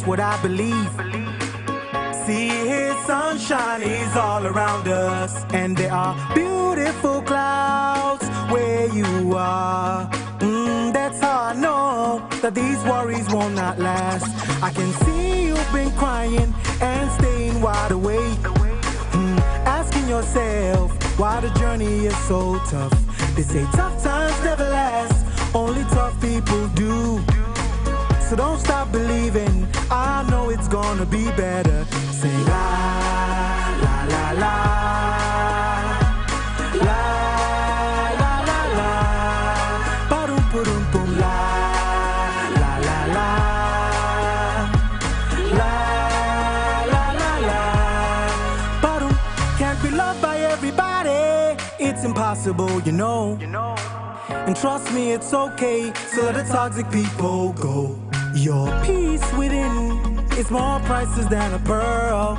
what I believe. See, his sunshine is all around us, and there are beautiful clouds where you are. That's how I know that these worries will not last. I can see you've been crying and staying wide awake, asking yourself why the journey is so tough. They say tough times never last, only tough people do. So don't stop believing, I know it's gonna be better. Say la, la, la, la, la, la, la, la, ba-dum, ba-dum, boom, la, la, la, la, la, la, la, la, ba-dum. Can't be loved by everybody, it's impossible, you know. And trust me, it's okay, so let the toxic people go. Your peace within is more priceless than a pearl.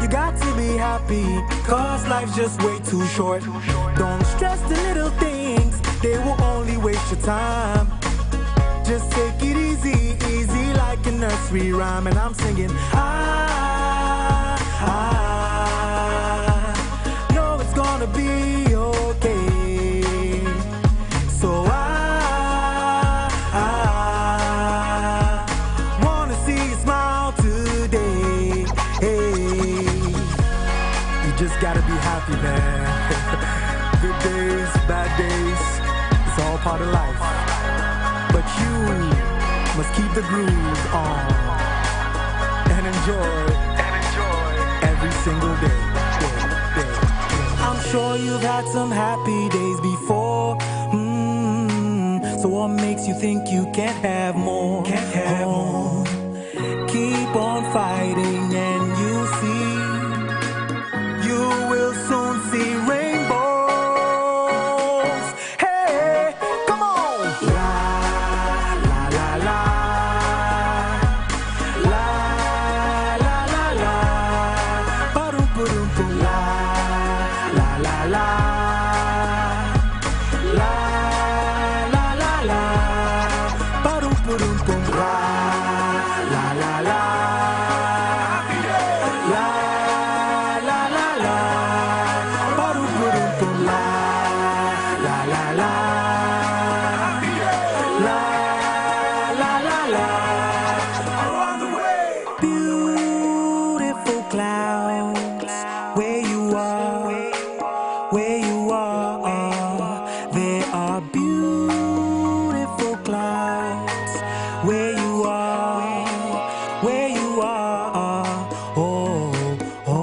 You got to be happy, cause life's just way too short. Don't stress the little things, they will only waste your time. Just take it easy, easy like a nursery rhyme. And I'm singing, I know it's gonna be okay. So I wanna see you smile today. Hey, you just gotta be happy, man. Good days, bad days, it's all part of life. But you must keep the groove on and enjoy every single day. I'm sure you've had some happy days before. So what makes you think you can't have more? Keep on fighting and you'll see. You will soon see rainbows. Hey, come on! La, la, la, la. La, la, la, la. Ba-dum, ba-dum, boom. La, la, la, la. La, la, la, la. Ba-dum, ba-dum, boom. La, la, la, la. La, la, la, la. Ba-dum, ba-dum, boom. La, la, la, la. La, la, la, la. Around the way. Beautiful clouds, where you are, where you are. There are beautiful clouds, where you are, where you are. Oh, oh.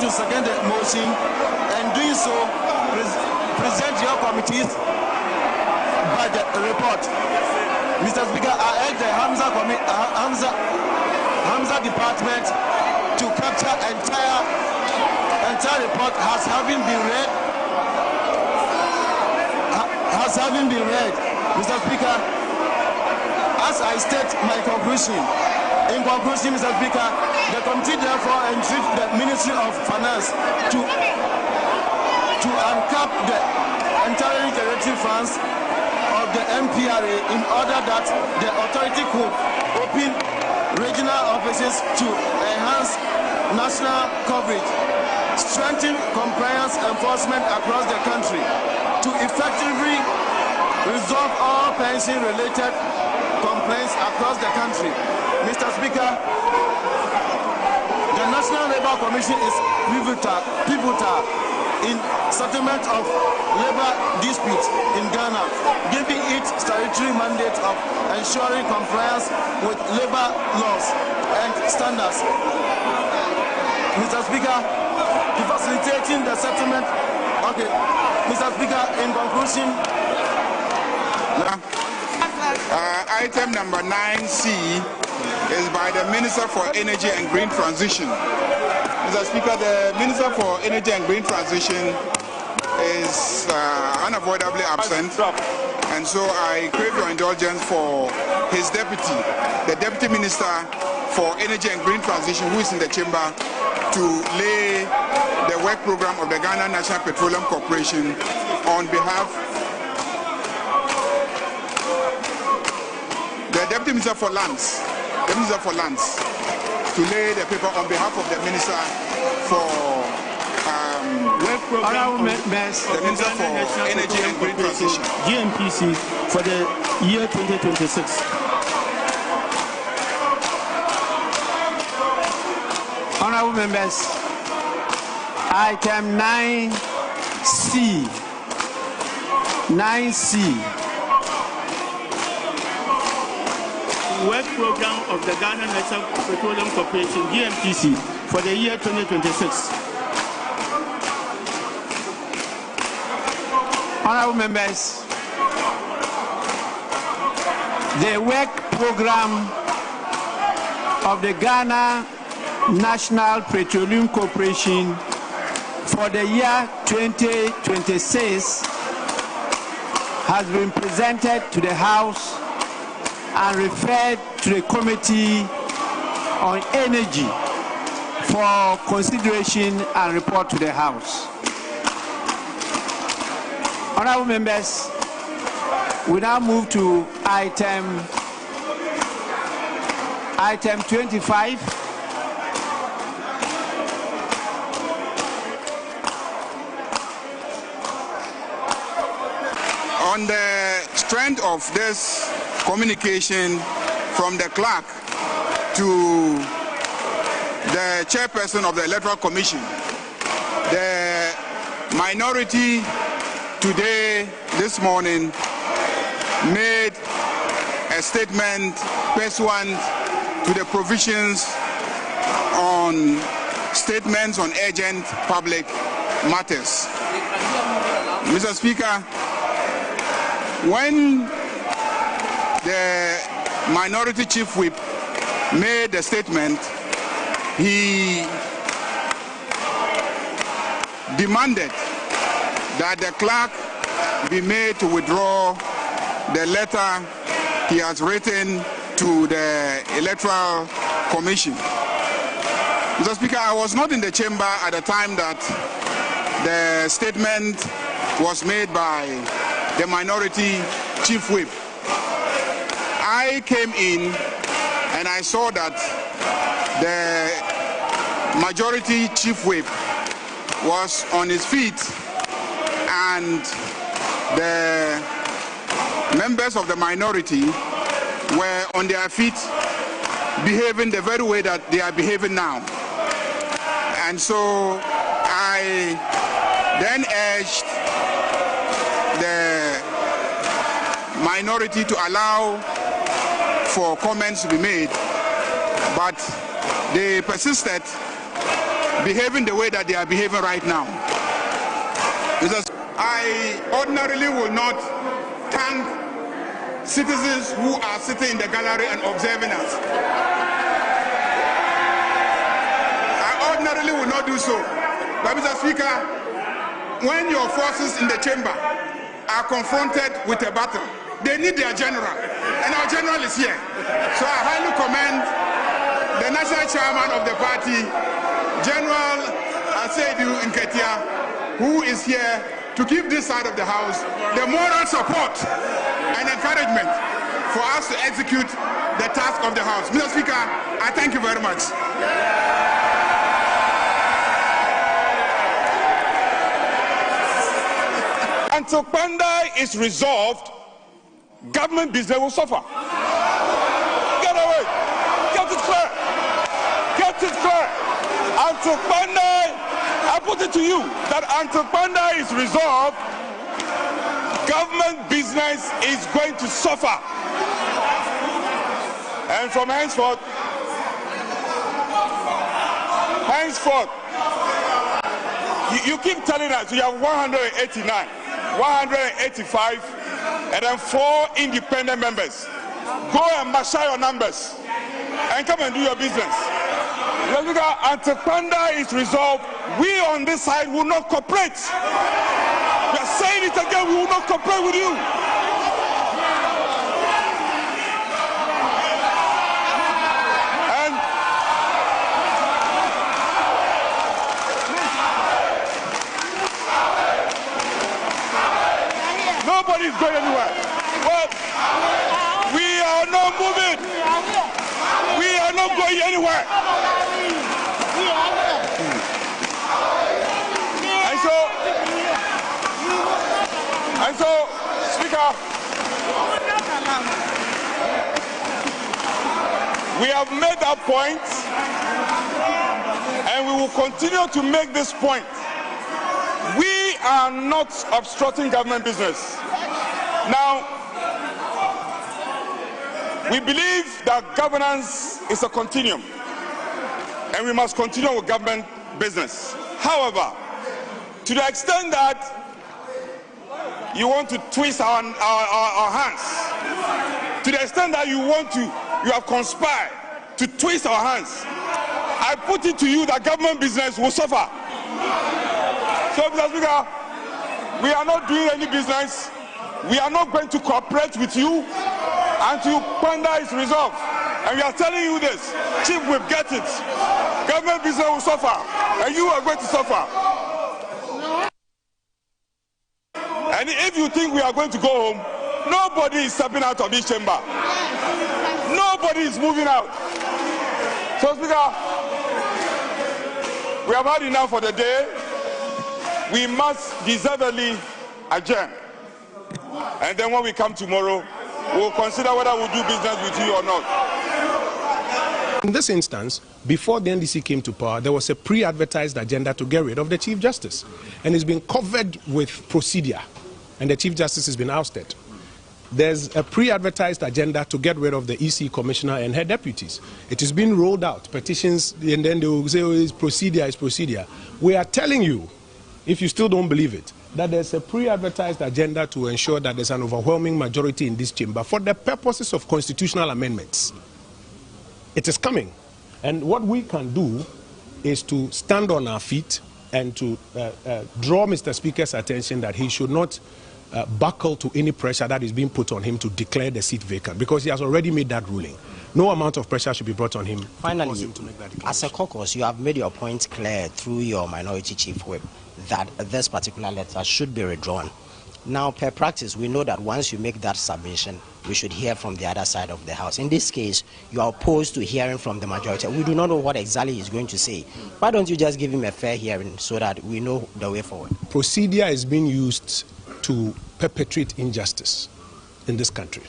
to second the motion, and doing so, present your committee's budget report. Mr. Speaker, I urge the Hamza department to capture entire report has having been read. Mr. Speaker, as I state my conclusion, in conclusion, Mr. Speaker, the committee therefore entreats the Ministry of Finance to uncap the entirely generative funds of the MPRA in order that the authority could open regional offices to enhance national coverage, strengthen compliance enforcement across the country, to effectively resolve all pension-related complaints across the country. Mr. Speaker, the National Labour Commission is pivotal in settlement of labor disputes in Ghana, giving it statutory mandate of ensuring compliance with labor laws and standards. Mr. Speaker, to facilitating the settlement. Okay, Mr. Speaker, in conclusion. Item number 9C is by the Minister for Energy and Green Transition. Mr. Speaker, the Minister for Energy and Green Transition is unavoidably absent, and so I crave your indulgence for his deputy, the Deputy Minister for Energy and Green Transition, who is in the chamber, to lay the work program of the Ghana National Petroleum Corporation on behalf the Deputy Minister for Lands, to lay the paper on behalf of the Minister for work program, the Minister for Energy and Green Transition, GNPC, for the year 2026. Honorable members, item 9C. 9C. Work program of the Ghana National Petroleum Corporation, GNPC, for the year 2026. Honorable members, the work program of the Ghana National Petroleum Corporation for the year 2026 has been presented to the House and referred to the Committee on Energy for consideration and report to the House. Honorable members, we now move to item 25. On the strength of this communication from the clerk to the chairperson of the Electoral Commission, the minority today, this morning, made a statement pursuant to the provisions on statements on urgent public matters. Mr. Speaker, when the minority chief whip made the statement, he demanded that the clerk be made to withdraw the letter he has written to the Electoral Commission. Mr. Speaker, I was not in the chamber at the time that the statement was made by the minority chief whip. I came in and I saw that the majority chief whip was on his feet and the members of the minority were on their feet behaving the very way that they are behaving now. And so I then urged the minority to allow for comments to be made, but they persisted behaving the way that they are behaving right now. I ordinarily will not thank citizens who are sitting in the gallery and observing us. I ordinarily will not do so. But Mr. Speaker, when your forces in the chamber are confronted with a battle, they need their general, and our general is here. So I highly commend the national chairman of the party, General Asiedu Nketia, who is here to give this side of the house the moral support and encouragement for us to execute the task of the house. Mr. Speaker, I thank you very much. Until Pandai is resolved, government business will suffer. Get away. Get it clear. Get it clear. Until Pandai, I put it to you that until Pandai is resolved, government business is going to suffer. And from henceforth, you keep telling us you have 189, 185, and then 4 independent members. Go and marshal your numbers and come and do your business. Until Panda is resolved, we on this side will not cooperate. We are saying it again, we will not cooperate with you. And nobody is going anywhere. But we are not moving. We are not going anywhere. And so, Speaker, we have made that point, and we will continue to make this point. We are not obstructing government business. Now, we believe that governance is a continuum, and we must continue with government business. However, to the extent that you want to twist our hands, to the extent that you have conspired to twist our hands, I put it to you that government business will suffer. So, Mr. Speaker, we are not doing any business. We are not going to cooperate with you until Panda is resolved. And we are telling you this, Chief, we'll get it. Government business will suffer, and you are going to suffer. And if you think we are going to go home, nobody is stepping out of this chamber. Nobody is moving out. So, Speaker, we have had enough for the day. We must deservedly adjourn. And then when we come tomorrow, we'll consider whether we'll do business with you or not. In this instance, before the NDC came to power, there was a pre-advertised agenda to get rid of the Chief Justice. And it's been covered with procedure. And the Chief Justice has been ousted. There's a pre-advertised agenda to get rid of the EC Commissioner and her deputies. It has been rolled out, petitions, and then they will say, oh, it's procedure, it's procedure. We are telling you, if you still don't believe it, that there's a pre-advertised agenda to ensure that there's an overwhelming majority in this chamber for the purposes of constitutional amendments. It is coming. And what we can do is to stand on our feet and to draw Mr. Speaker's attention that he should not buckle to any pressure that is being put on him to declare the seat vacant, because he has already made that ruling. No amount of pressure should be brought on him. Finally, as a caucus, you have made your point clear through your minority chief whip that this particular letter should be withdrawn. Now, per practice, we know that once you make that submission, we should hear from the other side of the house. In this case, you are opposed to hearing from the majority. We do not know what exactly he's going to say. Why don't you just give him a fair hearing so that we know the way forward? Procedure is being used to perpetrate injustice in this country.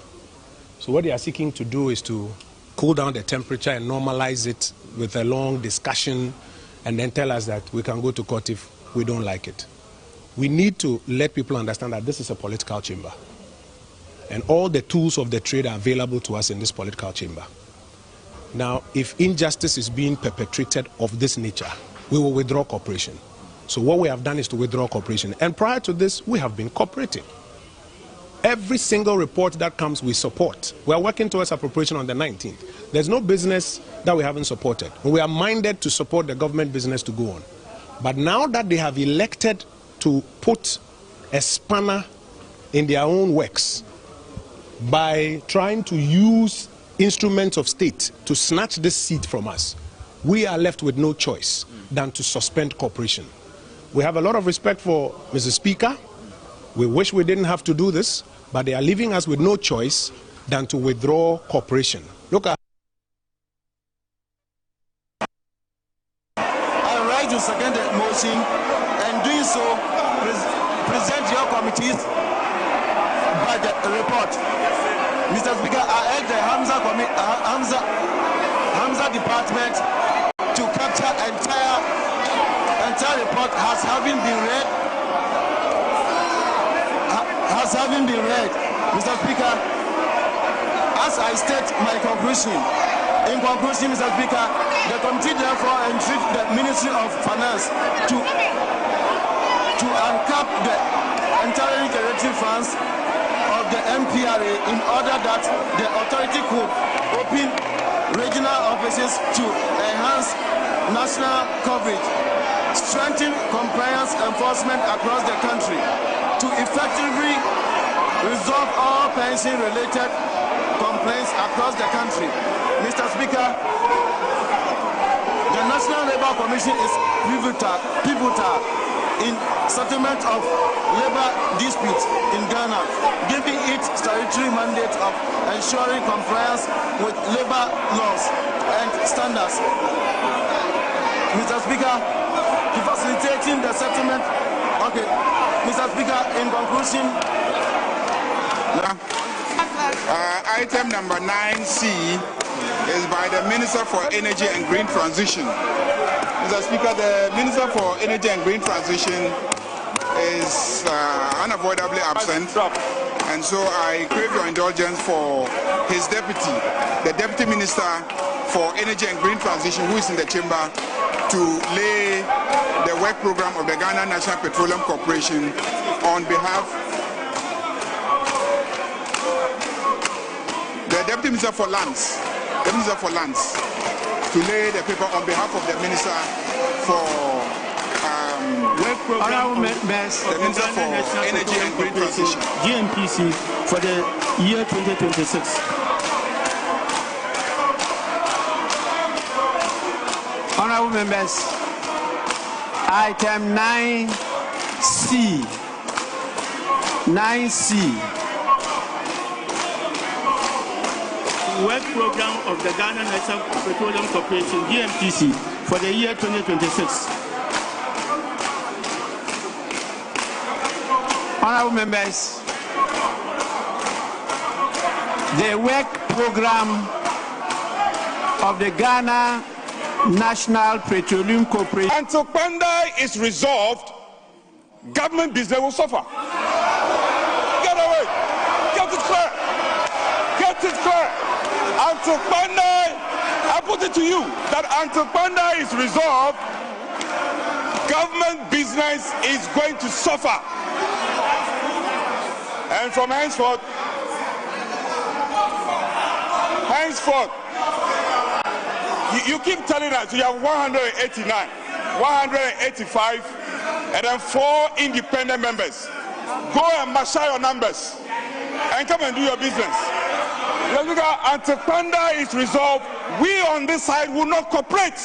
So what they are seeking to do is to cool down the temperature and normalize it with a long discussion and then tell us that we can go to court if we don't like it. We need to let people understand that this is a political chamber. And all the tools of the trade are available to us in this political chamber. Now, if injustice is being perpetrated of this nature, we will withdraw cooperation. So what we have done is to withdraw cooperation. And prior to this, we have been cooperating. Every single report that comes, we support. We are working towards appropriation on the 19th. There's no business that we haven't supported. We are minded to support the government business to go on. But now that they have elected to put a spanner in their own works by trying to use instruments of state to snatch this seat from us, we are left with no choice than to suspend cooperation. We have a lot of respect for Mr. Speaker. We wish we didn't have to do this, but they are leaving us with no choice than to withdraw cooperation. Look at. I rise to second the motion, and doing so, present your committee's budget report. Mr. Speaker, I urge the Hamza department to capture entire report as having been read. Mr. Speaker, as I state my conclusion, in conclusion, Mr. Speaker, the committee therefore entreats the Ministry of Finance to uncap the entirely generated funds of the MPRA in order that the authority could open regional offices to enhance national coverage, strengthen compliance enforcement across the country, to effectively resolve all pension-related complaints across the country. Mr. Speaker, the National Labour Commission is pivotal in settlement of labor disputes in Ghana, giving it statutory mandate of ensuring compliance with labor laws and standards. Mr. Speaker, facilitating the settlement. Okay, Mr. Speaker, in conclusion. Item number 9C is by the Minister for Energy and Green Transition. Mr. Speaker, the Minister for Energy and Green Transition is unavoidably absent, and so I crave your indulgence for his deputy, the Deputy Minister for Energy and Green Transition, who is in the chamber, to lay the work program of the Ghana National Petroleum Corporation on behalf the Deputy Minister for Lands, to lay the paper on behalf of the Minister for work program the Minister for Energy and Green Transition, GNPC, for the year 2026. Honorable members, item 9C. Work program of the Ghana National Petroleum Corporation, GNPC, for the year 2026. Honorable members, the work program of the Ghana National Petroleum Corporation. Until Pandai is resolved, government business will suffer. Get away. Get it clear. Get it clear. Until Pandai, I put it to you that until Pandai is resolved, government business is going to suffer. And from henceforth, you keep telling us you have 189, 185, and then 4 independent members. Go and marshal your numbers and come and do your business. Until Panda is resolved, we on this side will not cooperate.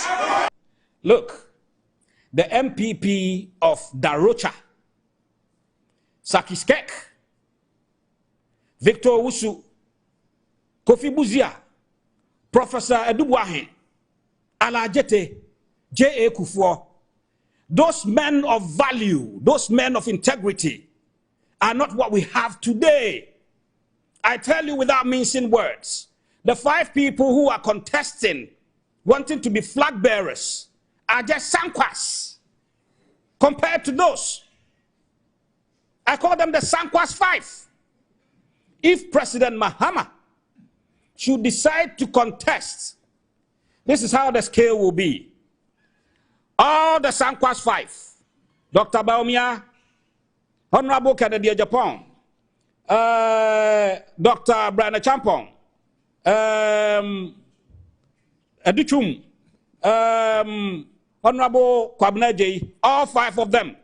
Look, the MPP of Darocha, Sakiskek, Victor Owusu, Kofi Buzia, Professor Edubuahin, Alajete, J.A. Kufuor, those men of value, those men of integrity are not what we have today. I tell you without mincing words, the 5 people who are contesting, wanting to be flag bearers, are just Sankwas compared to those. I call them the Sankwas 5. If President Mahama should decide to contest, this is how the scale will be. all the Sankwas 5, Dr. Baumia, Honorable Kennedy Japan, Dr. Brian Champong, Edichum, Honorable Kwabneji, all 5 of them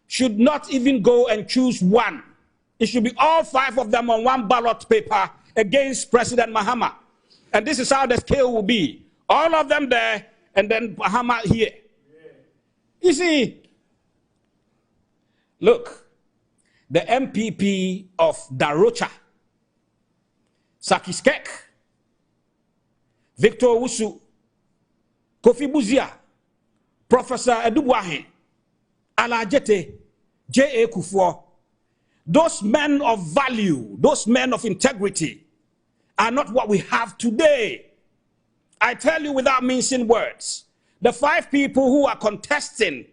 should not even go and choose one. It should be all 5 of them on one ballot paper against President Mahama. And this is how the scale will be. All of them there, and then Mahama here. You see, look, the MPP of Darocha, Sakiskek, Victor Wusu, Kofi Buzia, Professor Edubuahe, Alajete, J.A. Kufuor, those men of value, those men of integrity are not what we have today. I tell you without mincing words, the 5 people who are contesting,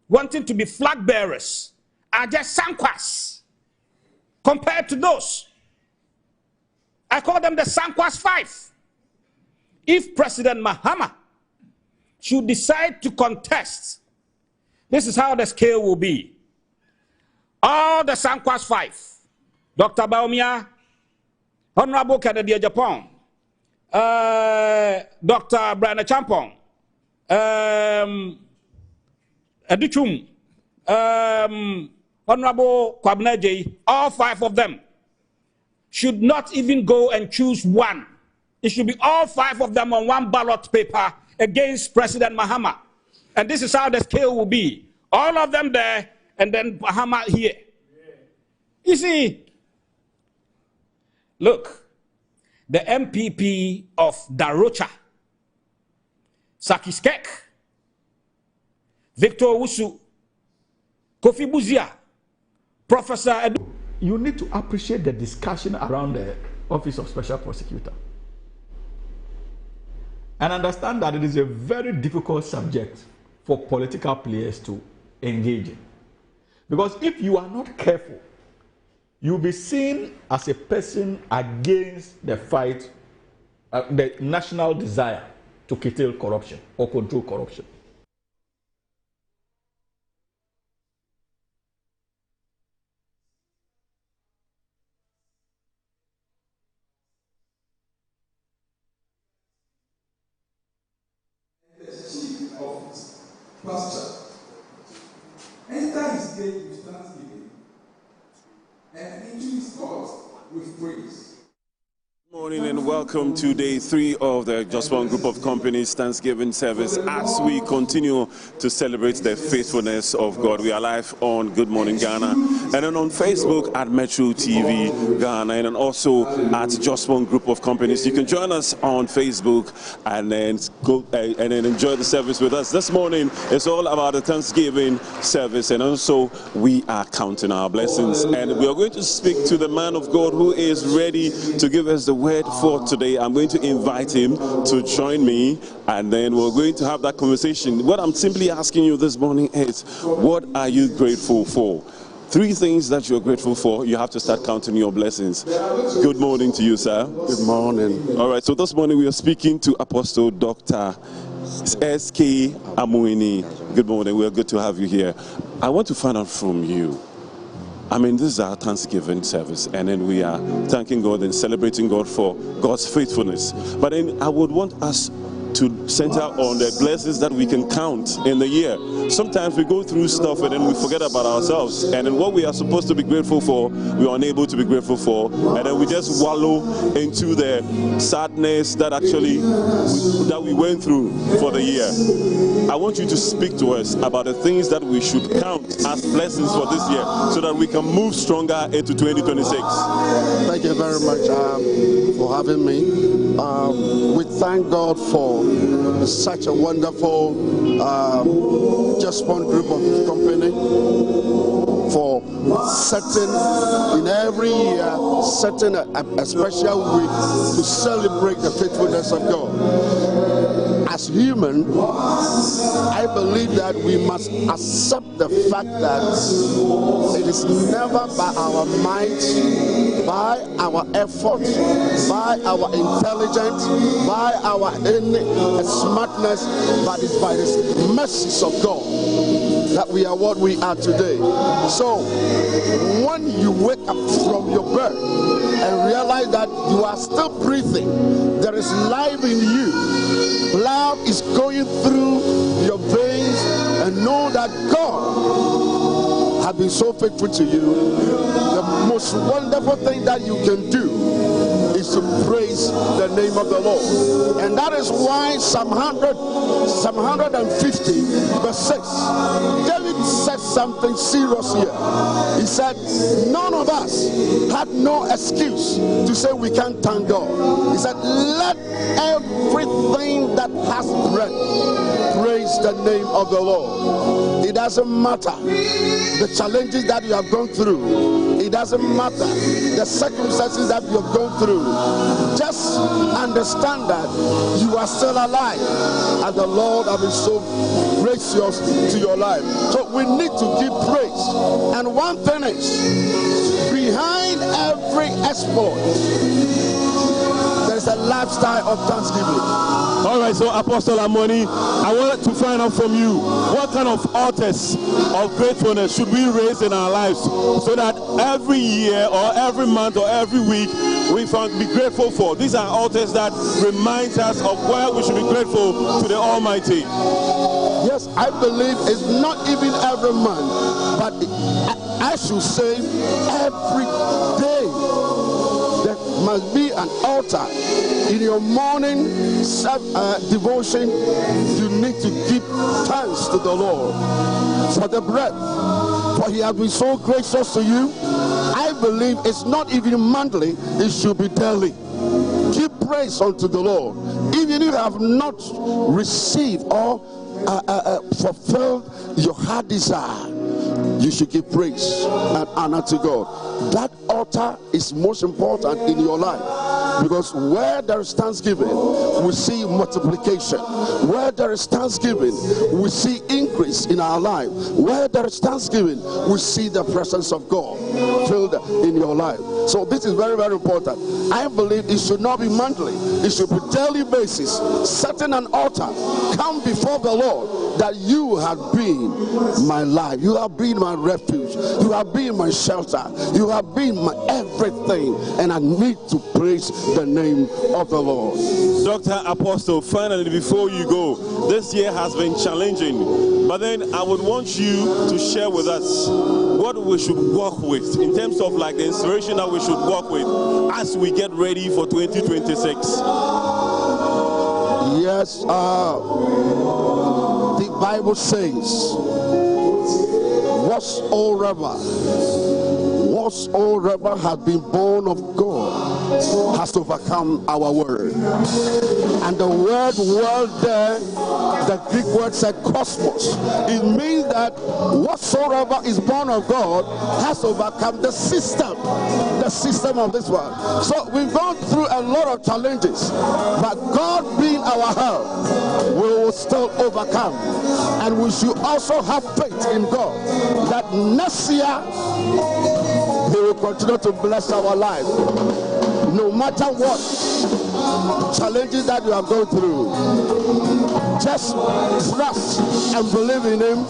wanting to be flag bearers, are just Sankwas compared to those. I call them the Sankwas 5. If President Mahama should decide to contest, this is how the scale will be. All the Sankwas 5, Dr. Baumia, Honorable Kennedy Japan, Dr. Brian Champong, Edichum, Honorable Kwabneji, all 5 of them should not even go and choose one. It should be all 5 of them on one ballot paper against President Mahama. And this is how the scale will be. All of them there, and then Mahama here. You see, look, the MPP of Darocha, Sakiskek, Victor Wusu, Kofi Buzia, Professor Edu. You need to appreciate the discussion around the Office of Special Prosecutor and understand that it is a very difficult subject for political players to engage in. Because if you are not careful, you'll be seen as a person against the fight, the national desire to curtail corruption or control corruption. The chief of pastor enter his gate with thanksgiving and into his court with praise. Good morning and welcome to day 3 of the Just One Group of Companies Thanksgiving service as we continue to celebrate the faithfulness of God. We are live on Good Morning Ghana and then on Facebook at Metro TV Ghana and then also at Just One Group of Companies. You can join us on Facebook and then go and then enjoy the service with us. This morning it's all about the Thanksgiving service and also we are counting our blessings and we are going to speak to the man of God who is ready to give us the word for today. I'm going to invite him to join me and then we're going to have that conversation. What I'm simply asking you this morning is, what are you grateful for? 3 things that you're grateful for. You have to start counting your blessings. Good morning to you, sir. Good morning. All right, so this morning we are speaking to Apostle Dr. S.K. Amuini. Good morning. We're good to have you here. I want to find out from you. I mean, this is our Thanksgiving service, and then we are thanking God and celebrating God for God's faithfulness. But then I would want us to center on the blessings that we can count in the year. Sometimes we go through stuff and then we forget about ourselves, and then what we are supposed to be grateful for, we are unable to be grateful for, and then we just wallow into the sadness that actually that we went through for the year. I want you to speak to us about the things that we should count as blessings for this year so that we can move stronger into 2026. Thank you very much for having me. We thank God for such a wonderful Just One Group of Company, for setting in every year, setting a special week to celebrate the faithfulness of God. As human, I believe that we must accept the fact that it is never by our might by our efforts, by our intelligence, by our smartness, but it's by the mercies of God that we are what we are today. So when you wake up from your bed and realize that you are still breathing, there is life in you, blood is going through your veins, and know that God has been so faithful to you, the most wonderful thing that you can do is to praise the name of the Lord. And that is why Psalm 150 verse 6, David said something serious here. He said, none of us had no excuse to say we can't thank God. He said, let everything that has breath praise the name of the Lord. It doesn't matter the challenges that you have gone through. It doesn't matter the circumstances that you have gone through. Just understand that you are still alive, and the Lord has been so gracious to your life. So we need to give praise. And one thing is, behind every exploit, there's a lifestyle of thanksgiving. All right, so Apostle Amoni, I wanted to find out from you, what kind of altars of gratefulness should we raise in our lives so that every year or every month or every week we can be grateful for? These are altars that remind us of where we should be grateful to the Almighty. Yes, I believe it's not even every month, but I should say every day. There must be an altar. In your morning devotion, you need to give thanks to the Lord for the breath, for He has been so gracious to you. I believe it's not even monthly, it should be daily. Give praise unto the Lord. Even if you have not received or fulfilled your heart desire, you should give praise and honor to God. That altar is most important in your life, because where there is thanksgiving, we see multiplication. Where there is thanksgiving, we see increase in our life. Where there is thanksgiving, we see the presence of God filled in your life. So this is very, very important. I believe it should not be monthly, it should be daily basis. Setting an altar, come before the Lord that you have been my life, you have been my refuge, you have been my shelter, you have been my everything, and I need to praise the name of the Lord. Dr. Apostle, finally, before you go, this year has been challenging, but then I would want you to share with us what we should work with in terms of like the inspiration that we should work with as we get ready for 2026. Yes, the Bible says, whatsoever has been born of God has overcome our world. And the word world there, the Greek word said cosmos. It means that whatsoever is born of God has overcome the system of this world. So we've gone through a lot of challenges, but God being our help, we will still overcome. And we should also have faith in God that next year He will continue to bless our life. No matter what challenges that you are going through, just trust and believe in Him.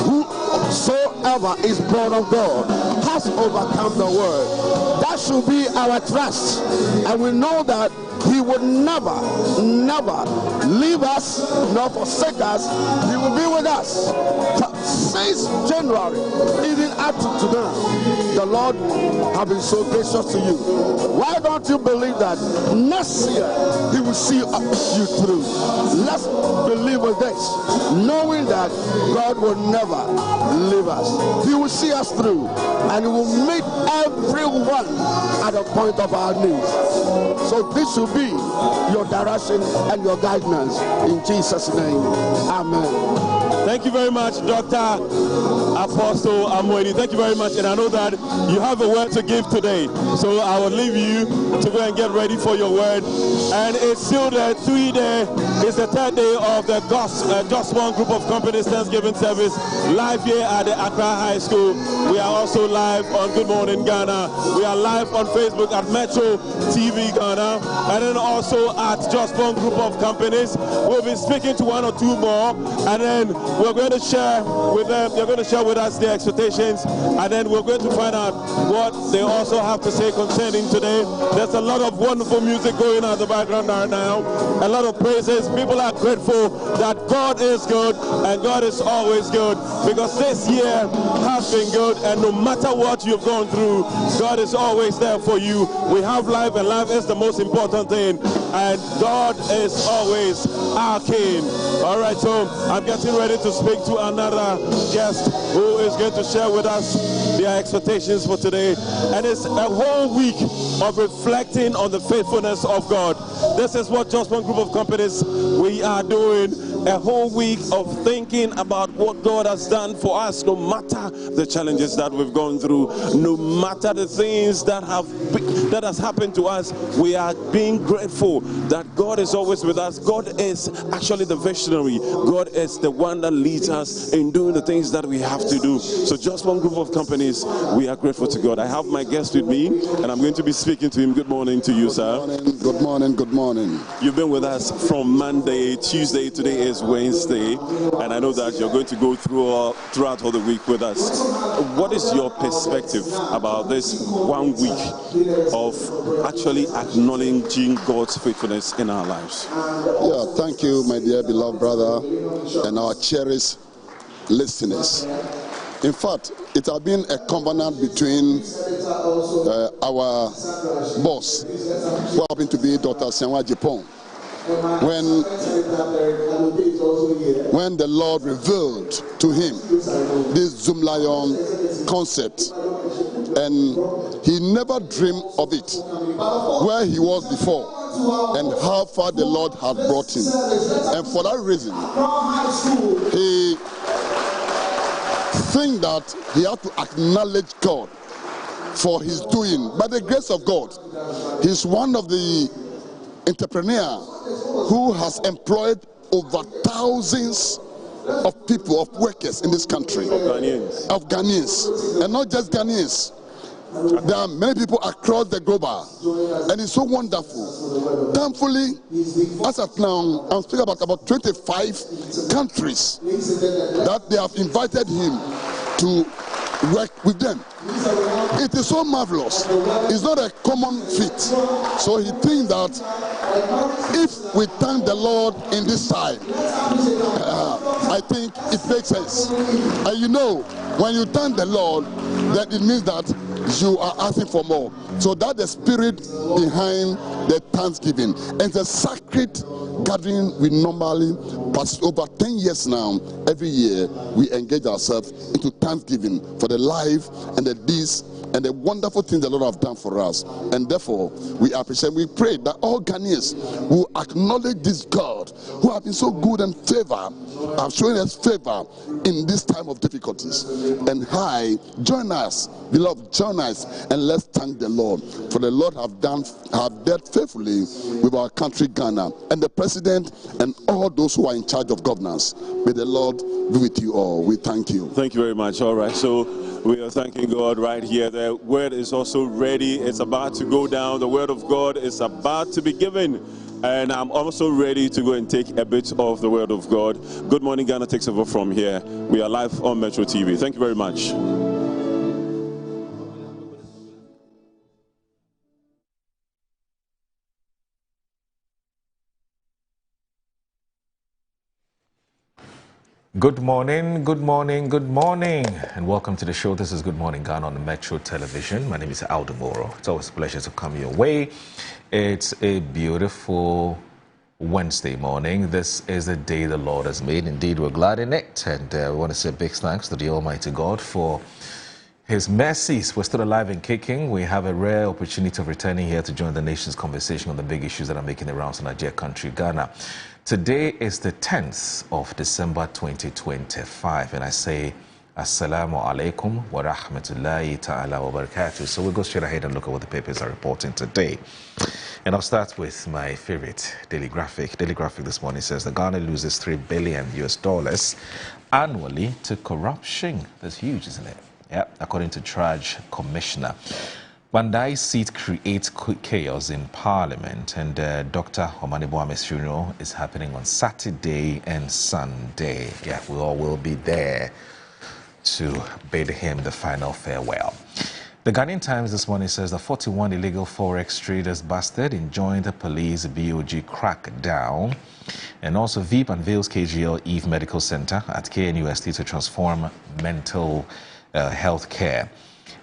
Whosoever is born of God has overcome the world. That should be our trust, and we know that He would never leave us nor forsake us. He will be with us. Since January, even up to today, the Lord has been so gracious to you. Why don't you believe that next year He will see you through? Let's believe with this, knowing that God will never leave us. He will see us through, and He will meet everyone at the point of our needs. So this should be your direction and your guidance in Jesus' name. Amen. Thank you very much, Dr. Apostle Amoedi. Thank you very much. And I know that you have a word to give today. So I will leave you to go and get ready for your word. And it's still the 3 day, it's the 3rd day of the Just One Group of Companies Thanksgiving service live here at the Accra High School. We are also live on Good Morning Ghana. We are live on Facebook at Metro TV Ghana, and then also at Just One Group of Companies. We'll be speaking to 1 or 2 more, and then we're going to share with them. They're going to share with us their expectations, and then we're going to find out what they also have to say concerning today. There's a lot of wonderful music going on in the background right now, a lot of praises. People are grateful that God is good and God is always good, because this year has been good, and no matter what you've gone through, God is always there for you. We have life, and life is the most important thing, and God is always our King. All right, so I'm getting ready to speak to another guest who is going to share with us their expectations for today. And it's a whole week of reflecting on the faithfulness of God. This is what Just One Group of Companies we are doing. A whole week of thinking about what God has done for us, no matter the challenges that we've gone through, no matter the things that has happened to us. We are being grateful that God is always with us. God is actually the visionary. God is the one that leads us in doing the things that we have to do. So Just One Group of Companies, we are grateful to God. I have my guest with me, and I'm going to be speaking to him. Good morning to you, sir. Good morning, good morning. You've been with us from Monday, Tuesday, today is Wednesday, and I know that you're going to go throughout all the week with us. What is your perspective about this 1 week of actually acknowledging God's faithfulness in our lives? Yeah, thank you, my dear beloved brother, and our cherished listeners. In fact, it has been a covenant between our boss, who happened to be Dr. Senwa Jipong, when the Lord revealed to him this Zoom Lion concept, and he never dreamed of it, where he was before and how far the Lord had brought him. And for that reason, he think that he had to acknowledge God for his doing. By the grace of God, he's one of the entrepreneurs who has employed over thousands of people, of workers in this country, of Ghanaians, and not just Ghanaians. There are many people across the globe, and it's so wonderful. Thankfully, as of now, I'm speaking about 25 countries that they have invited him to work with them. It is so marvelous. It's not a common feat. So he thinks that if we thank the Lord in this time, I think it makes sense. And you know, when you thank the Lord, then it means that you are asking for more. So that's the spirit behind the Thanksgiving. And it's a sacred gathering we normally pass over 10 years now. Every year we engage ourselves into Thanksgiving for the life and the deeds and the wonderful things the Lord have done for us. And therefore we appreciate, we pray that all Ghanaians will acknowledge this God who have been so good and have shown us favor in this time of difficulties. And join us, beloved, join us, and let's thank the Lord. For the Lord have dealt faithfully with our country Ghana, and the president and all those who are in charge of governance. May the Lord be with you all. We thank you. Thank you very much. All right, so we are thanking God right here. The word is also ready. It's about to go down. The word of God is about to be given. And I'm also ready to go and take a bit of the word of God. Good Morning Ghana takes over from here. We are live on Metro TV. Thank you very much. Good morning, good morning, good morning, and welcome to the show. This is Good Morning Ghana on the Metro Television. My name is Aldo Moro. It's always a pleasure to come your way. It's a beautiful Wednesday morning. This is the day the Lord has made. Indeed, we're glad in it, and we want to say big thanks to the Almighty God for His mercies. We're still alive and kicking. We have a rare opportunity of returning here to join the nation's conversation on the big issues that are making the rounds in our dear country, Ghana. Today is the 10th of December 2025, and I say Assalamu alaikum wa rahmatullahi ta'ala wa barakatuh. So we'll go straight ahead and look at what the papers are reporting today. And I'll start with my favorite, Daily Graphic. Daily Graphic this morning says the Ghana loses $3 billion annually to corruption. That's huge, isn't it? Yeah, according to Traj Commissioner. Bandai seat creates chaos in Parliament, and Dr. Omani Boame's funeral is happening on Saturday and Sunday. Yeah, we all will be there to bid him the final farewell. The Ghanaian Times this morning says the 41 illegal forex traders busted in joint police BOG crackdown. And also VIP unveils KGL Eve Medical Center at KNUST to transform mental health care.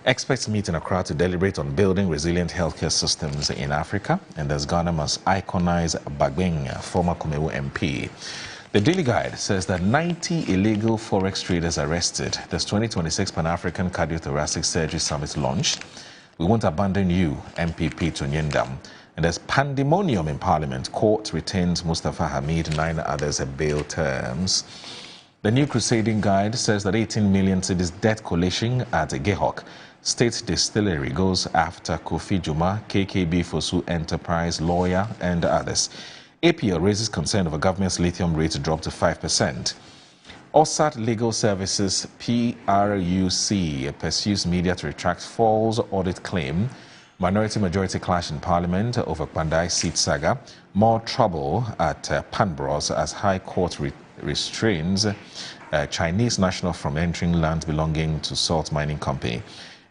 Experts meet in Accra to deliberate on building resilient healthcare systems in Africa. And as Ghana must iconize Bagbeng, former Kumewu MP. The Daily Guide says that 90 illegal forex traders arrested. This 2026 Pan-African Cardiothoracic Surgery Summit launched. We won't abandon you, MPP Tunyendam. And there's pandemonium in Parliament. Court retains Mustafa Hamid, 9 others at bail terms. The New Crusading Guide says that 18 million cedis debt collation at Gehok State Distillery goes after Kofi Juma, KKB Fosu Enterprise lawyer, and others. APL raises concern over government's lithium rate drop to 5%. OSAT Legal Services PRUC pursues media to retract false audit claim. Minority-majority clash in Parliament over Bandai seat saga. More trouble at Panbros as High Court restrains Chinese national from entering land belonging to Salt Mining Company.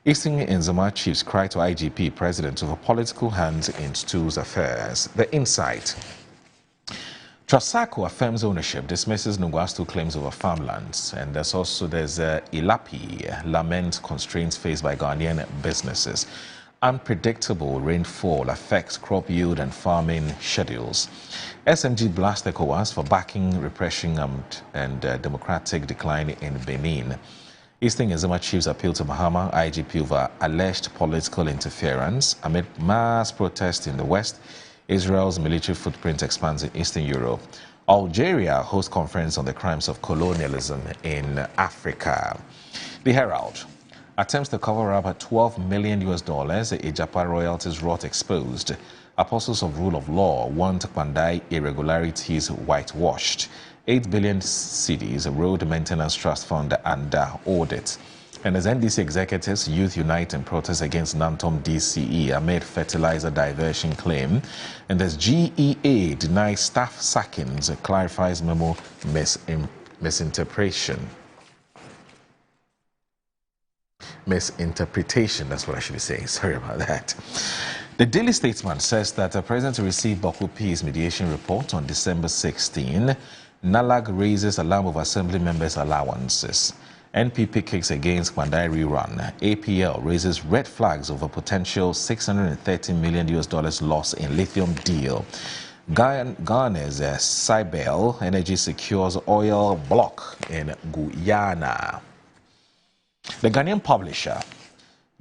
Eastern Nzema chiefs cry to IGP president over political hands in Stools affairs. The Insight. Trasacco affirms ownership, dismisses Nugwastu claims over farmlands. And there's Ilapi laments constraints faced by Ghanaian businesses. Unpredictable rainfall affects crop yield and farming schedules. SMG blasts ECOWAS for backing repression and democratic decline in Benin. Eastern Nzema chiefs appeal to Mahama IGP over alleged political interference amid mass protests in the West. Israel's military footprint expands in Eastern Europe. Algeria hosts conference on the crimes of colonialism in Africa. The Herald. Attempts to cover up at $12 million Ijapa royalties rot exposed. Apostles of rule of law want Bandai irregularities whitewashed. 8 billion cedis road maintenance trust fund under audit. And as NDC executives, youth unite in protest against Nantom DCE amid fertilizer diversion claim. And as GEA denies staff sackings, clarifies memo misinterpretation. Misinterpretation, that's what I should be saying. Sorry about that. The Daily Statesman says that the president received Boku P's mediation report on December 16. NALAG raises alarm of assembly members' allowances. NPP kicks against Bandai rerun. APL raises red flags over potential $630 million loss in lithium deal. Ghana's Cybele Energy secures oil block in Guyana. The Ghanaian Publisher.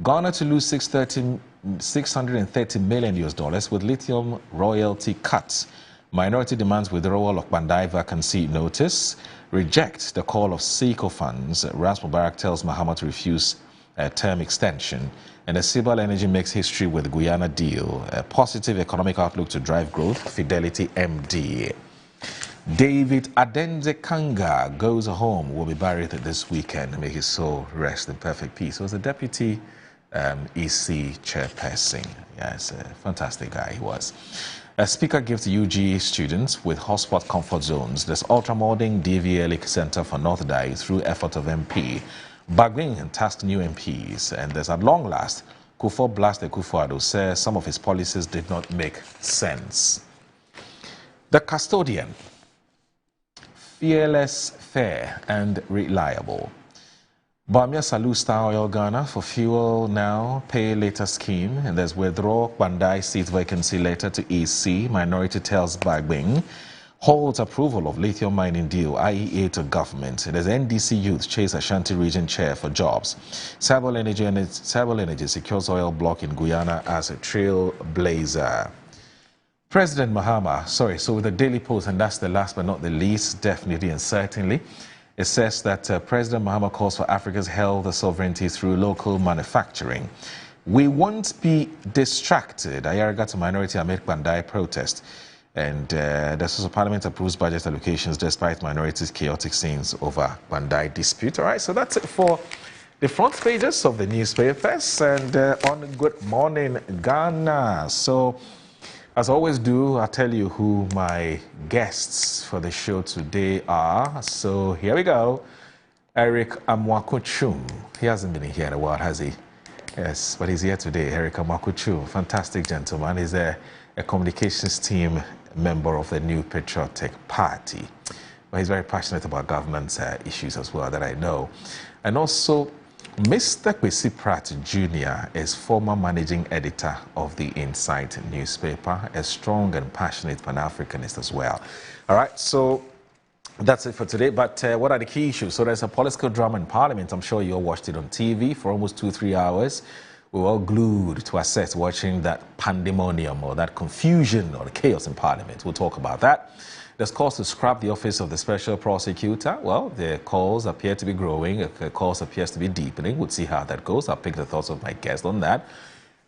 Ghana to lose $630 million with lithium royalty cuts. Minority demands withdrawal of Bandai vacancy notice. Reject the call of SECO funds. Ras Mubarak tells Mahama to refuse a term extension. And the Cybele Energy makes history with Guyana deal. A positive economic outlook to drive growth. Fidelity MD. David Adenze Kanga goes home. Will be buried this weekend. May his soul rest in perfect peace. He was the deputy EC chairperson. Yes, a fantastic guy he was. A speaker gives UG students with hotspot comfort zones. There's ultramodern DVL Center for North Dai through effort of MP. Bagbeng tasked new MPs. And there's at long last, Kufuor blasted Kufuor says some of his policies did not make sense. The Custodian. Fearless, fair, and reliable. Bamia Salute Star Oil Ghana for fuel now, pay later scheme. And there's withdraw Bandai seat vacancy letter to EC. Minority tells Bagbeng. Holds approval of lithium mining deal, IEA to government. There's NDC youth chase Ashanti region chair for jobs. Cybele Energy secures oil block in Guyana as a trailblazer. President Mahama, so with the Daily Post, and that's the last but not the least, definitely and certainly, It says that President Mahama calls for Africa's health sovereignty through local manufacturing. We won't be distracted. Ayariga to minority amid Bandai protest. And the also Parliament approves budget allocations despite minorities' chaotic scenes over Bandai dispute. All right, so that's it for the front pages of the newspapers and on Good Morning Ghana. So, as I always do, I'll tell you who my guests for the show today are. So here we go. Eric Amwakochum. He hasn't been here in a while, has he? Yes, but he's here today. Eric Amwakochum, fantastic gentleman. He's a communications team member of the New Patriotic Party. But he's very passionate about government issues as well, that I know. And also, Mr. Kwesi Pratt Jr. is former managing editor of the Insight newspaper, a strong and passionate Pan-Africanist as well. All right, so that's it for today. But what are the key issues? So there's a political drama in Parliament. I'm sure you all watched it on TV for almost 2-3 hours. We were all glued to our sets watching that pandemonium or that confusion or the chaos in Parliament. We'll talk about that. There's calls to scrap the office of the special prosecutor. Well, the calls appear to be growing. The calls appears to be deepening. We'll see how that goes. I'll pick the thoughts of my guest on that.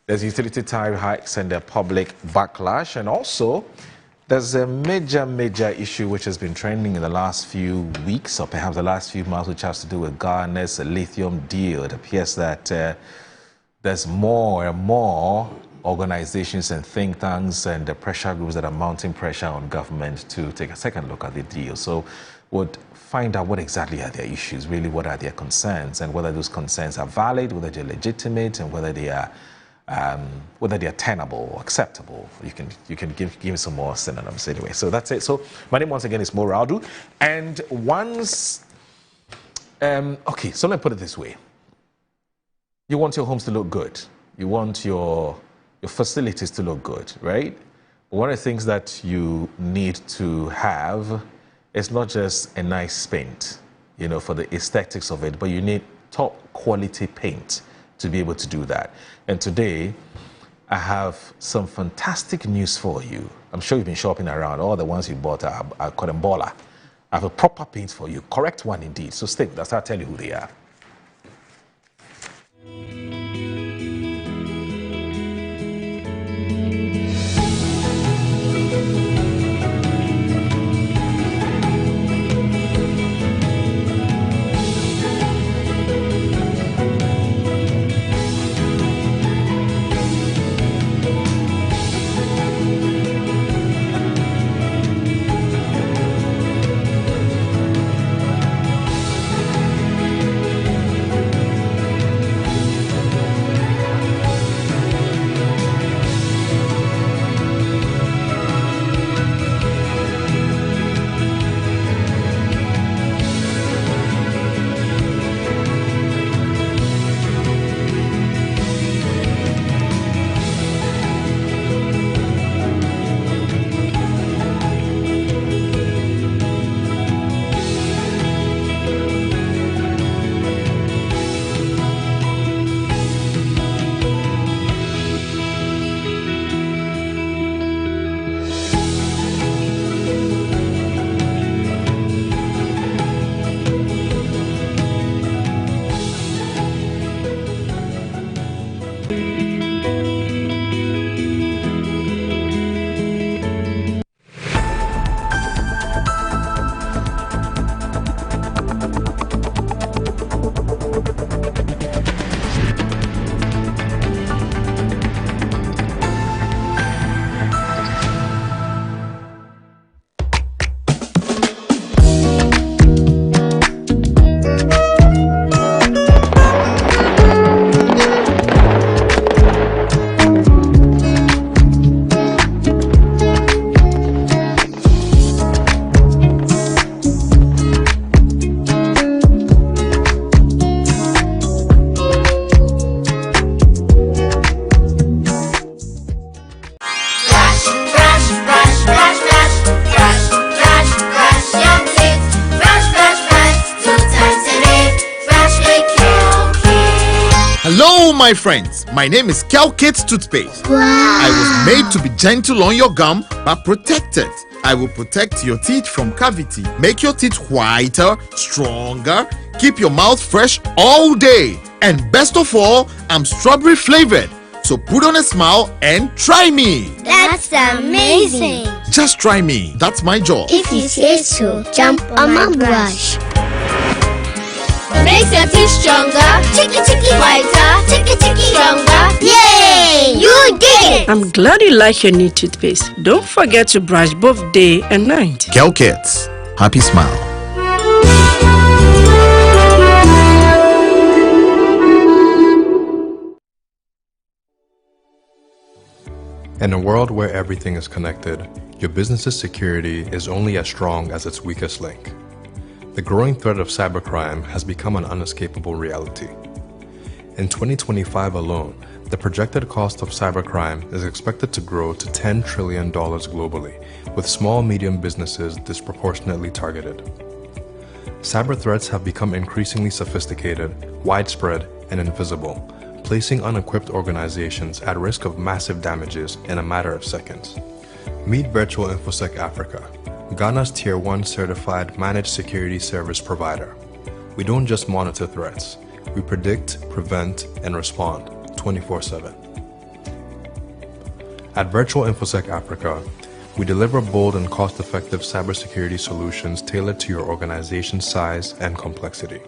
There's utility tariff hikes and the public backlash. And also, there's a major issue which has been trending in the last few weeks or perhaps the last few months, which has to do with Ghana's lithium deal. It appears that there's more and more organizations and think tanks and the pressure groups that are mounting pressure on government to take a second look at the deal. So we'll find out what exactly are their issues, really what are their concerns, and whether those concerns are valid, whether they're legitimate, and whether they are tenable or acceptable. You can give me some more synonyms anyway. So that's it. So my name once again is Mo Raudu, and once okay, so let me put it this way. You want your homes to look good. You want your facilities to look good, right? But one of the things that you need to have is not just a nice paint, you know, for the aesthetics of it, but you need top quality paint to be able to do that. And today, I have some fantastic news for you. I'm sure you've been shopping around. All the ones you bought are Kodembola. I have a proper paint for you, correct one indeed. So stay with us, I'll tell you who they are. Hello, my friends. My name is Kel Kids Toothpaste. Wow. I was made to be gentle on your gum but protected. I will protect your teeth from cavity, make your teeth whiter, stronger, keep your mouth fresh all day. And best of all, I'm strawberry flavored. So put on a smile and try me. That's amazing. Just try me. That's my job. If you say so, jump on my brush. Makes your teeth stronger, chicky whiter, chicky stronger. Yay! You did it! I'm glad you like your new toothpaste. Don't forget to brush both day and night. Kel Kids, happy smile. In a world where everything is connected, your business's security is only as strong as its weakest link. The growing threat of cybercrime has become an unescapable reality. In 2025 alone, the projected cost of cybercrime is expected to grow to $10 trillion globally, with small and medium businesses disproportionately targeted. Cyber threats have become increasingly sophisticated, widespread, and invisible, placing unequipped organizations at risk of massive damages in a matter of seconds. Meet Virtual InfoSec Africa, Ghana's Tier 1 certified managed security service provider. We don't just monitor threats, we predict, prevent, and respond 24/7. At Virtual InfoSec Africa, we deliver bold and cost-effective cybersecurity solutions tailored to your organization's size and complexity.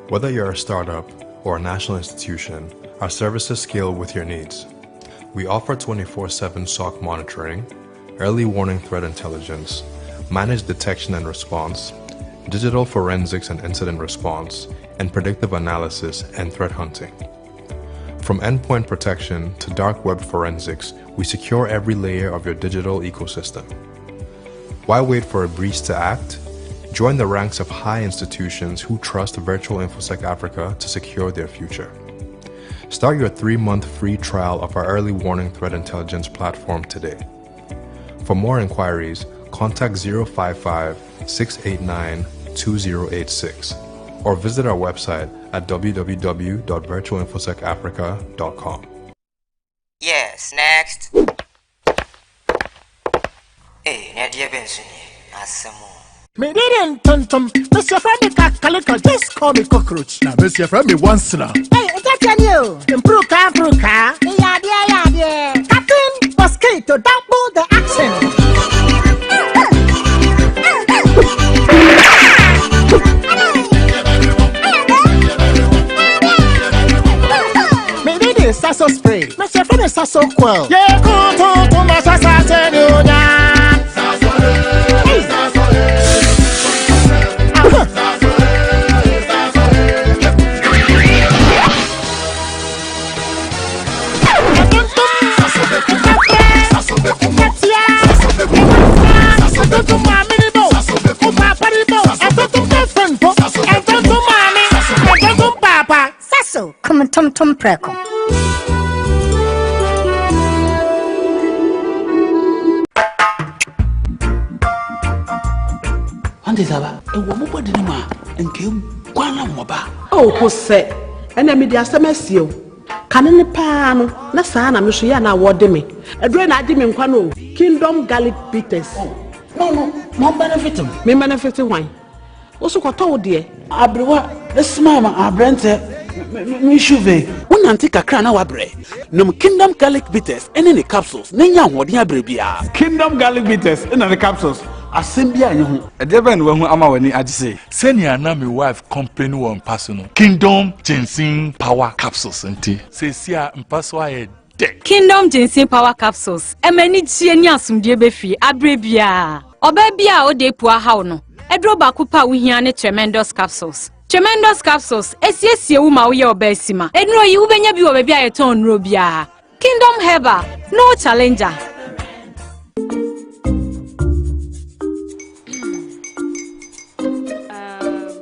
Whether you're a startup or a national institution, our services scale with your needs. We offer 24/7 SOC monitoring, early warning threat intelligence, managed detection and response, digital forensics and incident response, and predictive analysis and threat hunting. From endpoint protection to dark web forensics, we secure every layer of your digital ecosystem. Why wait for a breach to act? Join the ranks of high institutions who trust Virtual InfoSec Africa to secure their future. Start your 3-month free trial of our early warning threat intelligence platform today. For more inquiries, contact 055-689-2086 or visit our website at www.virtualinfosecafrica.com. Yes, next. Hey, Nadia Benson, Asamo. Me didn't tum. Mr. Freddy Calico, just call me cockroach. Now, Mr. Freddy once now. Hey, that's you. Improve car. Yeah. Captain Mosquito, double the action. Maybe this Sasso spray. Mr. Freddy Sasso quell. Yeah, go to my Sasso. Come on, Tom Preco. Oh, Jose, and I made the Asamesio. Cannon Pano, Nasana, Monsieur, now what me. A drain I didn't quano. Kingdom Garlic Bitters. No, more benefit. Me benefit wine. Also, what told dear? Abrewa, the smile, Abrente, Mishuve. One antique crown our bread. No Kingdom Garlic Bitters, and any capsules. Nanya, what ya brebia. Kingdom Garlic Bitters, and the capsules. Assembia, a devil when Amawani I'd say. Send your name, my wife, company one personal. Kingdom Ginseng Power Capsules and tea. Say, see, I'm persuaded. Kingdom Ginseng Power Capsules. Emeni Chienya Sumdiebefi, Abrebia. Obebia o de poa hauno. Edro bakupa wihiane tremendous capsules. Tremendous capsules. Esiesie uma uye obesima. Edro yi ubenya bi obebia eton robia. Kingdom Herbal. No challenger.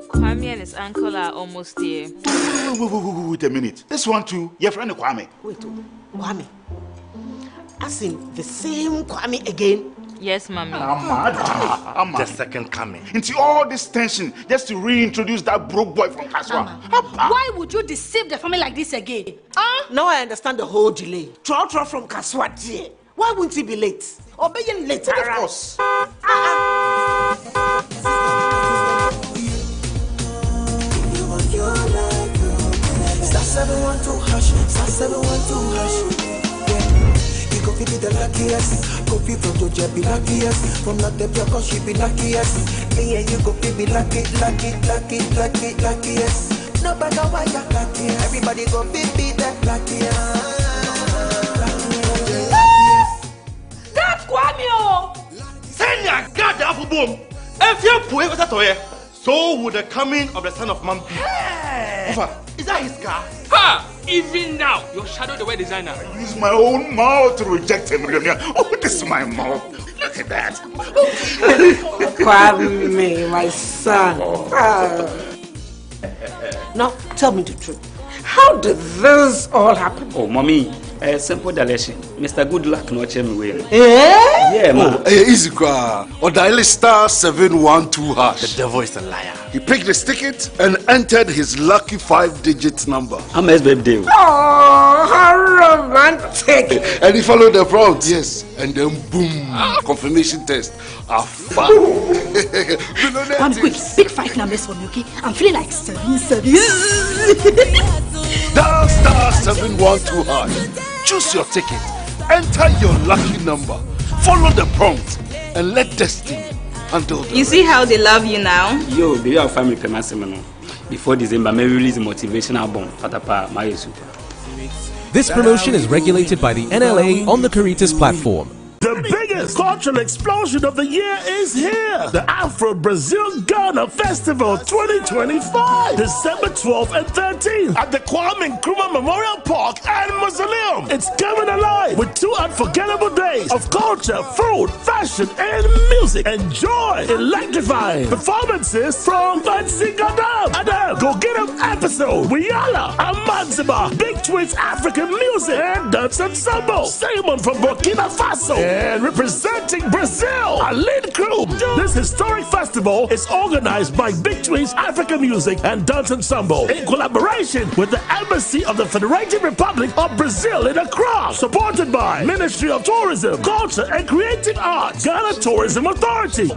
Kwame and his uncle are almost here. Wait a minute. This one too, your friend Kwame. Wait, Kwame. As in the same Kwame again? Yes, Mommy. The second coming. Into all this tension just to reintroduce that broke boy from Kaswa. Why would you deceive the family like this again? Now I understand the whole delay. Trot from Kaswa, dear. Why wouldn't he be late? Or being late? Of course. 712 hash, star 712 hash. Yeah, you go be the luckiest. Coffee from Georgia be luckiest. From Natebia, she be luckiest. Yeah, you go be luckiest. No matter why you're lucky, everybody go be that luckiest. God, Kwamio! Send your God up boom. If you put it at so would the coming of the Son of Man be. Hey. Is that his car? Ha! Even now, your shadow the way designer. I use my own mouth to reject him. Oh, this is my mouth. Look at that. Kwame, my son. Now, tell me the truth. How did this all happen? Oh, mommy, simple direction. Mr. Goodluck no check me way. Yeah, man. Easy car. Or dial star 712 hash. The devil is a liar. He picked his ticket and entered his lucky 5-digit number. I'm a baby. Oh, how romantic. And he followed the prompts, yes. And then boom, confirmation test. One quick, pick 5 numbers for me, okay? I'm feeling like 7. Dial star 712 hash. Choose your ticket. Enter your lucky number. Follow the prompt and let destiny handle the You see how they love you now? Yo, do you have family payment seminar? Before December, may release a motivational album. Fatapa, my super. This promotion is regulated by the NLA on the Caritas platform. The biggest cultural explosion of the year is here. The Afro-Brazil Ghana Festival 2025. December 12th and 13th at the Kwame Nkrumah Memorial Park and Mausoleum. It's coming alive with 2 unforgettable days of culture, food, fashion, and music. Enjoy electrifying performances from Fancy Gadam, Adam, Go Get 'Em Episode, Wiyala, Amanziba, Big Twins African Music, and Dance Ensemble. Simon from Burkina Faso. And representing Brazil, a lead crew. This historic festival is organized by Big Twins African Music and Dance Ensemble in collaboration with the Embassy of the Federated Republic of Brazil in Accra, supported by Ministry of Tourism, Culture and Creative Arts, Ghana Tourism Authority.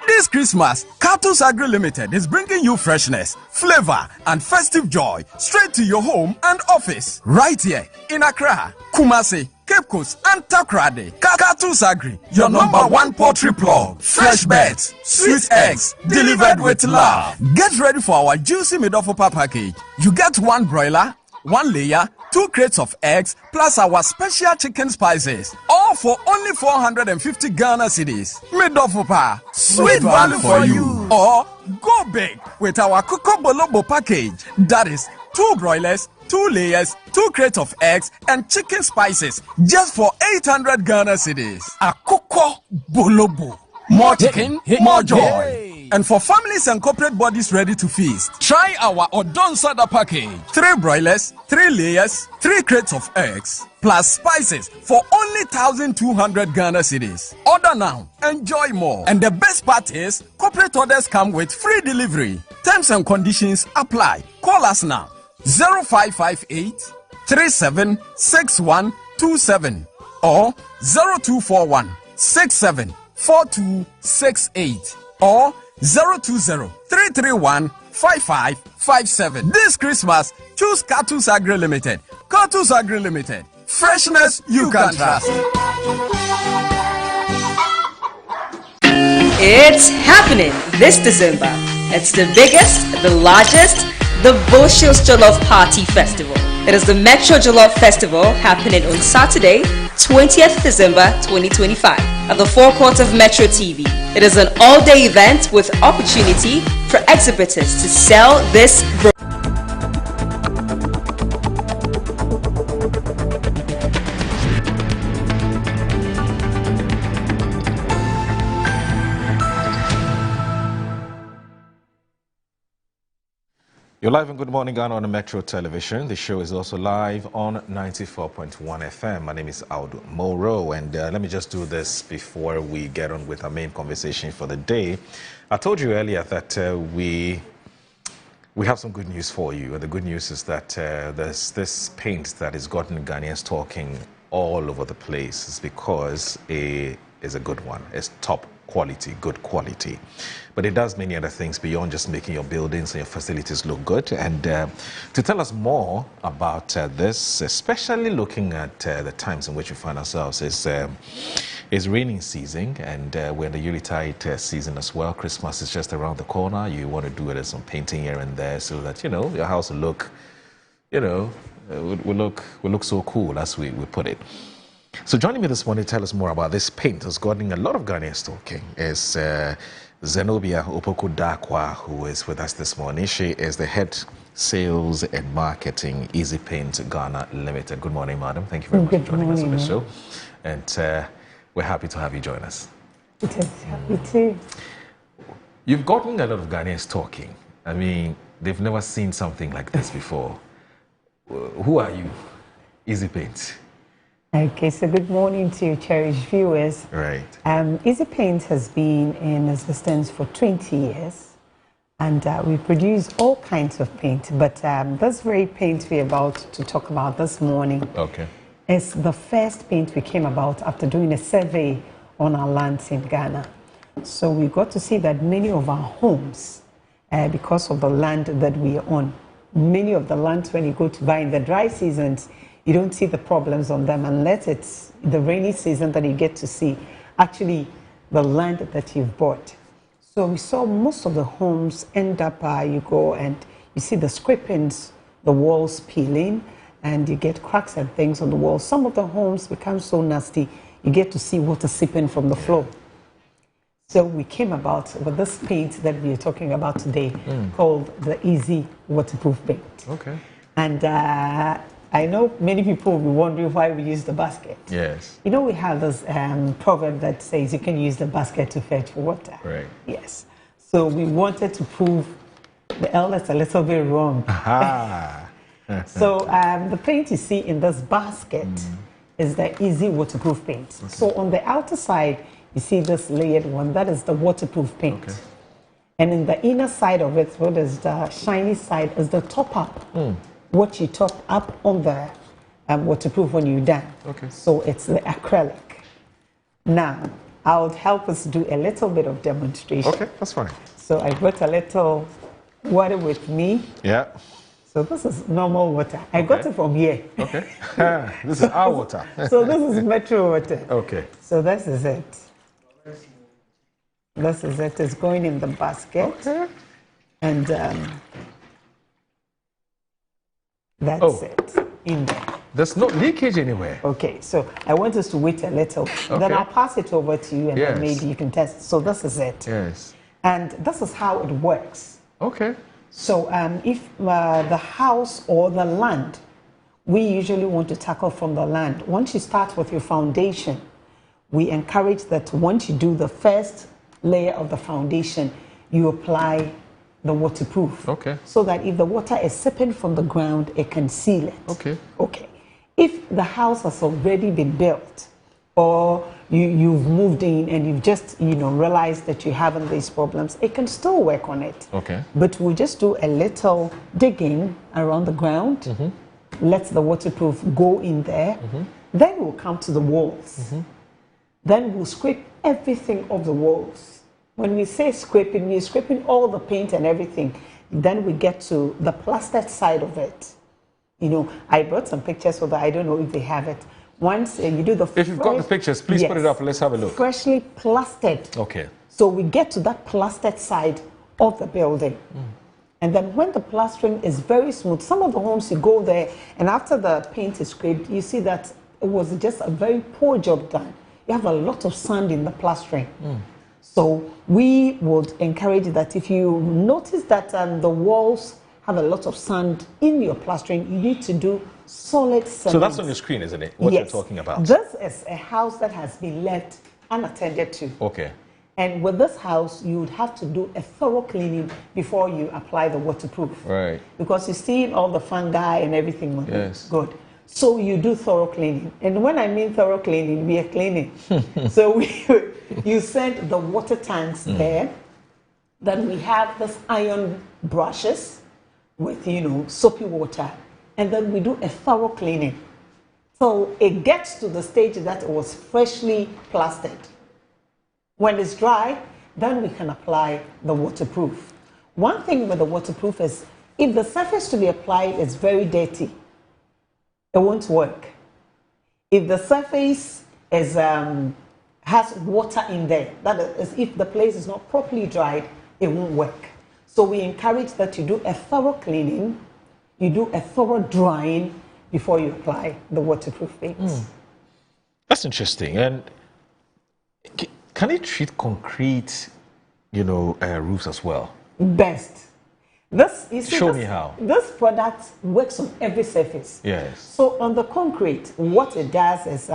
This Christmas, Cartus Agri Limited is bringing you freshness, flavor, and festive joy straight to your home and office. Right here in Accra, Kumasi, Cape Coast, and Takrade. Cartus Agri, your #1 poultry plug. Fresh birds, sweet eggs, delivered with love. Get ready for our juicy Midofopa package. You get 1 broiler, 1 layer, 2 crates of eggs, plus our special chicken spices. All for only 450 Ghana cedis. Midofopa, sweet value for you. Or go big with our Coco Bolobo package. That is 2 broilers, 2 layers, 2 crates of eggs, and chicken spices. Just for 800 Ghana cedis. A Coco Bolobo. More chicken, more joy. And for families and corporate bodies ready to feast, try our Odon Sada package. 3 broilers, 3 layers, 3 crates of eggs, plus spices for only 1,200 Ghana cedis. Order now, enjoy more. And the best part is, corporate orders come with free delivery. Terms and conditions apply. Call us now. 0558 376127 or 0241 674268 or 020-331-5557. This Christmas, choose Cartus Agri Limited. Cartus Agri Limited. Freshness you can trust. It's happening this December. It's the biggest, the largest, the Boshills Jollof Party Festival. It is the Metro Jollof Festival happening on Saturday, 20th December 2025 at the forecourt of Metro TV. It is an all-day event with opportunity for exhibitors to sell this You're live on Good Morning Ghana on the Metro Television. The show is also live on 94.1 FM. My name is Aldo Moro, and let me just do this before we get on with our main conversation for the day. I told you earlier that we have some good news for you, and the good news is that there's this paint that has gotten Ghanaians talking all over the place. It's because it is a good one. It's top quality, good quality. But it does many other things beyond just making your buildings and your facilities look good. And to tell us more about this, especially looking at the times in which we find ourselves, is raining season, and we're in the Yuletide season as well. Christmas is just around the corner. You want to do it as some painting here and there so that, you know, your house will look, you know, will look so cool, as we put it. So joining me this morning to tell us more about this paint has gotten a lot of Ghanaians talking is Zenobia Opoku Dakwa, who is with us this morning. She is the head sales and marketing Easy Paint Ghana Limited. Good morning, madam. Thank you very much for joining us on the show. And we're happy to have you join us. It is happy too. You've gotten a lot of Ghanaians talking. I mean, they've never seen something like this before. Who are you? Easy Paint. Okay, so good morning to your cherished viewers. Right. Easy Paint has been in existence for 20 years, and we produce all kinds of paint. But this very paint we're about to talk about this morning is the first paint we came about after doing a survey on our lands in Ghana. So we got to see that many of our homes, because of the land that we are on, many of the lands when you go to buy in the dry seasons, you don't see the problems on them unless it's the rainy season that you get to see actually the land that you've bought. So we saw most of the homes end up, you go and you see the scrapings, the walls peeling, and you get cracks and things on the walls. Some of the homes become so nasty, you get to see water seeping from the floor. So we came about with this paint that we are talking about today called the Easy Waterproof Paint. Okay. And I know many people will be wondering why we use the basket. Yes. You know, we have this proverb that says you can use the basket to fetch water. Right. Yes. So we wanted to prove the elders a little bit wrong. Aha. So the paint you see in this basket is the Easy Waterproof Paint. Okay. So on the outer side, you see this layered one. That is the waterproof paint. Okay. And in the inner side of it, what is the shiny side, is the top up. What you top up on the waterproof when you're done. Okay. So it's the acrylic. Now, I'll help us do a little bit of demonstration. Okay, that's fine. So I brought a little water with me. Yeah. So this is normal water. I got it from here. Okay. This is our water. So this is Metro water. Okay. So this is it. This is it. It's going in the basket. Okay. And that's it in there. There's no leakage anywhere. Okay, so I want us to wait a little. Okay. Then I'll pass it over to you and then maybe you can test. So this is it. Yes. And this is how it works. Okay. So if the house or the land, we usually want to tackle from the land. Once you start with your foundation, we encourage that once you do the first layer of the foundation, you apply the waterproof. Okay. So that if the water is sipping from the ground, it can seal it. Okay. Okay. If the house has already been built, or you've moved in and you've just realized that you're having these problems, it can still work on it. Okay. But we'll just do a little digging around the ground, let the waterproof go in there, then we'll come to the walls. Then we'll scrape everything off the walls. When we say scraping, we're scraping all the paint and everything. Then we get to the plastered side of it. I brought some pictures so that I don't know if they have it. Once you do the If you've got the pictures, please put it up. Let's have a look. Freshly plastered. Okay. So we get to that plastered side of the building. And then when the plastering is very smooth, some of the homes you go there and after the paint is scraped, you see that it was just a very poor job done. You have a lot of sand in the plastering. So we would encourage that if you notice that the walls have a lot of sand in your plastering, you need to do solid cement. So that's on your screen, isn't it? What you're talking about? This is a house that has been left unattended to. Okay. And with this house, you would have to do a thorough cleaning before you apply the waterproof. Right. Because you see all the fungi and everything. Yes. Good. So you do thorough cleaning. And when I mean thorough cleaning, we are cleaning. So you send the water tanks there. Then we have this iron brushes with, soapy water. And then we do a thorough cleaning. So it gets to the stage that it was freshly plastered. When it's dry, then we can apply the waterproof. One thing with the waterproof is if the surface to be applied is very dirty, it won't work. If the surface is has water in there, that is, if the place is not properly dried, it won't work. So we encourage that you do a thorough cleaning, you do a thorough drying before you apply the waterproof paints. That's interesting. And can it treat concrete, roofs as well? Best. This, you see, Show me how. This product works on every surface. Yes. So on the concrete, what it does is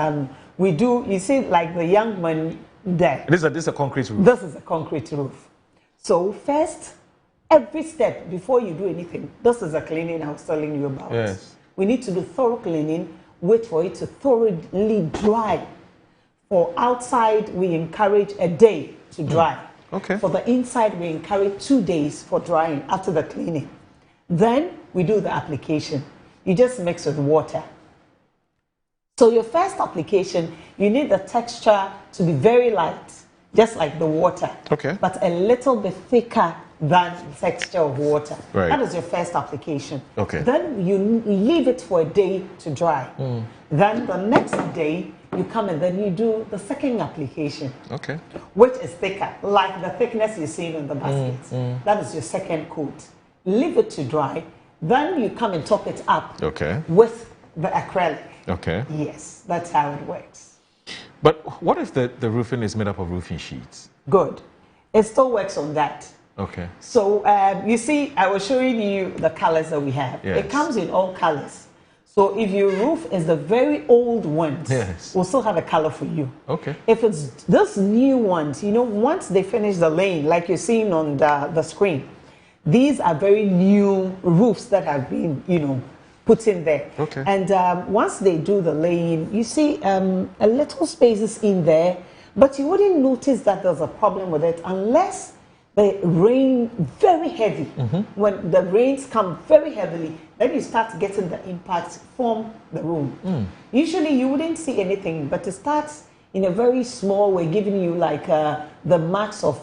we do, you see, like the young man there. This is a concrete roof? This is a concrete roof. So first, every step before you do anything, this is a cleaning I was telling you about. Yes. We need to do thorough cleaning, wait for it to thoroughly dry. For outside, we encourage a day to dry. Okay. For the inside, we encourage 2 days for drying after the cleaning. Then we do the application. You just mix with water. So your first application, you need the texture to be very light, just like the water. Okay. But a little bit thicker than the texture of water. Right. That is your first application. Okay. Then you leave it for a day to dry. Then the next day, you come and then you do the second application, Okay. which is thicker, like the thickness you're seeing on the basket. That is your second coat. Leave it to dry. Then you come and top it up Okay. with the acrylic. Okay. Yes, that's how it works. But what if the roofing is made up of roofing sheets? Good. It still works on that. Okay. So you see, I was showing you the colors that we have. Yes. It comes in all colors. So if your roof is the very old ones, Yes. we'll still have a color for you. Okay. If it's this new ones, once they finish the laying, like you're seeing on the screen, these are very new roofs that have been, put in there. Okay. And once they do the laying, you see a little spaces in there, but you wouldn't notice that there's a problem with it unless the rain very heavy. When the rains come very heavily, then you start getting the impact from the room. Usually you wouldn't see anything, but it starts in a very small way, giving you like the marks of,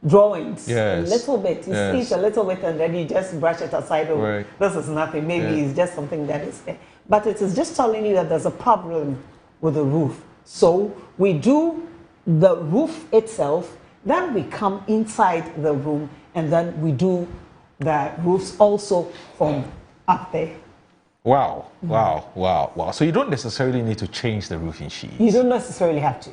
drawings. Yes. A little bit. You see it a little bit and then you just brush it aside. Oh, Right. this is nothing. Maybe Yeah. it's just something that is there. But it is just telling you that there's a problem with the roof. So we do the roof itself, then we come inside the room and then we do the roofs also from up there. Wow. So you don't necessarily need to change the roofing sheet. You don't necessarily have to.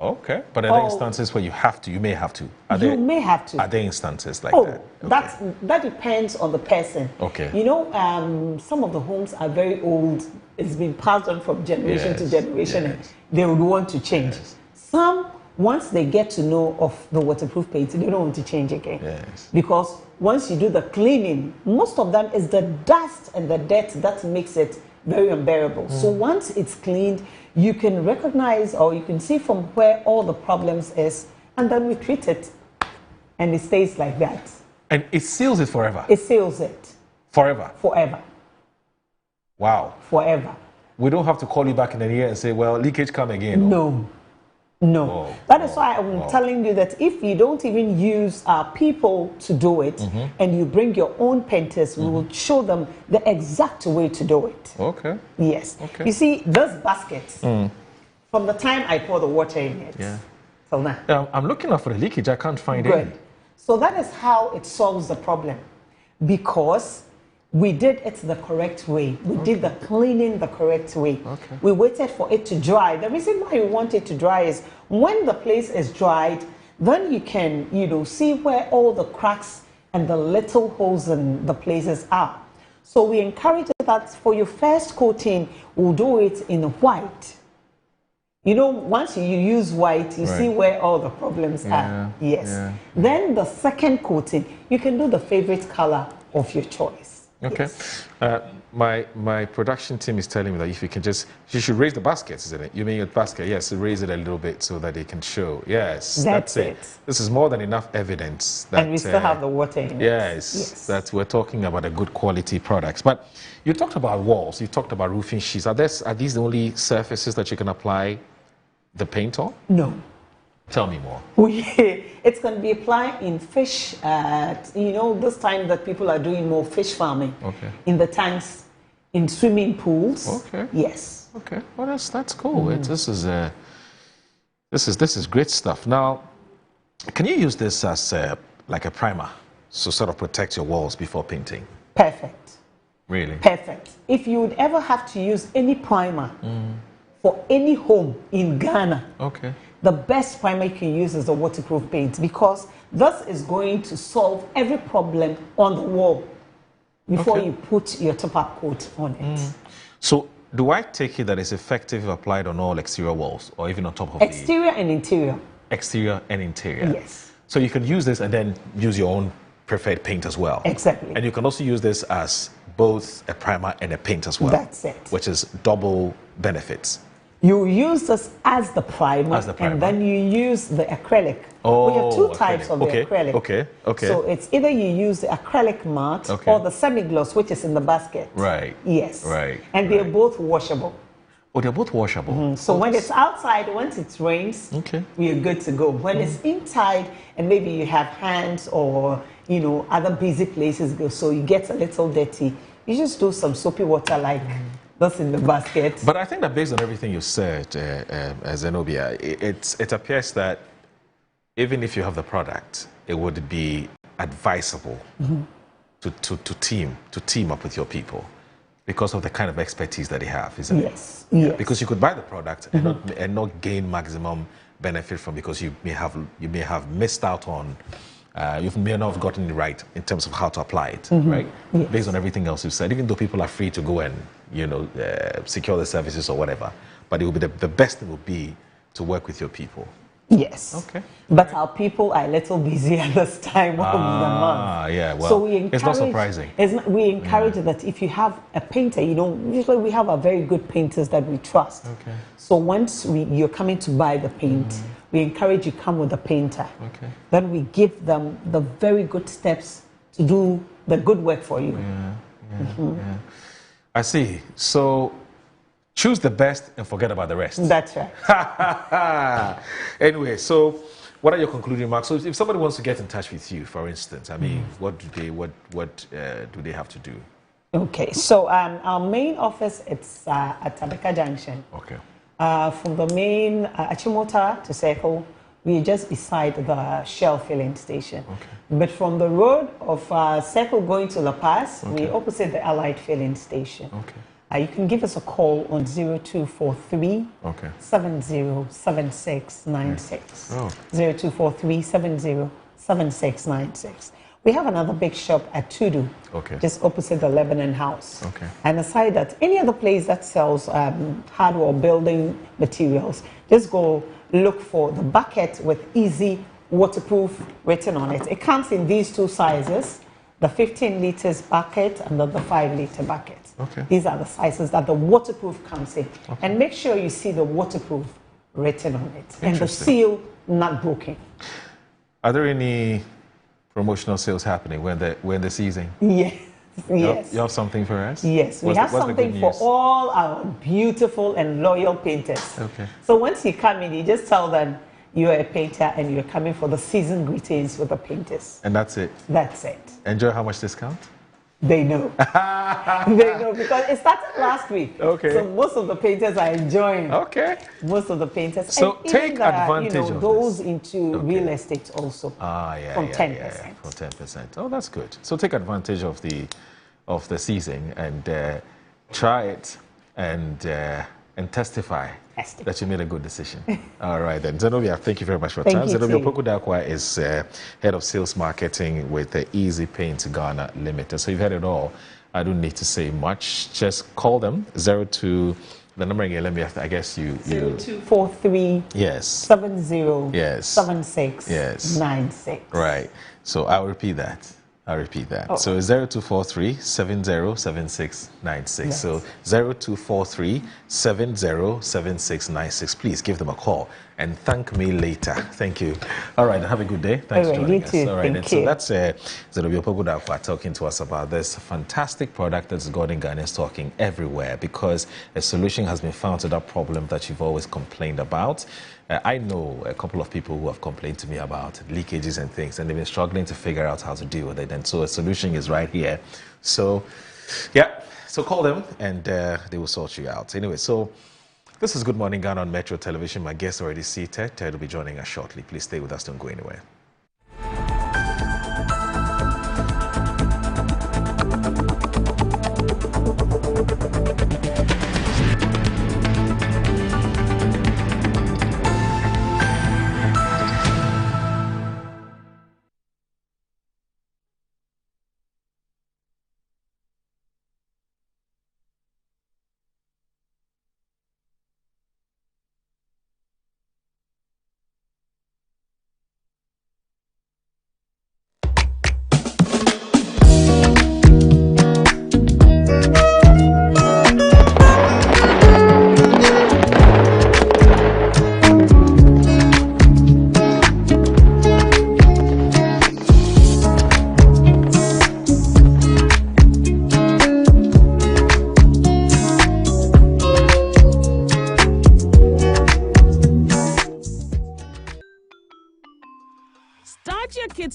Okay. But are there instances where you may have to? May have to. Are there instances like that? That depends on the person. Okay. Some of the homes are very old. It's been passed on from generation to generation. And they would want to change. Some, once they get to know of the waterproof paint, they don't want to change again. Yes. Because once you do the cleaning, most of them is the dust and the dirt that makes it very unbearable. So once it's cleaned, you can recognize or you can see from where all the problems is, and then we treat it, and it stays like that. And it seals it forever? It seals it. Forever? Forever. Wow. Forever. We don't have to call you back in a year and say, well, leakage come again. No. That is why I'm telling you that if you don't even use people to do it, and you bring your own painters, we will show them the exact way to do it. Okay. Yes. Okay. You see, this basket, from the time I pour the water in it till now. I'm looking out for the leakage. I can't find Good. it. So that is how it solves the problem. Because we did it the correct way. We did the cleaning the correct way. Okay. We waited for it to dry. The reason why we want it to dry is when the place is dried, then you can, see where all the cracks and the little holes in the places are. So we encourage that for your first coating, we'll do it in white. Once you use white, you see where all the problems are. Yes. Yeah. Then the second coating, you can do the favorite color of your choice. Okay. Yes. My production team is telling me that if you should raise the basket, isn't it? You mean your basket? Yes, raise it a little bit so that they can show. Yes, that's it. This is more than enough evidence that. And we still have the water in it. Yes, that we're talking about a good quality products. But you talked about walls. You talked about roofing sheets. Are these the only surfaces that you can apply the paint on? No. Tell me more. It's going to be applied in fish, this time that people are doing more fish farming. Okay. In the tanks, in swimming pools. Okay. Yes. Okay. Well, that's cool. This is great stuff. Now, can you use this as like a primer, so sort of protect your walls before painting? Perfect. Really? Perfect. If you would ever have to use any primer for any home in Ghana, okay, the best primer you can use is the waterproof paint, because this is going to solve every problem on the wall before you put your top-up coat on it. So, do I take it that it's effective if applied on all exterior walls, or even on top of exterior and interior? Exterior and interior. Yes. So you can use this and then use your own preferred paint as well. Exactly. And you can also use this as both a primer and a paint as well. That's it. Which is double benefits. You use this as the primer, and then you use the acrylic. We have two types of the acrylic. Okay. So it's either you use the acrylic matte or the semi-gloss, which is in the basket. Right. Yes. Right. And they're both washable. Oh, they're both washable. So when it's outside, once it rains, we are good to go. When it's inside, and maybe you have hands or other busy places, so you get a little dirty, you just do some soapy water like this in the basket. But I think that based on everything you said, Zenobia, it appears that even if you have the product, it would be advisable to team up with your people, because of the kind of expertise that they have, isn't it? Yes. Yes. Because you could buy the product and not gain maximum benefit from, because you may have missed out on, you may not have gotten it right in terms of how to apply it, right? Yes. Based on everything else you've said, even though people are free to go and secure the services or whatever, but it will be the best thing would be to work with your people. Yes. Okay. But our people are a little busy at this time of the month. Yeah, well, so we encourage, it's not surprising. We encourage that if you have a painter, usually we have a very good painters that we trust. Okay. So once you're coming to buy the paint, we encourage you come with a painter. Okay. Then we give them the very good steps to do the good work for you. Yeah. I see. So choose the best and forget about the rest. That's right. Anyway, so what are your concluding remarks? So if somebody wants to get in touch with you, for instance, I mean, what do they have to do? Okay, so our main office is at Tabeka Junction. Okay. From the main Achimota to Circle, we're just beside the Shell filling station. Okay. But from the road of Circle going to La Paz, we're opposite the Allied filling station. Okay. You can give us a call on 0243 707696. 0243 707696. We have another big shop at Tudu, just opposite the Lebanon House. Okay. And aside that, any other place that sells hardware building materials, just go look for the bucket with easy waterproof written on it. It comes in these two sizes, the 15 liters bucket and the 5 liter bucket. Okay. These are the sizes that the waterproof comes in. And make sure you see the waterproof written on it and the seal not broken. Are there any promotional sales happening when the season? Yes. Yes. You have something for us? Yes, we have something for all our beautiful and loyal painters. Okay. So once you come in, you just tell them you're a painter and you're coming for the season greetings with the painters. And that's it? That's it. Enjoy how much discount? They know. They know because it started last week. Okay. So most of the painters are enjoying. Okay. Most of the painters. So and take advantage of those into real estate also. From 10%. Yeah. From 10%. Oh, that's good. So take advantage of the season and try it and testify that you made a good decision. All right, then. Zenobia, thank you very much for your time. Zenobia Opoku-Darkwa is Head of Sales Marketing with Easy Paint Ghana Limited. So you've heard it all. I don't need to say much. Just call them, 02, the number again, let me, I guess you 0243 yes 70 yes 76 yes 96. Right. So I'll repeat that. So 0243 707696. So 0243 707696. Please give them a call and thank me later. Thank you. All right, have a good day. Thanks for joining us. All right, so that's Zenobia Pogudakwa talking to us about this fantastic product that's Gordon Ghana is talking everywhere, because a solution has been found to that problem that you've always complained about. I know a couple of people who have complained to me about leakages and things, and they've been struggling to figure out how to deal with it. And so a solution is right here. So, yeah, so call them and they will sort you out. Anyway, so this is Good Morning Ghana on Metro Television. My guest already seated. Ted will be joining us shortly. Please stay with us. Don't go anywhere.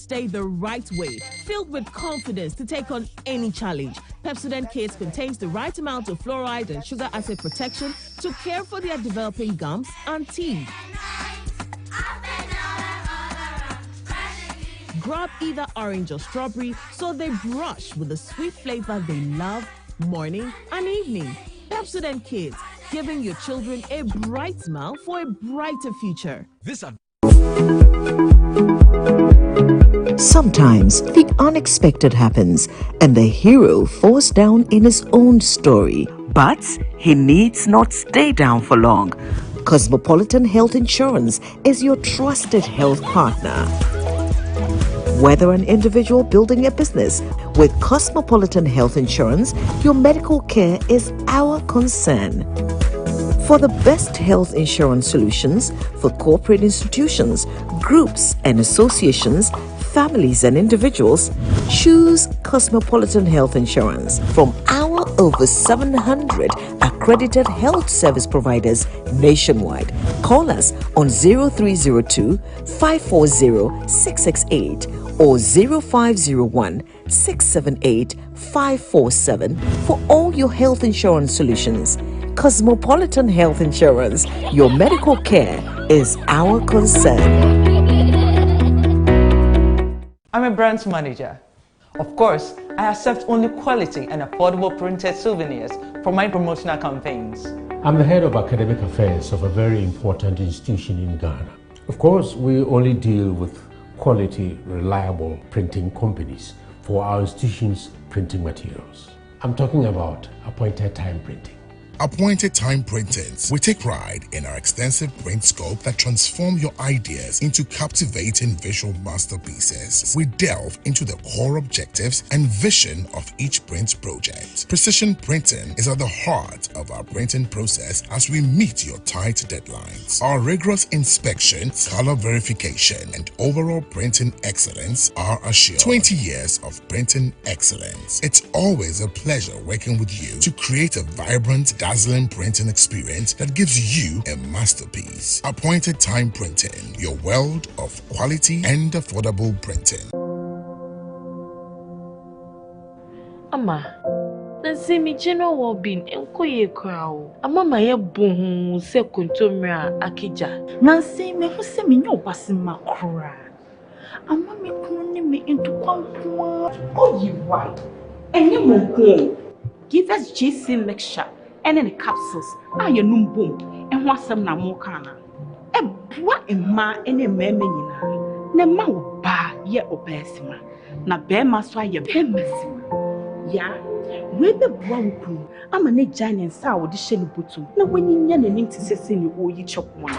Day the right way, filled with confidence to take on any challenge. Pepsodent Kids contains the right amount of fluoride and sugar acid protection to care for their developing gums and teeth. Grab either orange or strawberry so they brush with the sweet flavor they love morning and evening. Pepsodent Kids, giving your children a bright smile for a brighter future. Sometimes the unexpected happens and the hero falls down in his own story. But he needs not stay down for long. Cosmopolitan Health Insurance is your trusted health partner. Whether an individual building a business, with Cosmopolitan Health Insurance, your medical care is our concern. For the best health insurance solutions for corporate institutions, groups and associations, families and individuals, choose Cosmopolitan Health Insurance from our over 700 accredited health service providers nationwide. Call us on 0302 540 668 or 0501 678 547 for all your health insurance solutions. Cosmopolitan Health Insurance, your medical care is our concern. I'm a brand manager. Of course, I accept only quality and affordable printed souvenirs for my promotional campaigns. I'm the head of academic affairs of a very important institution in Ghana. Of course, we only deal with quality, reliable printing companies for our institution's printing materials. I'm talking about appointed time printing. Appointed Time Printings. We take pride in our extensive print scope that transform your ideas into captivating visual masterpieces. We delve into the core objectives and vision of each print project. Precision printing is at the heart of our printing process as we meet your tight deadlines. Our rigorous inspection, color verification, and overall printing excellence are assured. 20 years of printing excellence. It's always a pleasure working with you to create a vibrant, dazzling printing experience that gives you a masterpiece. Appointed Time Printing, your world of quality and affordable printing. Ama, nansi mi jeno wo bin enko ye kwao. Ama ma ye bohu se kontomra akija. Nansi me hu se mi nyo basi makura. Ama me kunu ni me into kwankwa. Oh, you right. Enye mo ko. Give us JC lecture. And then the capsules are your num boom and what some na more kana. A bois and ma and a memina. Ne ma ba ye obesima. Na bear must why ye pemissima. Ya, we the bois I'm a net giant sour the shelly button. No when you yan and into sessin or you chop one.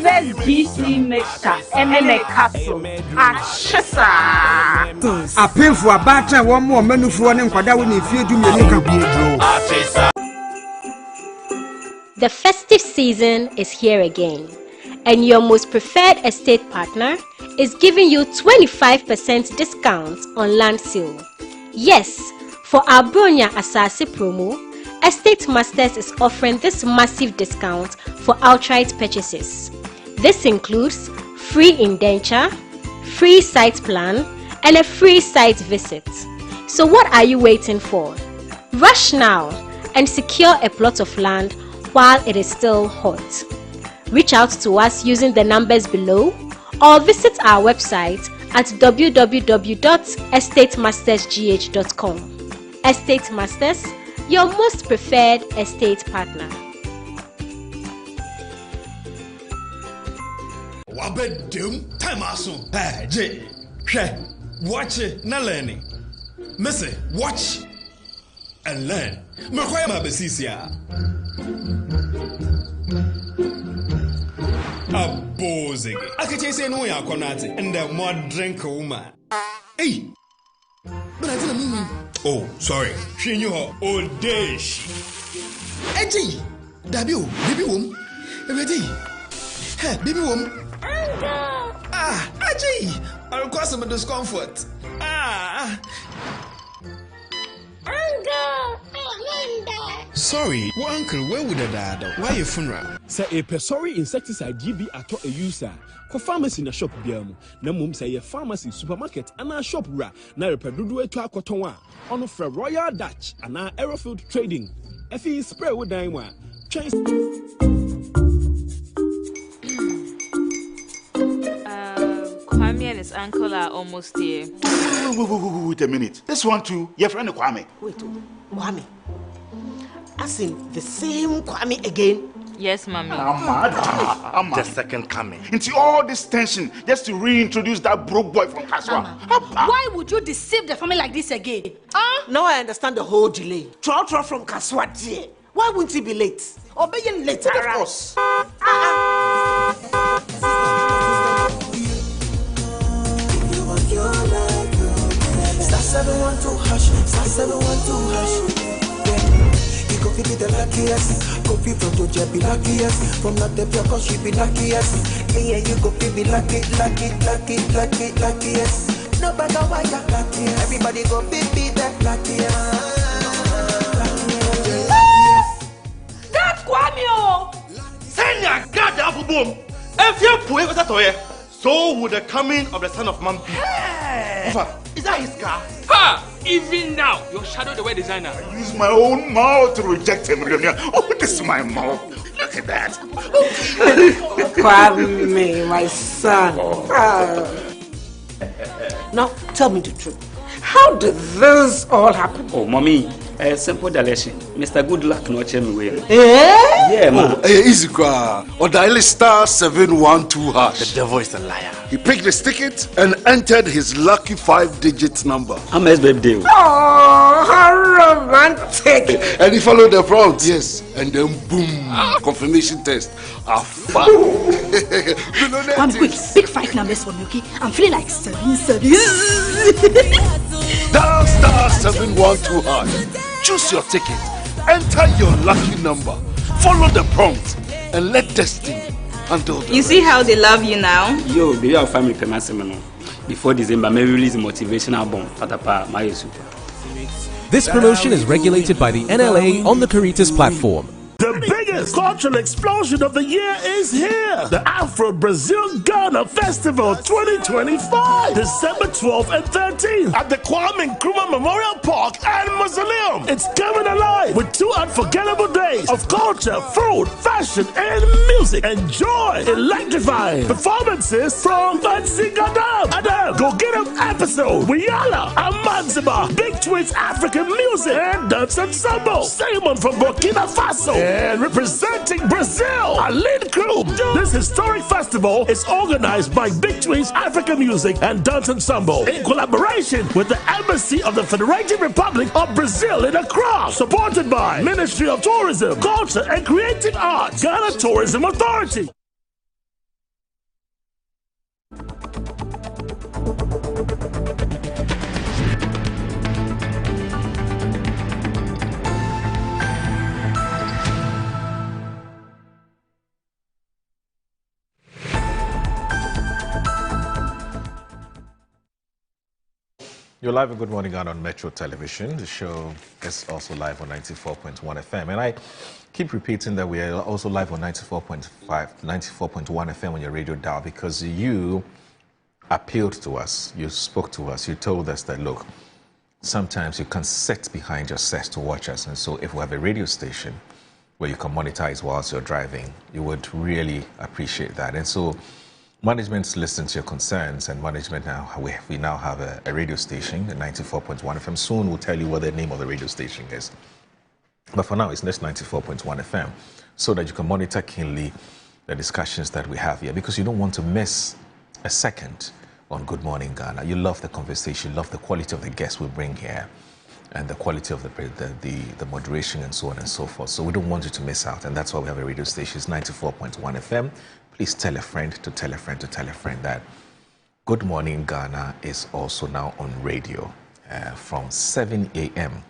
Give us GC mixture and a castle. Achesa. A pay for a batter, one more menu for one and Quadawi if you do me. The festive season is here again, and your most preferred estate partner is giving you 25% discount on land sale. Yes, for our Bronya Asase promo, Estate Masters is offering this massive discount for outright purchases. This includes free indenture, free site plan, and a free site visit. So what are you waiting for? Rush now and secure a plot of land while it is still hot. Reach out to us using the numbers below or visit our website at www.estatemastersgh.com. Estate Masters, your most preferred estate partner. Wabedum time aso. Hey, J. Watch it, na learning. Missy, watch and learn. Makwaya mabesisia. Abozing. Akache say no ya konate and the more drink woman. Hey. But I didn't mean. Oh, sorry. She knew her old days. Eji, Dabio, baby wom. Ready? Hey, baby wom. Ah, Eji, I'll cause some discomfort. Ah. Sorry, well, uncle, where would the dad? Why your funeral? Say a sorry insecticide GB at a user. For pharmacy in a shop biam. Na mum say a pharmacy supermarket and a shop ra. Na repedudu to a cotonwa. On for Royal Dutch and our Aerofield Trading. Effie spray with Daimwa. Change. Kwame and his uncle are almost here. Wait a minute. This one too, your friend Kwame. Wait, Kwame. As in the same Kwame again? Yes, Mommy. I'm the second coming. Into all this tension just to reintroduce that broke boy from Kaswa. Why would you deceive the family like this again? Now I understand the whole delay. Trout from Kaswa, dear. Why wouldn't he be late? Or be late, of course. Star 712 hash, star 712 hash. You go fit the luckiest. Coffee from Georgia be luckiest. From Natepia cause she be luckiest. Yeah, you go fit be luckiest. No matter why you're luckiest. Everybody go fit be that luckiest. That Kwame! Send your God up boom. If you put it at so would the coming of the Son of Man be. Is that his car? Ha! Even now, your shadow the way designer. I use my own mouth to reject him. Oh, this is my mouth. Look at that. Kwame, my son. Now, tell me the truth. How did this all happen? Oh, Mommy, a simple direction. Mr. Goodluck no check me way. Yeah, man. Easy car. Or dial star 712 hash. The devil is a liar. He picked his ticket and entered his lucky 5-digit number. I'm his baby. Oh, how romantic. And he followed the prompt, yes. And then boom, confirmation test. One quick, pick 5 numbers for me, okay? I'm feeling like 7. Dial star 712 hash. Choose your ticket. Enter your lucky number. Follow the prompt and let destiny handle the You see how they love you now? Yo, do you have family payment? Before December, may release a motivational album. Patapa, my super. This promotion is regulated by the NLA on the Caritas platform. The biggest cultural explosion of the year is here. The Afro-Brazil Ghana Festival 2025. December 12th and 13th at the Kwame Nkrumah Memorial Park and Mausoleum. It's coming alive with 2 unforgettable days of culture, food, fashion, and music. Enjoy electrifying performances from Fancy Gadam, Adam, Go Get 'Em episode, Wiyala, Amanziba, Big Twins African music, and Dance Ensemble. Simon from Burkina Faso. And representing Brazil, a lead crew. This historic festival is organized by Big Twins African Music and Dance Ensemble in collaboration with the Embassy of the Federated Republic of Brazil in Accra, supported by Ministry of Tourism, Culture and Creative Arts, Ghana Tourism Authority. You're live on Good Morning Ghana on Metro Television. The show is also live on 94.1 FM. And I keep repeating that we are also live on 94.1 FM on your radio dial because you appealed to us, you spoke to us, you told us that, look, sometimes you can sit behind your set to watch us. And so if we have a radio station where you can monetize whilst you're driving, you would really appreciate that. And so management's listened to your concerns, and management now, we now have a radio station, 94.1 FM. Soon we'll tell you what the name of the radio station is. But for now, it's just 94.1 FM, so that you can monitor keenly the discussions that we have here, because you don't want to miss a second on Good Morning Ghana. You love the conversation, love the quality of the guests we bring here, and the quality of the moderation and so on and so forth. So we don't want you to miss out, and that's why we have a radio station. It's 94.1 FM. Please tell a friend to tell a friend to tell a friend that Good Morning Ghana is also now on radio from 7 a.m.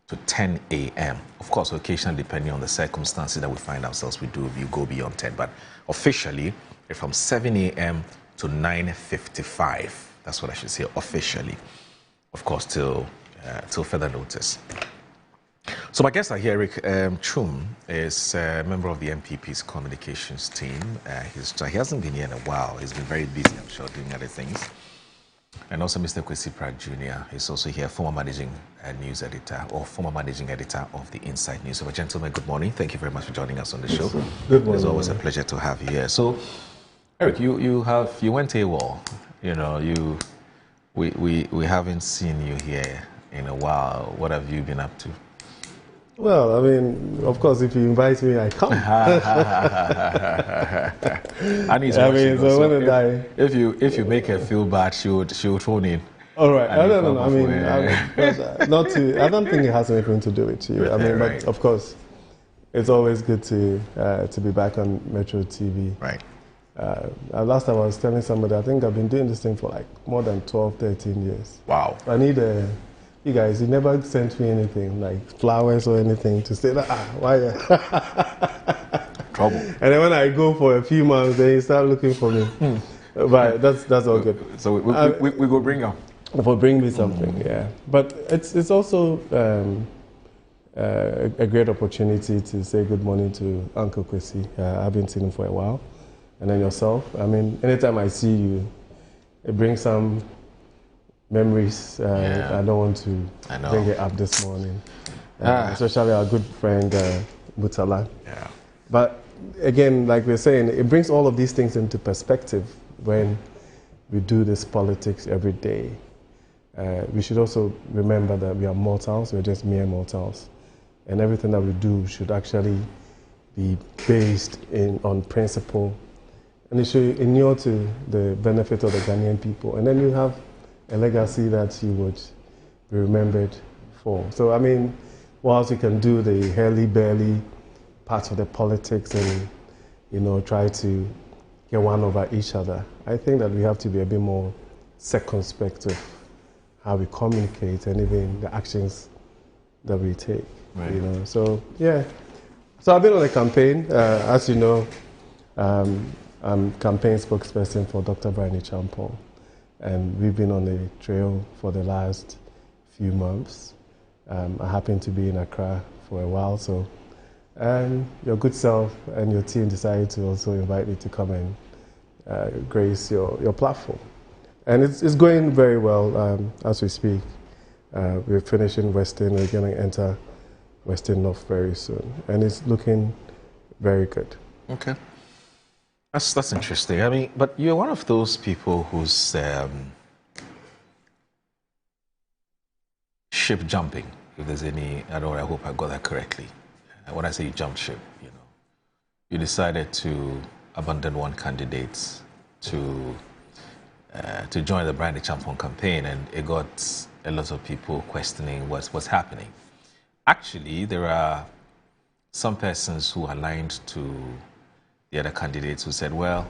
to 10 a.m. Of course, occasionally, depending on the circumstances that we find ourselves, we go beyond 10. But officially, from 7 a.m. to 9:55. That's what I should say officially. Of course, till further notice. So my guest here, Eric Twum, is a member of the MPP's communications team. He hasn't been here in a while. He's been very busy, I'm sure, doing other things. And also Mr. Kwesi Pratt Jr. is also here, former managing news editor or former managing editor of the Inside News. So, gentlemen, good morning. Thank you very much for joining us on the show. Good morning. It's always a pleasure to have you here. So, Eric, you went AWOL. You know, we haven't seen you here in a while. What have you been up to? Well, I mean, of course, if you invite me, I come. I need to if you make her feel bad, she would phone in. All right. I don't know. I mean, I don't think it has anything to do with you. I mean, right. But of course, it's always good to be back on Metro TV. Right. Last time I was telling somebody, I think I've been doing this thing for like more than 12, 13 years. Wow. I need you guys, you never sent me anything, like flowers or anything, to say that, why? Trouble. And then when I go for a few months, then you start looking for me. But that's all good. So we go bring you. We'll bring me something, yeah. But it's also a great opportunity to say good morning to Uncle Kwesi. I haven't seen him for a while. And then yourself. I mean, anytime I see you, it brings some memories. I don't want to bring it up this morning. Especially our good friend Mutala. Yeah. But again, like we're saying, it brings all of these things into perspective when we do this politics every day. We should also remember that we are mortals, we're just mere mortals. And everything that we do should actually be based on principle. And it should inure to the benefit of the Ghanaian people. And then you have a legacy that you would be remembered for. So, I mean, whilst you can do the hurly-burly parts of the politics and, you know, try to get one over each other, I think that we have to be a bit more circumspect of how we communicate and even the actions that we take. Right. You know, so yeah. So I've been on a campaign, as you know. I'm campaign spokesperson for Dr. Bryony Champong, and we've been on the trail for the last few months. I happen to be in Accra for a while, so your good self and your team decided to also invite me to come and grace your platform. And it's going very well as we speak. We're finishing Western, we're going to enter Western North very soon, and it's looking very good. Okay. That's interesting. I mean, but you're one of those people who's ship jumping, if there's any, I hope I got that correctly. When I say you jumped ship, you know, you decided to abandon one candidate to join the Bryony Champong campaign, and it got a lot of people questioning what's happening. Actually, there are some persons who aligned to the other candidates who said, well,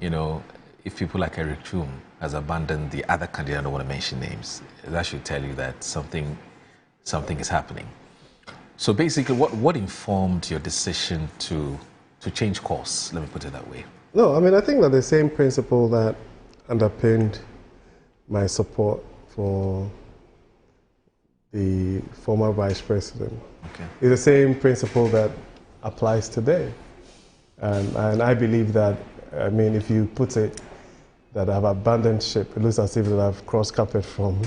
you know, if people like Eric Twum has abandoned the other candidate, I don't want to mention names, that should tell you that something is happening. So basically, what informed your decision to change course? Let me put it that way. No, I mean, I think that the same principle that underpinned my support for the former vice president. Okay. It's the same principle that applies today. And I believe that, I mean, if you put it that I've abandoned ship, it looks as if that I've crossed carpet from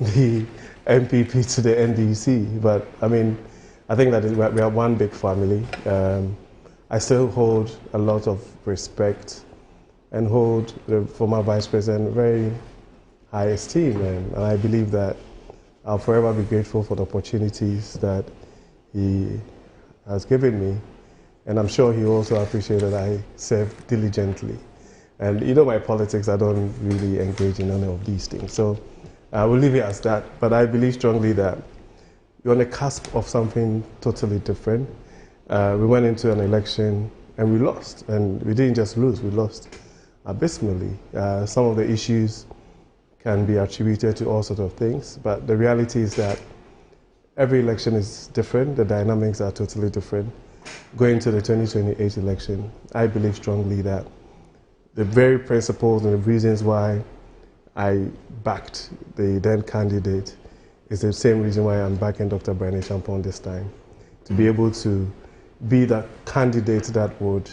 the MPP to the NDC. But I mean, I think that we are one big family. I still hold a lot of respect and hold the former vice president very high esteem. And I believe that I'll forever be grateful for the opportunities that he has given me. And I'm sure he also appreciated that I served diligently. And you know my politics, I don't really engage in any of these things. So I will leave it as that. But I believe strongly that we're on the cusp of something totally different. We went into an election and we lost. And we didn't just lose, we lost abysmally. Some of the issues can be attributed to all sorts of things. But the reality is that every election is different. The dynamics are totally different. Going to the 2028 election, I believe strongly that the very principles and the reasons why I backed the then candidate is the same reason why I'm backing Dr. Brian Acheampong this time. To be able to be the candidate that would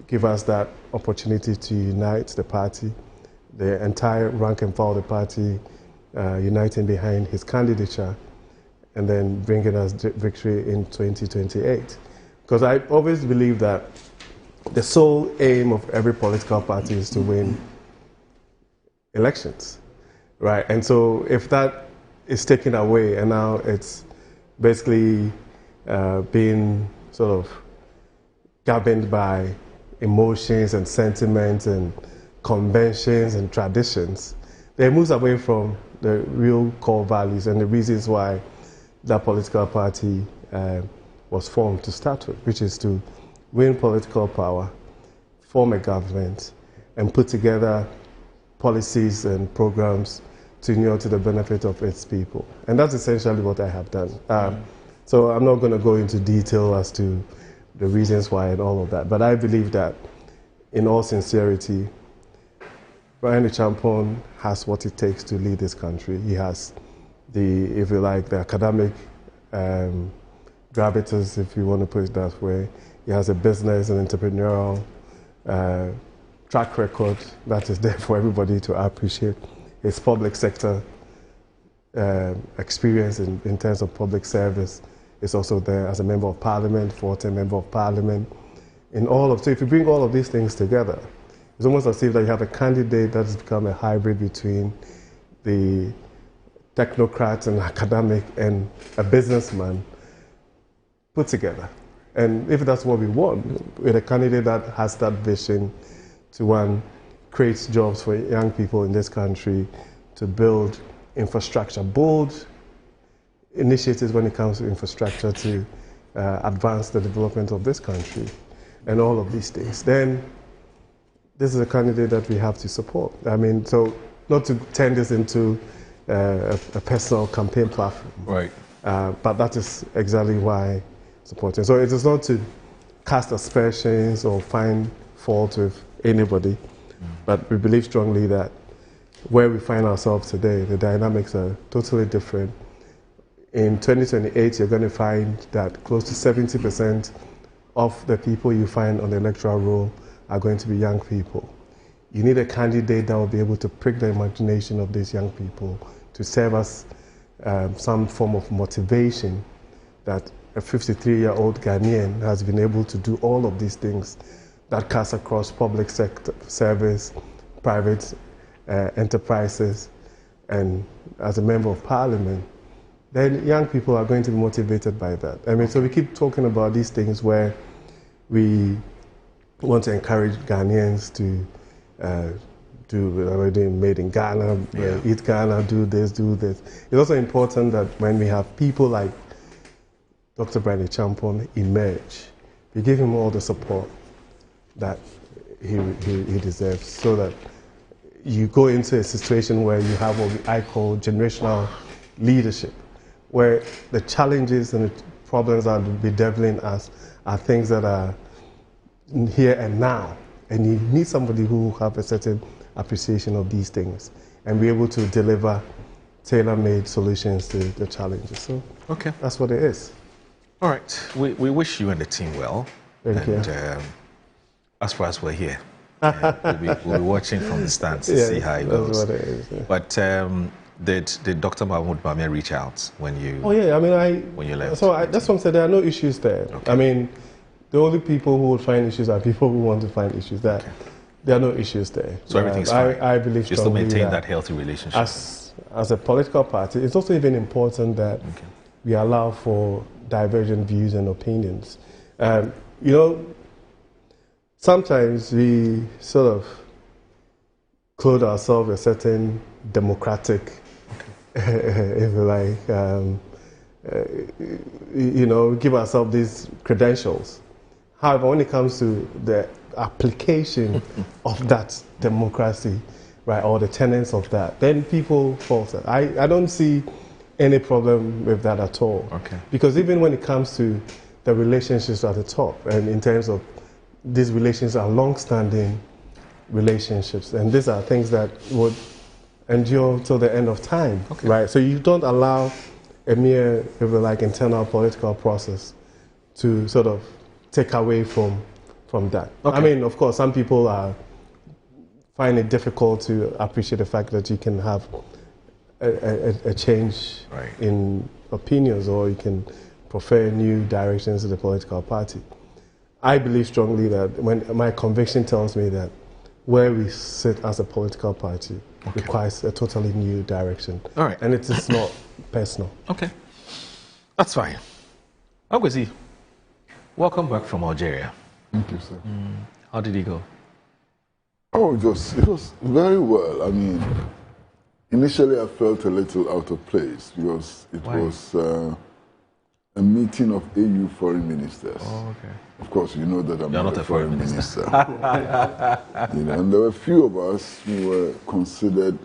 give us that opportunity to unite the party, the entire rank and file of the party uniting behind his candidature, and then bringing us victory in 2028. Because I always believe that the sole aim of every political party is to win elections, right? And so if that is taken away and now it's basically being sort of governed by emotions and sentiments and conventions and traditions, then it moves away from the real core values and the reasons why that political party was formed to start with, which is to win political power, form a government, and put together policies and programs to inure to the benefit of its people. And that's essentially what I have done. So I'm not going to go into detail as to the reasons why and all of that, but I believe that in all sincerity, Brian Acheampong has what it takes to lead this country. He has if you like, the academic gravitas, if you want to put it that way. He has a business and entrepreneurial track record that is there for everybody to appreciate. His public sector experience in terms of public service is also there as a member of parliament, 14th member of parliament. So if you bring all of these things together, it's almost as if that you have a candidate that has become a hybrid between the technocrat and academic and a businessman put together. And if that's what we want, with a candidate that has that vision to, one, create jobs for young people in this country, to build infrastructure, bold initiatives when it comes to infrastructure to advance the development of this country and all of these things, then this is a candidate that we have to support. I mean, so not to turn this into a personal campaign platform. Right. But that is exactly why supporting. So it is not to cast aspersions or find fault with anybody, but we believe strongly that where we find ourselves today, the dynamics are totally different. In 2028, you're going to find that close to 70% of the people you find on the electoral roll are going to be young people. You need a candidate that will be able to prick the imagination of these young people to serve us some form of motivation that a 53-year-old Ghanaian has been able to do all of these things that cuts across public sector service, private enterprises, and as a member of parliament, then young people are going to be motivated by that. I mean, so we keep talking about these things where we want to encourage Ghanaians to do already made in Ghana, eat Ghana, do this, do this. It's also important that when we have people like Dr. Brian Acheampong emerge, we give him all the support that he deserves, so that you go into a situation where you have what I call generational leadership, where the challenges and the problems that are bedeviling us are things that are here and now. And you need somebody who have a certain appreciation of these things and be able to deliver tailor-made solutions to the challenges. So okay, that's what it is. All right, we wish you and the team well. Thank you. As far as we're here, we'll be watching from the stands to see how it goes. That's what it is. Yeah. But did Dr. Mahmoud Bawumia reach out when you? Oh yeah, I mean when you left. So that's what I'm saying. There are no issues there. Okay. I mean, the only people who would find issues are people who want to find issues. There are no issues there. So everything's fine. I believe you still maintain that healthy relationship. As a political party, it's also even important that we allow for divergent views and opinions. You know, sometimes we sort of clothe ourselves a certain democratic, if you like, you know, give ourselves these credentials. However, when it comes to the application of that democracy, right, or the tenets of that, then people falter. I don't see any problem with that at all. Okay. Because even when it comes to the relationships at the top, and in terms of these relations are long-standing relationships, and these are things that would endure till the end of time, right? So you don't allow a mere, if you like, internal political process to sort of take away from that. I mean, of course, some people find it difficult to appreciate the fact that you can have a change in opinions, or you can prefer new directions to the political party. I believe strongly that when my conviction tells me that where we sit as a political party requires a totally new direction. All right. And it is not personal. Okay. That's fine. Agwezi, welcome back from Algeria. Thank you, sir. How did it go? Oh, it was very well. I mean, initially I felt a little out of place because it was a meeting of AU foreign ministers. Oh, okay. Of course, you know that I'm You're not a foreign minister. You know, and there were a few of us who were considered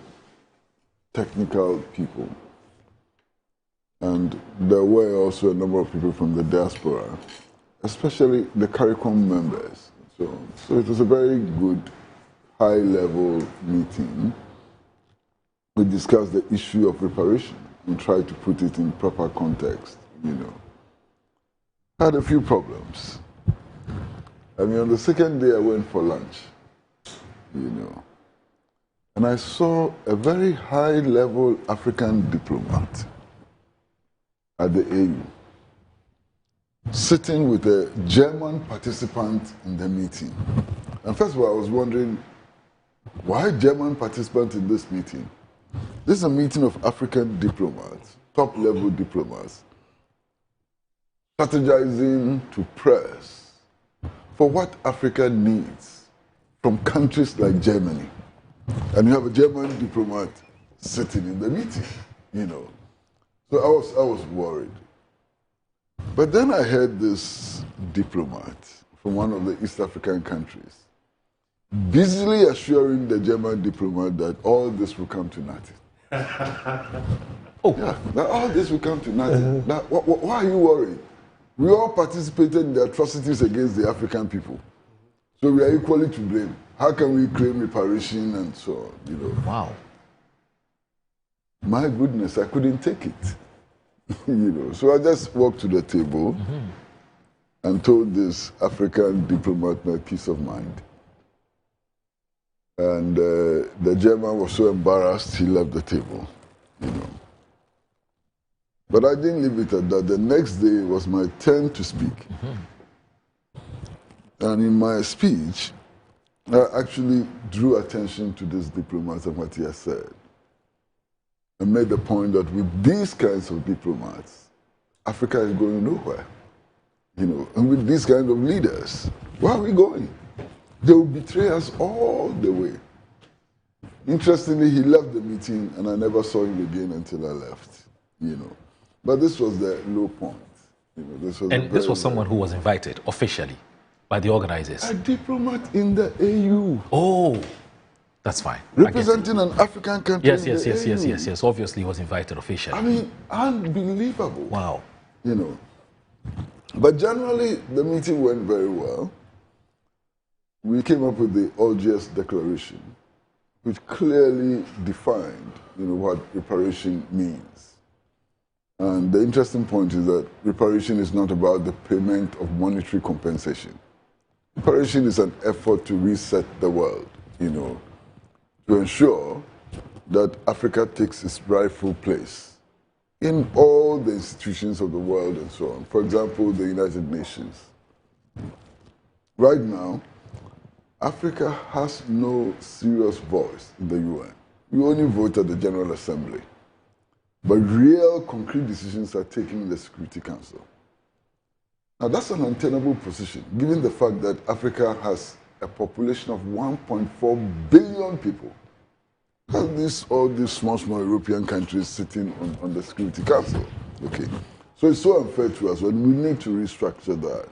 technical people. And there were also a number of people from the diaspora, especially the CARICOM members. So it was a very good, high-level meeting. We discussed the issue of reparation and tried to put it in proper context, you know. Had a few problems. I mean, on the second day I went for lunch, you know, and I saw a very high-level African diplomat at the AU, sitting with a German participant in the meeting. And first of all, I was wondering, why German participant in this meeting? This is a meeting of African diplomats, top-level diplomats, strategizing to press for what Africa needs from countries like Germany. And you have a German diplomat sitting in the meeting, you know. So I was worried. But then I heard this diplomat from one of the East African countries busily assuring the German diplomat that all this will come to nothing. Yeah, that all this will come to nothing. That, why are you worried? We all participated in the atrocities against the African people. So we are equally to blame. How can we claim reparation and so on, you know? Wow. My goodness, I couldn't take it. You know, so I just walked to the table and told this African diplomat my peace of mind. And the German was so embarrassed, he left the table, you know. But I didn't leave it at that. The next day was my turn to speak. And in my speech, I actually drew attention to this diplomat and what he has said. I made the point that with these kinds of diplomats, Africa is going nowhere. You know, and with these kinds of leaders, where are we going? They will betray us all the way. Interestingly, he left the meeting and I never saw him again until I left, you know. But this was the low point. You know, this was someone who was invited officially by the organizers. A diplomat in the AU. Oh, that's fine. Representing an African country. Yes. Obviously, he was invited officially. I mean, unbelievable. Wow. You know. But generally, the meeting went very well. We came up with the Algiers Declaration, which clearly defined, what reparation means. And the interesting point is that reparation is not about the payment of monetary compensation. Reparation is an effort to reset the world, to ensure that Africa takes its rightful place in all the institutions of the world and so on. For example, the United Nations. Right now, Africa has no serious voice in the UN. We only vote at the General Assembly. But real, concrete decisions are taken in the Security Council. Now, that's an untenable position, given the fact that Africa has a population of 1.4 billion people. All these small European countries sitting on the Security Council. Okay. So it's so unfair to us, and we need to restructure that.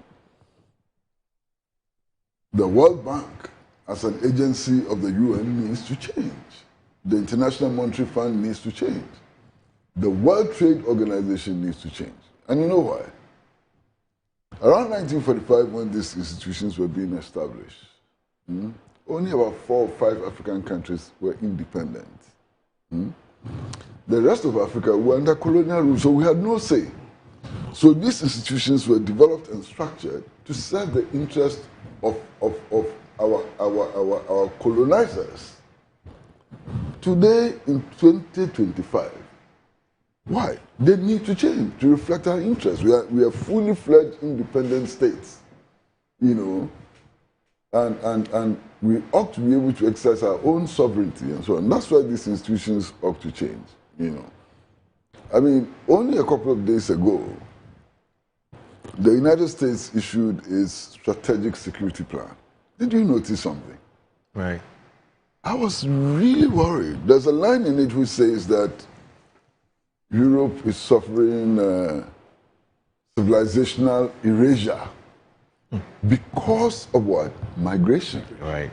The World Bank, as an agency of the UN, needs to change. The International Monetary Fund needs to change. The World Trade Organization needs to change. And you know why? Around 1945, when these institutions were being established, only about 4 or 5 African countries were independent. The rest of Africa were under colonial rule, so we had no say. So these institutions were developed and structured to serve the interest of our colonizers. Today, in 2025, why? They need to change to reflect our interests. We are fully fledged independent states, and we ought to be able to exercise our own sovereignty and so on. That's why these institutions ought to change, I mean, only a couple of days ago, the United States issued its strategic security plan. Did you notice something? Right. I was really worried. There's a line in it which says that Europe is suffering civilizational erasure because of what? Migration. Right.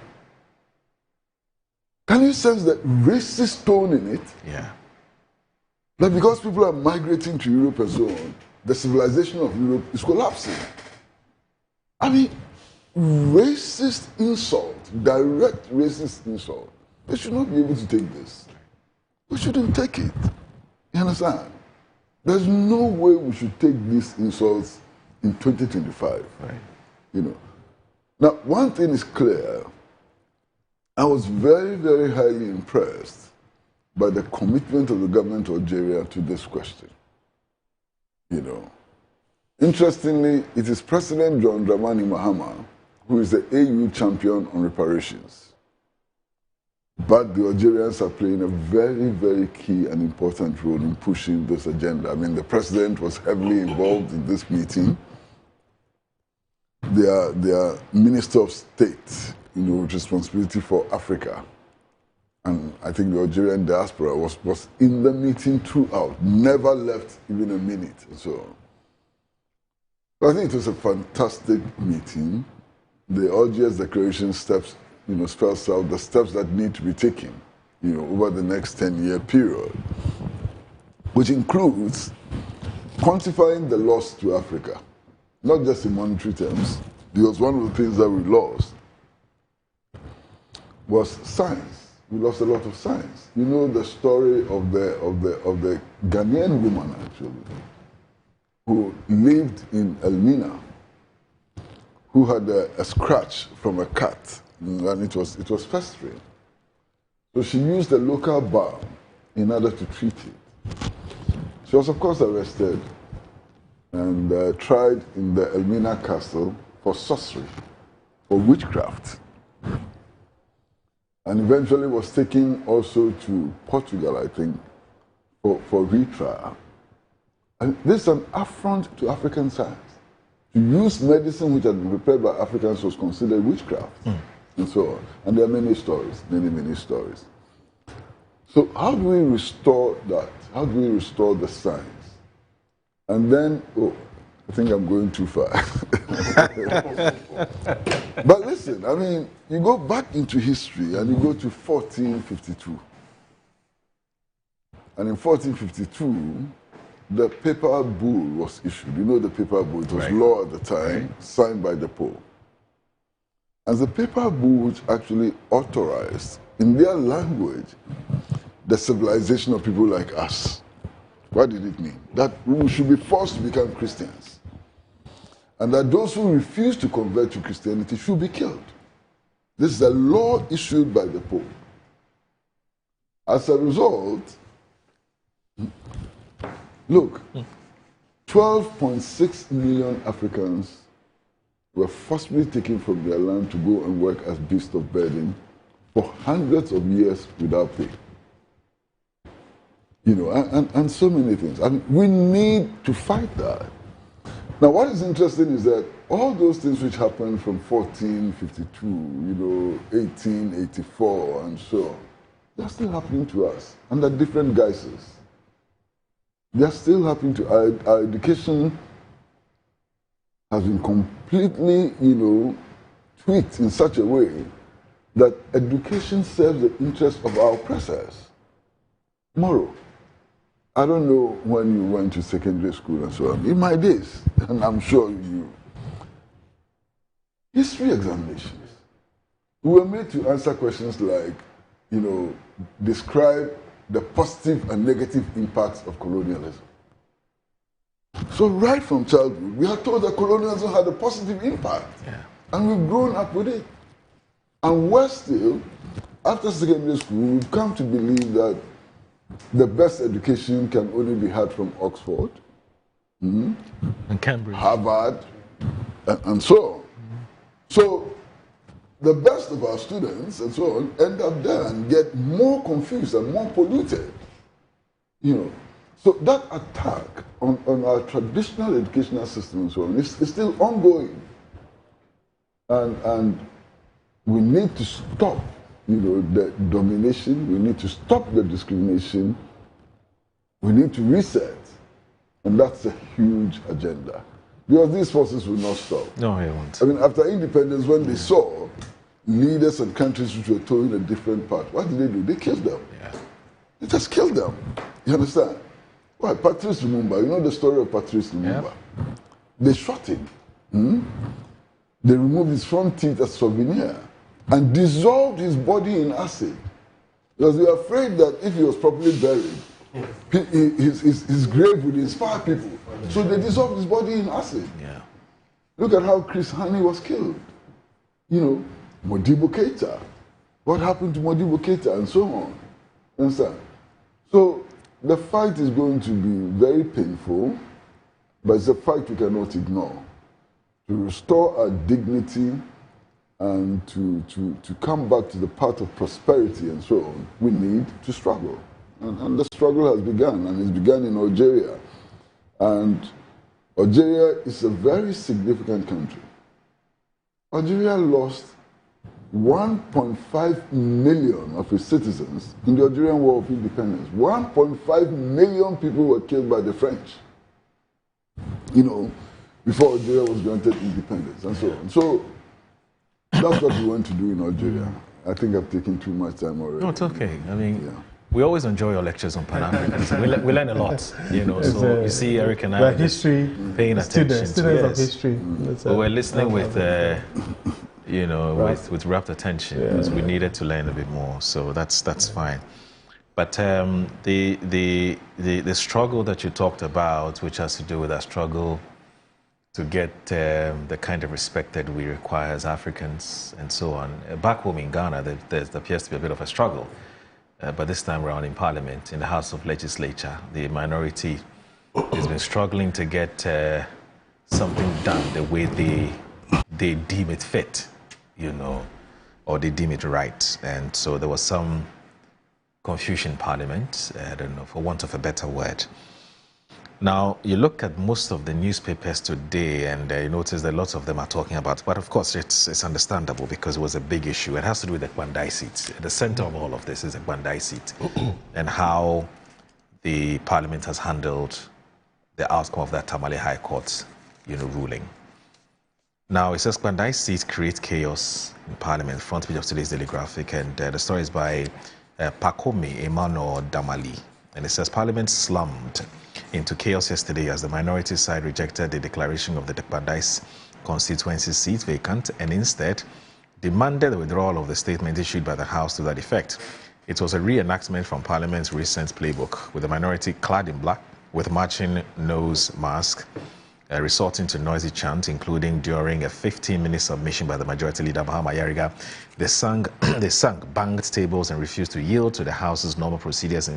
Can you sense that racist tone in it? Yeah. That because people are migrating to Europe and so on, the civilization of Europe is collapsing. I mean, racist insult, direct racist insult. They should not be able to take this. We shouldn't take it. You understand? There's no way we should take these insults in 2025. Right. Now, one thing is clear. I was very, very highly impressed by the commitment of the government of Algeria to this question. Interestingly, it is President John Dramani Mahama who is the AU champion on reparations. But the Algerians are playing a very, very key and important role in pushing this agenda. I mean, the president was heavily involved in this meeting. Their Minister of State, with responsibility for Africa, and I think the Algerian diaspora was in the meeting throughout, never left even a minute. So I think it was a fantastic meeting. The Algiers Declaration spells out the steps that need to be taken, over the next 10-year period, which includes quantifying the loss to Africa, not just in monetary terms, because one of the things that we lost was science. We lost a lot of science. You know the story of the Ghanaian woman, actually, who lived in Elmina, who had a scratch from a cat, and it was festering. So she used a local balm in order to treat it. She was, of course, arrested and tried in the Elmina Castle for sorcery, for witchcraft, and eventually was taken also to Portugal, I think, for retrial. And this is an affront to African science. To use medicine which had been prepared by Africans was considered witchcraft, and so on. And there are many stories, many stories. So how do we restore that? How do we restore the science? And then, I think I'm going too far. But listen, I mean, you go back into history and you go to 1452. And in 1452, the papal bull was issued. You know the papal bull, it was law at the time, signed by the Pope. And the papal bull which actually authorized in their language, the civilization of people like us. What did it mean? That we should be forced to become Christians. And that those who refuse to convert to Christianity should be killed. This is a law issued by the Pope. As a result, look, 12.6 million Africans were forcibly taken from their land to go and work as beasts of burden for hundreds of years without pay. You know, and so many things. And we need to fight that. Now, what is interesting is that all those things which happened from 1452, you know, 1884 and so on, they're still happening to us under different guises. They're still happening to our education has been completely, you know, tweaked in such a way that education serves the interests of our oppressors. Tomorrow, I don't know when you went to secondary school and so on. In my days, and I'm sure you, history examinations, we were made to answer questions like, you know, describe the positive and negative impacts of colonialism. So right from childhood, we are told that colonialism had a positive impact. Yeah. And we've grown up with it. And worse still, after secondary school, we've come to believe that the best education can only be had from Oxford, and Cambridge, Harvard, and so on. So the best of our students and so on end up there and get more confused and more polluted. You know, so that attack on our traditional educational system and so on is still ongoing. And we need to stop, you know, the domination. We need to stop the discrimination. We need to reset. And that's a huge agenda. Because these forces will not stop. No, they won't. I mean, after independence, when they saw leaders and countries which were towing a different path, what did they do? They killed them. Yeah. They just killed them. You understand? Why? Patrice Lumumba, you know the story of Patrice Lumumba? Yeah. They shot him. They removed his front teeth as souvenir and dissolved his body in acid. Because they were afraid that if he was properly buried, his grave would inspire people. So they dissolved his body in acid. Yeah. Look at how Chris Hani was killed. You know, Modibo Keita. What happened to Modibo Keita and so on. Understand? So the fight is going to be very painful, but it's a fight we cannot ignore. To restore our dignity and to come back to the path of prosperity and so on, we need to struggle. And the struggle has begun, and it's begun in Algeria. And Algeria is a very significant country. Algeria lost 1.5 million of its citizens in the Algerian War of Independence. 1.5 million people were killed by the French, you know, before Algeria was granted independence and so on. So that's what we want to do in Algeria. I think I've taken too much time already. No, it's okay. I mean, we always enjoy your lectures on Pan-Africanism. we learn a lot, you know. So you see, Eric and I are history paying attention. Students of history. But we're listening with, you know, with rapt attention because we needed to learn a bit more. So that's fine. But the struggle that you talked about, which has to do with our struggle to get the kind of respect that we require as Africans and so on. Back home in Ghana, there appears to be a bit of a struggle. But this time around in Parliament, in the House of Legislature, the minority has been struggling to get something done the way they deem it fit, you know, or they deem it right. And so there was some confusion in Parliament, I don't know, for want of a better word. Now, you look at most of the newspapers today and you notice that lots of them are talking about, but of course it's understandable because it was a big issue. It has to do with the Kwandai seat. The center of all of this is the Kwandai seat and how the Parliament has handled the outcome of that Tamale High Court, you know, ruling. Now, it says Kwandai seat creates chaos in Parliament, front page of today's Daily Graphic, and the story is by Pakome Emmanuel Damali. And it says Parliament slumped into chaos yesterday as the minority side rejected the declaration of the Kwandai constituency seat vacant and instead demanded the withdrawal of the statement issued by the House to that effect. It was a reenactment from Parliament's recent playbook, with the minority clad in black, with matching nose mask, resorting to noisy chants, including during a 15-minute submission by the Majority Leader Mahama Ayariga. They sang, banged tables, and refused to yield to the House's normal procedures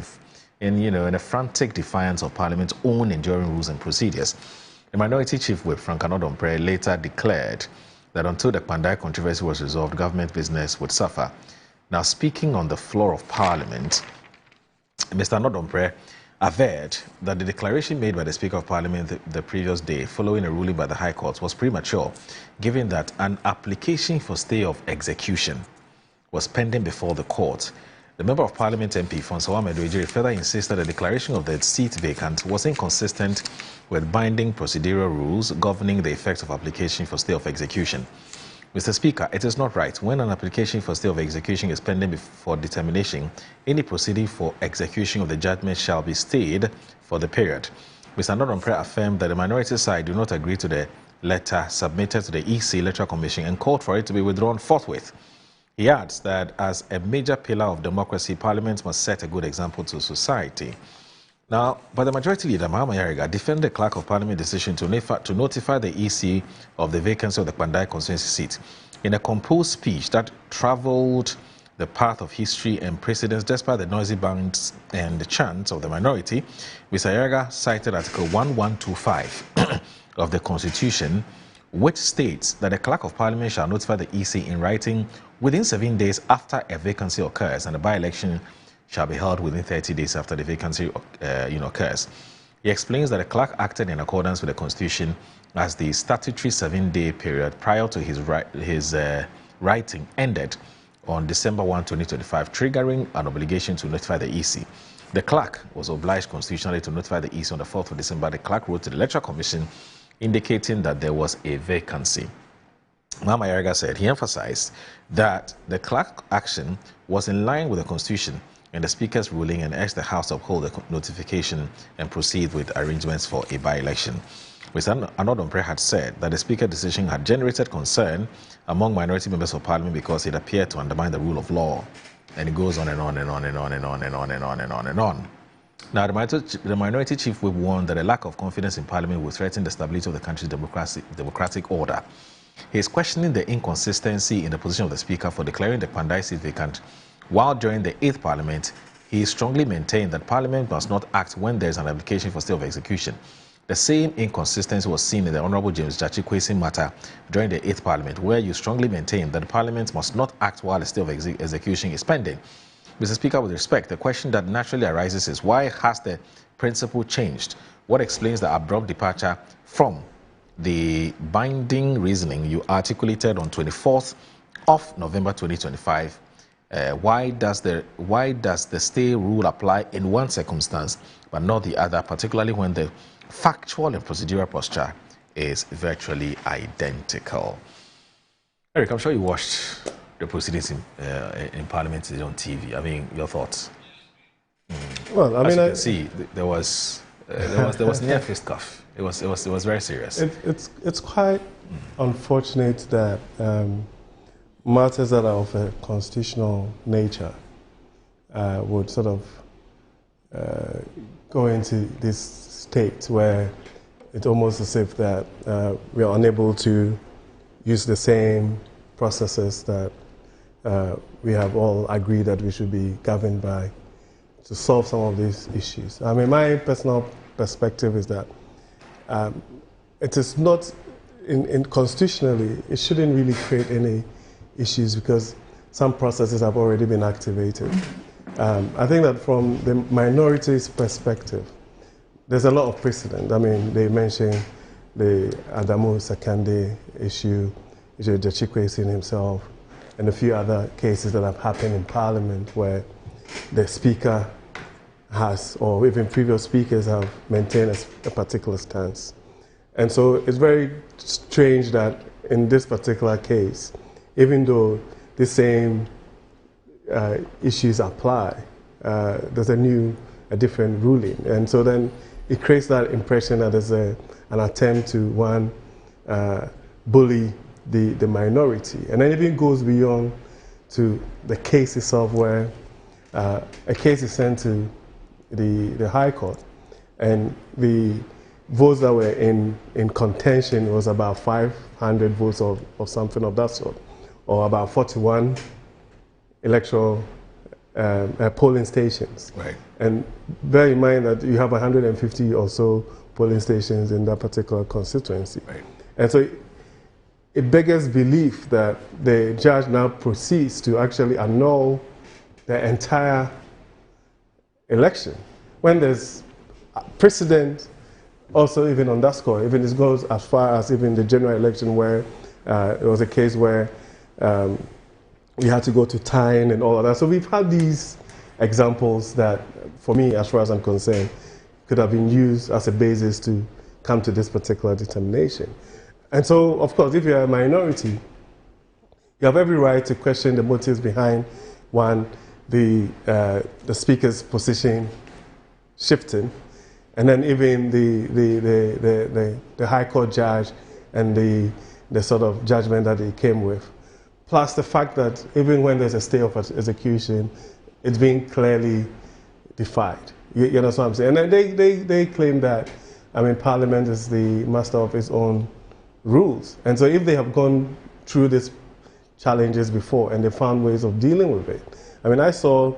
in a frantic defiance of Parliament's own enduring rules and procedures. The Minority Chief Whip, Frank Anodonpre, later declared that until the Pandai controversy was resolved, government business would suffer. Now, speaking on the floor of Parliament, Mr. Anodonpre averred that the declaration made by the Speaker of Parliament the previous day, following a ruling by the High Court, was premature, given that an application for stay of execution was pending before the court. The Member of Parliament MP, Fonsawa Medwejiri, further insisted that the declaration of the seat vacant was inconsistent with binding procedural rules governing the effect of application for stay of execution. Mr. Speaker, it is not right. When an application for stay of execution is pending for determination, any proceeding for execution of the judgment shall be stayed for the period. Mr. Anodonpre affirmed that the minority side do not agree to the letter submitted to the EC Electoral Commission and called for it to be withdrawn forthwith. He adds that as a major pillar of democracy, Parliament must set a good example to society. Now, but the Majority Leader, Mahama Ayariga, defended the Clerk of Parliament decision to notify the EC of the vacancy of the Pandai constituency seat. In a composed speech that travelled the path of history and precedence despite the noisy bands and the chants of the minority, Mr. Ayariga cited Article 1125 of the Constitution, which states that the Clerk of Parliament shall notify the EC in writing within 7 days after a vacancy occurs, and the by-election shall be held within 30 days after the vacancy occurs. He explains that the clerk acted in accordance with the Constitution as the statutory 7-day period prior to his writing ended on December 1, 2025, triggering an obligation to notify the EC. The clerk was obliged constitutionally to notify the EC on the 4th of December. The clerk wrote to the Electoral Commission indicating that there was a vacancy. Mahama Ayariga said he emphasized that the clerk action was in line with the Constitution and the Speaker's ruling, and urged the House to uphold the notification and proceed with arrangements for a by-election. Mr. Anodonpre had said that the Speaker's decision had generated concern among minority members of Parliament because it appeared to undermine the rule of law. And it goes on and on and on and on and on and on and on and on and on. Now, the Minority Chief Whip warned that a lack of confidence in Parliament will threaten the stability of the country's democratic order. He is questioning the inconsistency in the position of the Speaker for declaring the Pandai seat vacant, while during the 8th Parliament, he strongly maintained that Parliament must not act when there is an application for stay of execution. The same inconsistency was seen in the Honourable James Gyakye Quayson matter during the 8th Parliament, where you strongly maintained that Parliament must not act while a stay of execution is pending. Mr. Speaker, with respect, the question that naturally arises is why has the principle changed? What explains the abrupt departure from the binding reasoning you articulated on 24th of November 2025? Why does the stay rule apply in one circumstance but not the other, particularly when the factual and procedural posture is virtually identical? Eric, I'm sure you watched the proceedings in Parliament on TV. I mean, your thoughts? Well, I As mean, you can see, there was near fistcuff. It was very serious. It's quite unfortunate that matters that are of a constitutional nature would sort of go into this state where it's almost as if that we are unable to use the same processes that we have all agreed that we should be governed by to solve some of these issues. I mean, my personal perspective is that it is not, constitutionally, it shouldn't really create any issues because some processes have already been activated. I think that from the minority's perspective, there's a lot of precedent. I mean, they mentioned the Adamu Sakande issue, Gyakye Quayson himself, and a few other cases that have happened in Parliament where the Speaker has, or even previous speakers have maintained a particular stance. And so it's very strange that in this particular case, even though the same issues apply, there's a different ruling. And so then it creates that impression that there's an attempt to, one, bully the minority. And then it even goes beyond to the case itself, where a case is sent to the High Court, and the votes that were in contention was about 500 votes or something of that sort, or about 41 electoral polling stations. Right. And bear in mind that you have 150 or so polling stations in that particular constituency. Right. And so it beggars belief that the judge now proceeds to actually annul the entire election, when there's precedent also even on that score. Even this goes as far as even the general election, where it was a case where we had to go to tying and all of that. So we've had these examples that, for me, as far as I'm concerned, could have been used as a basis to come to this particular determination. And so, of course, if you're a minority, you have every right to question the motives behind, one, the speaker's position shifting, and then even the High Court judge and the sort of judgment that he came with. Plus the fact that even when there's a stay of execution, it's being clearly defied. You know what I'm saying? And then they claim that, I mean, Parliament is the master of its own rules. And so if they have gone through these challenges before and they found ways of dealing with it. I mean, I saw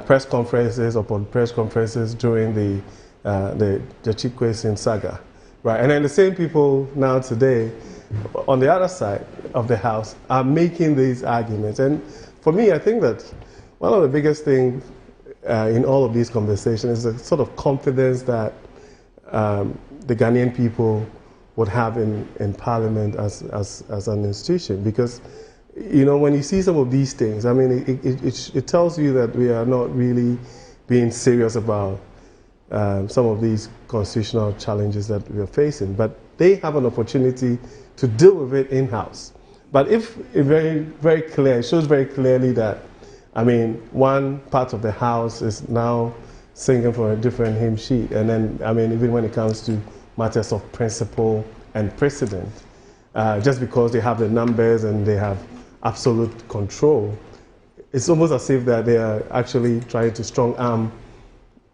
press conferences upon press conferences during the Chikwesin saga, right? And then the same people now today, on the other side of the house, are making these arguments. And for me, I think that one of the biggest things in all of these conversations is the sort of confidence that the Ghanaian people would have in Parliament as an institution. Because, you know, when you see some of these things, I mean, it tells you that we are not really being serious about some of these constitutional challenges that we are facing. But they have an opportunity to deal with it in-house. But if it it shows very clearly that, I mean, one part of the House is now singing from a different hymn sheet. And then, I mean, even when it comes to matters of principle and precedent, just because they have the numbers and they have absolute control, it's almost as if that they are actually trying to strong arm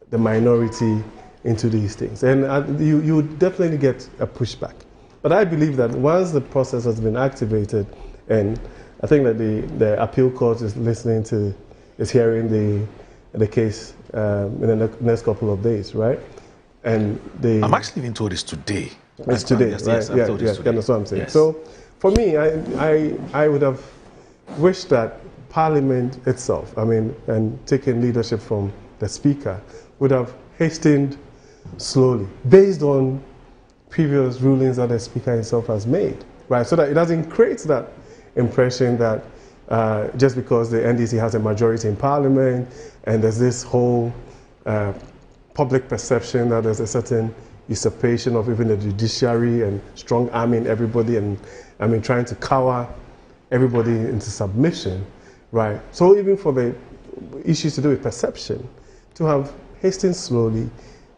the minority into these things. And you definitely get a pushback. But I believe that once the process has been activated, and I think that the appeal court is hearing the case in the next couple of days, right? And I'm actually even told it's today. It's today, right? Yes, Yeah, that's what I'm saying. Yes. So for me, I would have wished that Parliament itself, I mean, and taking leadership from the Speaker, would have hastened slowly, based on previous rulings that the Speaker himself has made, right? So that it doesn't create that impression that just because the NDC has a majority in Parliament and there's this whole public perception that there's a certain usurpation of even the judiciary and strong arming everybody and, I mean, trying to cower everybody into submission, right? So even for the issues to do with perception, to have hastened slowly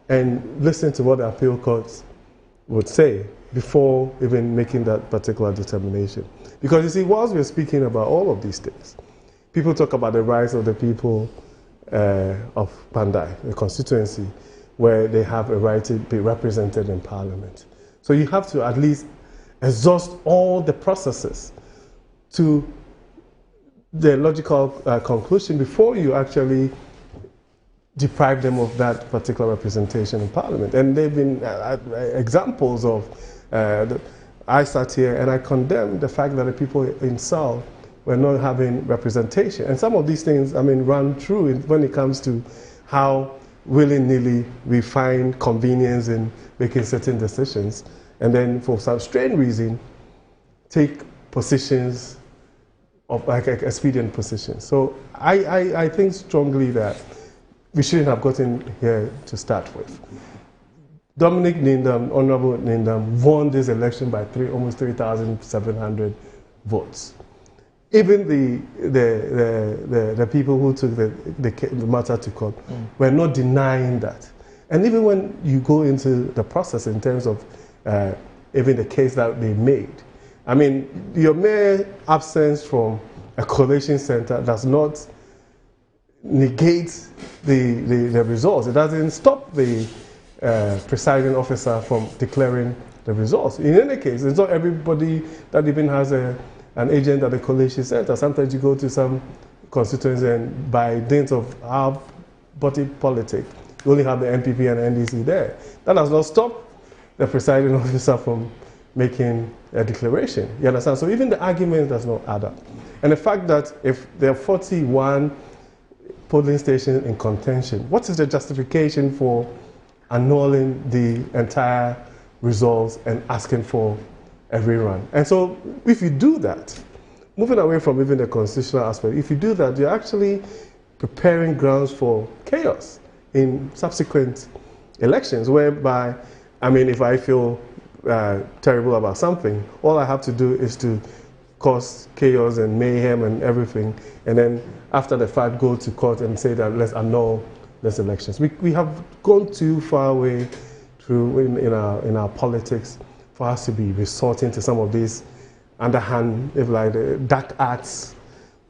and listen to what the appeal courts would say before even making that particular determination. Because you see, whilst we're speaking about all of these things, people talk about the rights of the people of Pandai, the constituency, where they have a right to be represented in Parliament. So you have to at least exhaust all the processes to the logical conclusion before you actually deprive them of that particular representation in Parliament. And there have been examples of, I sat here and I condemned the fact that the people in South were not having representation. And some of these things, I mean, run through when it comes to how willy-nilly we find convenience in making certain decisions, and then for some strange reason, take positions of like expedient positions. So I think strongly that we shouldn't have gotten here to start with. Dominic Nindam, Honorable Nindam, won this election by almost 3,700 votes. Even the people who took the matter to court were not denying that. And even when you go into the process in terms of even the case that they made, I mean, your mere absence from a collation center does not negate the results. It doesn't stop the presiding officer from declaring the results. In any case, it's not everybody that even has an agent at the collation center. Sometimes you go to some constituency and by dint of our body politic, you only have the MPP and NDC there. That does not stop the presiding officer from making a declaration. You understand? So even the argument does not add up. And the fact that if there are 41 polling stations in contention, what is the justification for annulling the entire results and asking for a rerun? And so if you do that, moving away from even the constitutional aspect, if you do that, you're actually preparing grounds for chaos in subsequent elections, whereby, I mean, if I feel terrible about something, all I have to do is to cause chaos and mayhem and everything, and then after the fact go to court and say that let's annul these elections. We have gone too far away through in our politics for us to be resorting to some of these underhand, if like dark arts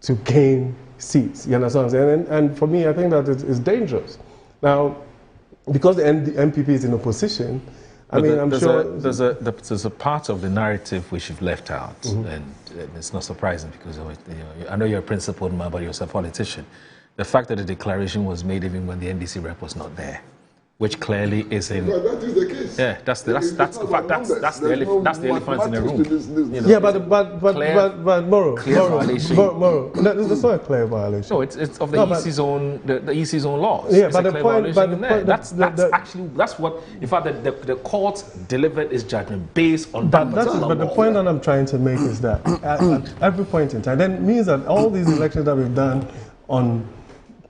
to gain seats. You understand what I'm saying? And for me, I think that it's dangerous. Now, because the MPP is in opposition, I mean, I'm sure there's a part of the narrative which you've left out, and it's not surprising because I know you're a principled man, but you're a politician. The fact that the declaration was made even when the NDC rep was not there, which clearly is in. Well, that is the case. Yeah, that's the elephant in the room. You know, yeah, but Moro, that's not a clear violation. No, it's of the EC's own the EC's own laws. Yeah, it's but the point, that's what. In fact, the court delivered its judgment based on that. But the point that I'm trying to make is that at every point in time, then means that all these elections that we've done on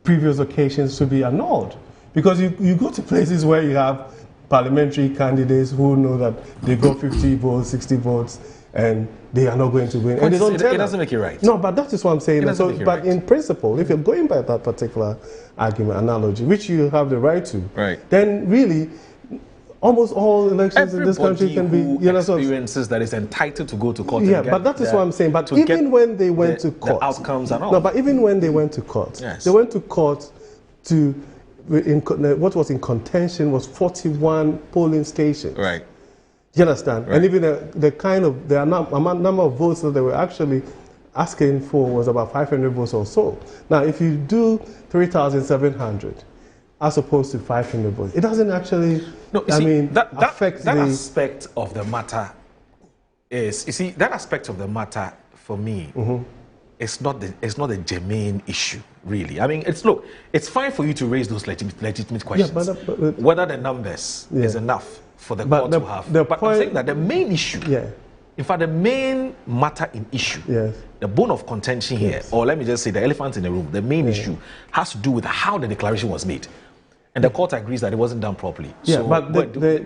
previous occasions should be annulled. Because you go to places where you have parliamentary candidates who know that they got 50 votes, 60 votes, and they are not going to win. And it doesn't make it right. No, but that is what I'm saying. But in principle, if you're going by that particular argument, analogy, which you have the right to, then really, almost all elections in this country can be. You know, experiences that is entitled to go to court. Yeah, but that is what I'm saying. But even when they went to court, the outcomes and all. No, but even when they went to court, they went to court to. What was in contention was 41 polling stations. Right. You understand? Right. And even the number of votes that they were actually asking for was about 500 votes or so. Now, if you do 3,700 as opposed to 500 votes, it doesn't actually. No, affect that aspect of the matter. Is that aspect of the matter for me? It's not a germane issue, really. I mean, it's fine for you to raise those legitimate questions. Yeah, but whether the numbers is enough for the court to have. But I'm saying that the main issue, in fact, the main matter in issue, the bone of contention here, or let me just say the elephant in the room, the main issue has to do with how the declaration was made. And the court agrees that it wasn't done properly. Yeah, so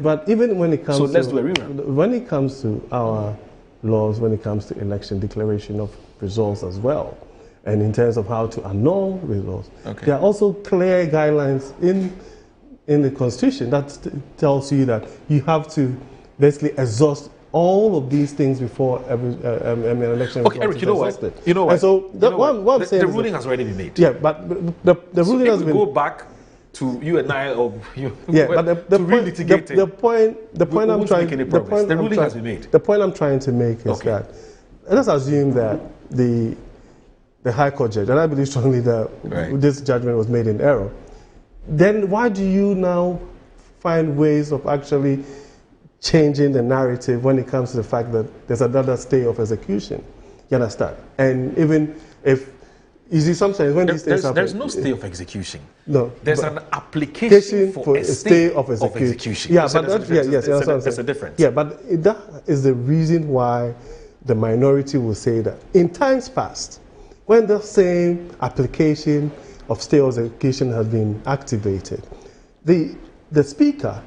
but even when it comes to... So let's do a rerun. When it comes to our laws, when it comes to election declaration of results as well, and in terms of how to annul results, there are also clear guidelines in the Constitution that tells you that you have to basically exhaust all of these things before an election. Okay, Eric, you know what? And so the ruling has already been made. Yeah, but the ruling has been. Go back to you and I, or you. Yeah, but the point I'm trying. The ruling has been made. The point I'm trying to make is that let's assume that the High Court judge, and I believe strongly that this judgment was made in error, then why do you now find ways of actually changing the narrative when it comes to the fact that there's another stay of execution? You understand? And even if, you see, sometimes when these things happen... There's no stay of execution. No. There's an application for a stay of execution. Yeah, but there's a difference. Yeah, but that is the reason why the minority will say that in times past, when the same application of stay of execution has been activated, the Speaker,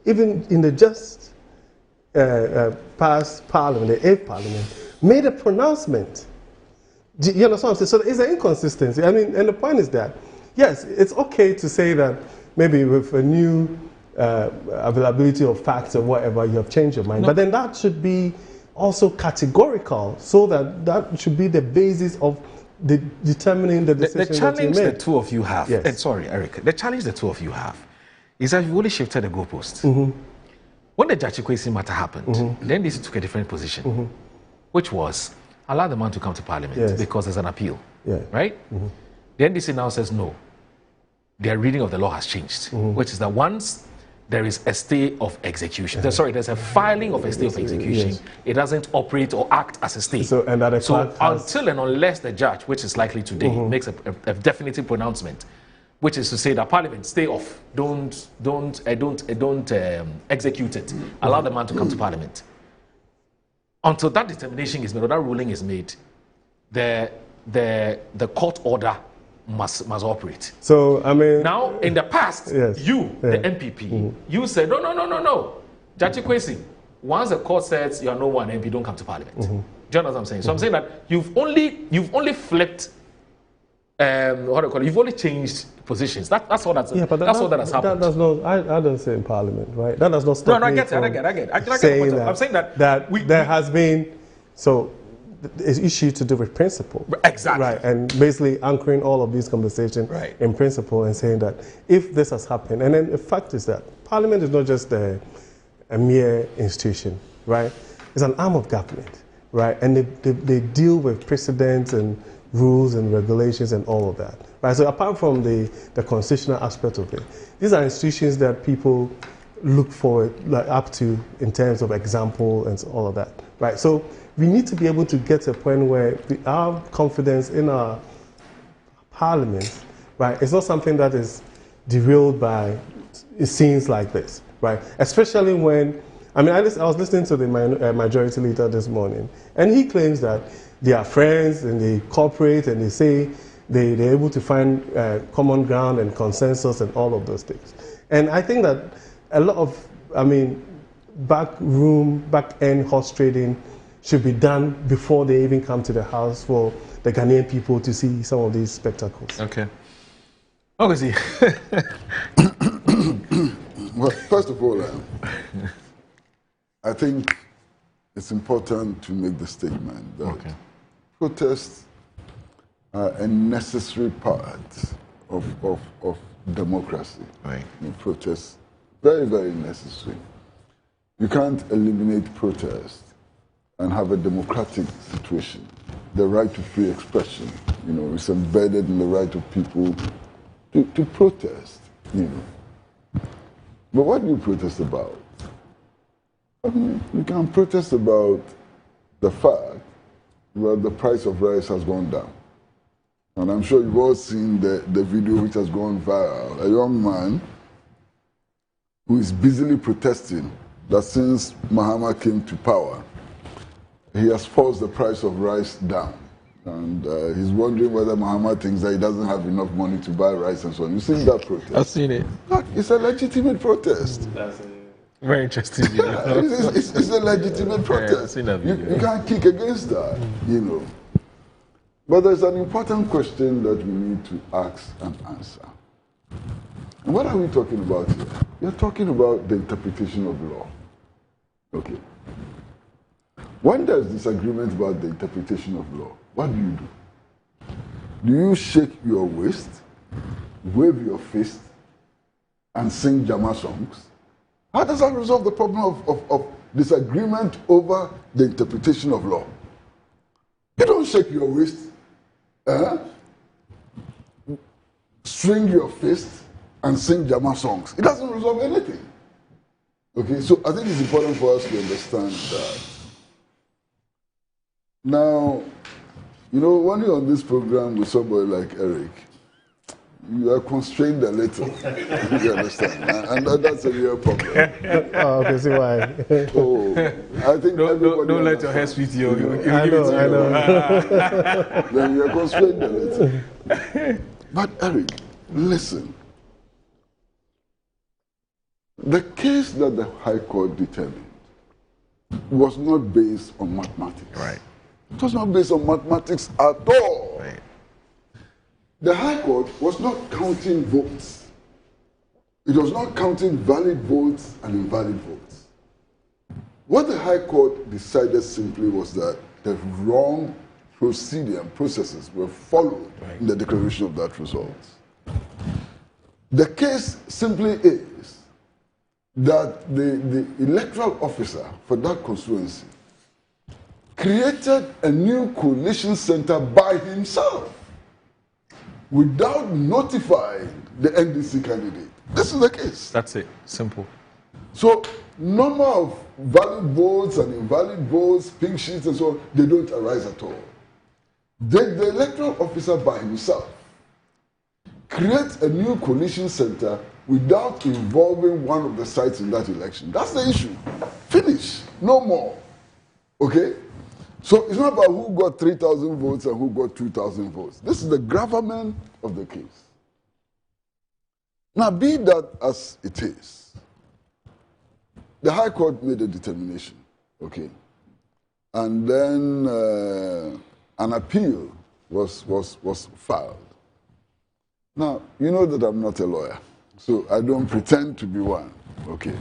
even in the just past Parliament, the 8th Parliament, made a pronouncement. You understand what I'm saying? So it's an inconsistency. I mean, and the point is that, yes, it's okay to say that maybe with a new availability of facts or whatever, you have changed your mind. No. But then that should be also categorical, so that should be the basis of determining the decision The challenge that you the make. two of you have, Yes. and sorry, Eric, the challenge the two of you have is that you've only shifted the goalposts. Mm-hmm. When the Jachikwesi matter happened, then DC took a different position, which was allow the man to come to Parliament Yes. because there's an appeal, Yeah. right? The NDC now says no. Their reading of the law has changed, which is that once there is a stay of execution, there's a filing of a stay of execution, Yes. it doesn't operate or act as a stay. So Until and unless the judge, which is likely today, makes a definitive pronouncement, which is to say that Parliament stay off, don't execute it, allow the man to come to Parliament. Until that determination is made or that ruling is made, the court order must operate. So I mean, now in the past, Yes. the MPP, you said no. Jachikwesi, once the court says you are no one MP, don't come to Parliament. Do you understand what I'm saying? So I'm saying that you've only flipped. What do you call it? You've only changed positions. That's all that's all that has happened. That does not. I don't say in Parliament, right? That does not stop. No, I me get it. I from get it. I get the saying point. that, I'm saying that there has been it's issue to do with principle. Exactly. Right, and basically anchoring all of these conversations in principle and saying that if this has happened, and then the fact is that Parliament is not just a mere institution, right? It's an arm of government, right? And they deal with precedents and rules and regulations and all of that, right? So apart from the constitutional aspect of it, these are institutions that people look forward up to in terms of example and all of that, right? So we need to be able to get to a point where our confidence in our Parliament, right, it's not something that is derailed by scenes like this, right? Especially when, I was listening to the majority leader this morning, and he claims that they are friends and they cooperate and they say they're able to find common ground and consensus and all of those things. And I think that a lot of, back-end horse trading should be done before they even come to the house for the Ghanaian people to see some of these spectacles. Okay. Obviously. Well, first of all, I think it's important to make the statement that protests are a necessary part of democracy. Right. Protests, very, very necessary. You can't eliminate protest and have a democratic situation. The right to free expression, is embedded in the right of people to protest, But what do you protest about? You can protest about the fact that the price of rice has gone down. And I'm sure you've all seen the video which has gone viral. A young man who is busily protesting that since Mahama came to power, he has forced the price of rice down. And he's wondering whether Mahama thinks that he doesn't have enough money to buy rice and so on. You've seen that protest? I've seen it. Look, it's a legitimate protest. Very interesting. It's a legitimate protest. I've seen that video. You can't kick against that, But there's an important question that we need to ask and answer. And what are we talking about here? We're talking about the interpretation of law. Okay. When there's disagreement about the interpretation of law, what do? Do you shake your waist, wave your fist, and sing Jama songs? How does that resolve the problem of disagreement over the interpretation of law? You don't shake your waist, swing your fist, and sing Jama songs. It doesn't resolve anything. Okay, so I think it's important for us to understand that. Now, when you're on this program with somebody like Eric, you are constrained a little. You understand? And that's a real problem. Okay, see why. I think don't let your hair sweet you. I know. Then you are constrained a little. But Eric, listen. The case that the High Court determined was not based on mathematics. Right. It was not based on mathematics at all. Right. The High Court was not counting votes. It was not counting valid votes and invalid votes. What the High Court decided simply was that the wrong procedure and processes were followed in the declaration of that result. The case simply is that the electoral officer for that constituency created a new coalition center by himself without notifying the NDC candidate. This is the case. That's it. Simple. So, number of valid votes and invalid votes, pink sheets and so on, they don't arise at all. The electoral officer by himself creates a new coalition center without involving one of the sides in that election. That's the issue. Finish. No more. Okay? So it's not about who got 3,000 votes and who got 2,000 votes. This is the gravamen of the case. Now, be that as it is, the High Court made a determination, okay? And then an appeal was filed. Now, you know that I'm not a lawyer, so I don't pretend to be one, okay?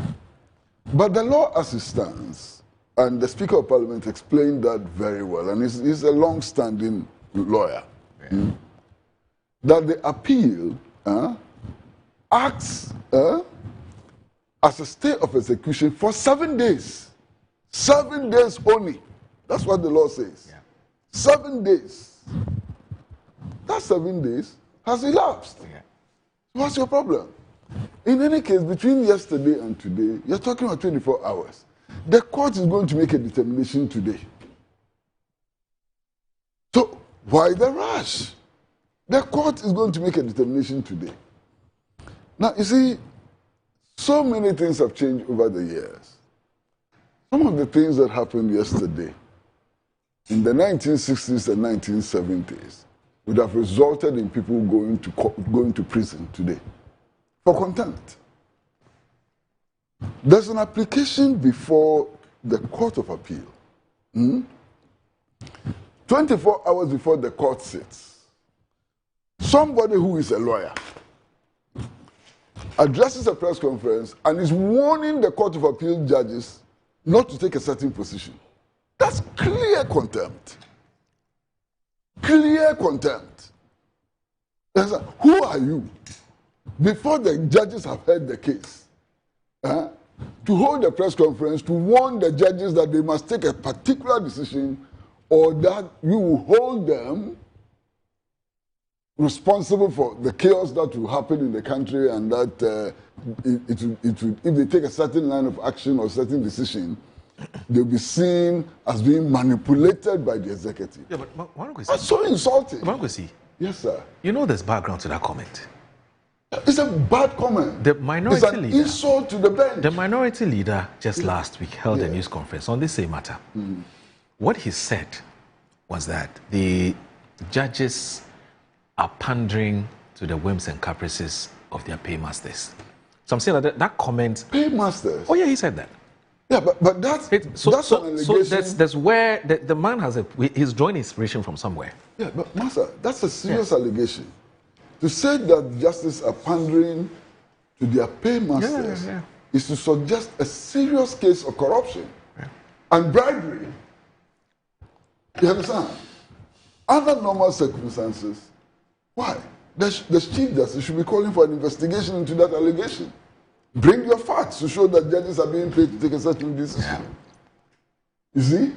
But the law as it stands, and the Speaker of Parliament explained that very well, and he's a long-standing lawyer, that the appeal acts as a stay of execution for 7 days. 7 days only. That's what the law says. 7 days. That 7 days has elapsed. What's your problem? In any case, between yesterday and today, you're talking about 24 hours. The court is going to make a determination today. So, why the rush? The court is going to make a determination today. Now, you see, so many things have changed over the years. Some of the things that happened yesterday in the 1960s and 1970s would have resulted in people going to prison today for contempt. There's an application before the Court of Appeal. 24 hours before the court sits, somebody who is a lawyer addresses a press conference and is warning the Court of Appeal judges not to take a certain position. That's clear contempt. Clear contempt. Who are you? Before the judges have heard the case, to hold a press conference to warn the judges that they must take a particular decision or that you will hold them responsible for the chaos that will happen in the country and that if they take a certain line of action or certain decision, they'll be seen as being manipulated by the executive. Yeah, but that's so insulting. Wankwesi. Yes, sir. You know there's background to that comment. It's a bad comment. The minority it's an leader, insult to the bench. The minority leader just last week held a news conference on this same matter. What he said was that the judges are pandering to the whims and caprices of their paymasters. So I'm saying that comment... Paymasters? Oh yeah, he said that. Yeah, but that's an allegation. So that's where the man he's drawing inspiration from somewhere. Yeah, but Master, that's a serious allegation. To say that justices are pandering to their paymasters is to suggest a serious case of corruption and bribery. You understand? Under normal circumstances, why? The Chief Justice should be calling for an investigation into that allegation. Bring your facts to show that judges are being paid to take a certain decision. You see?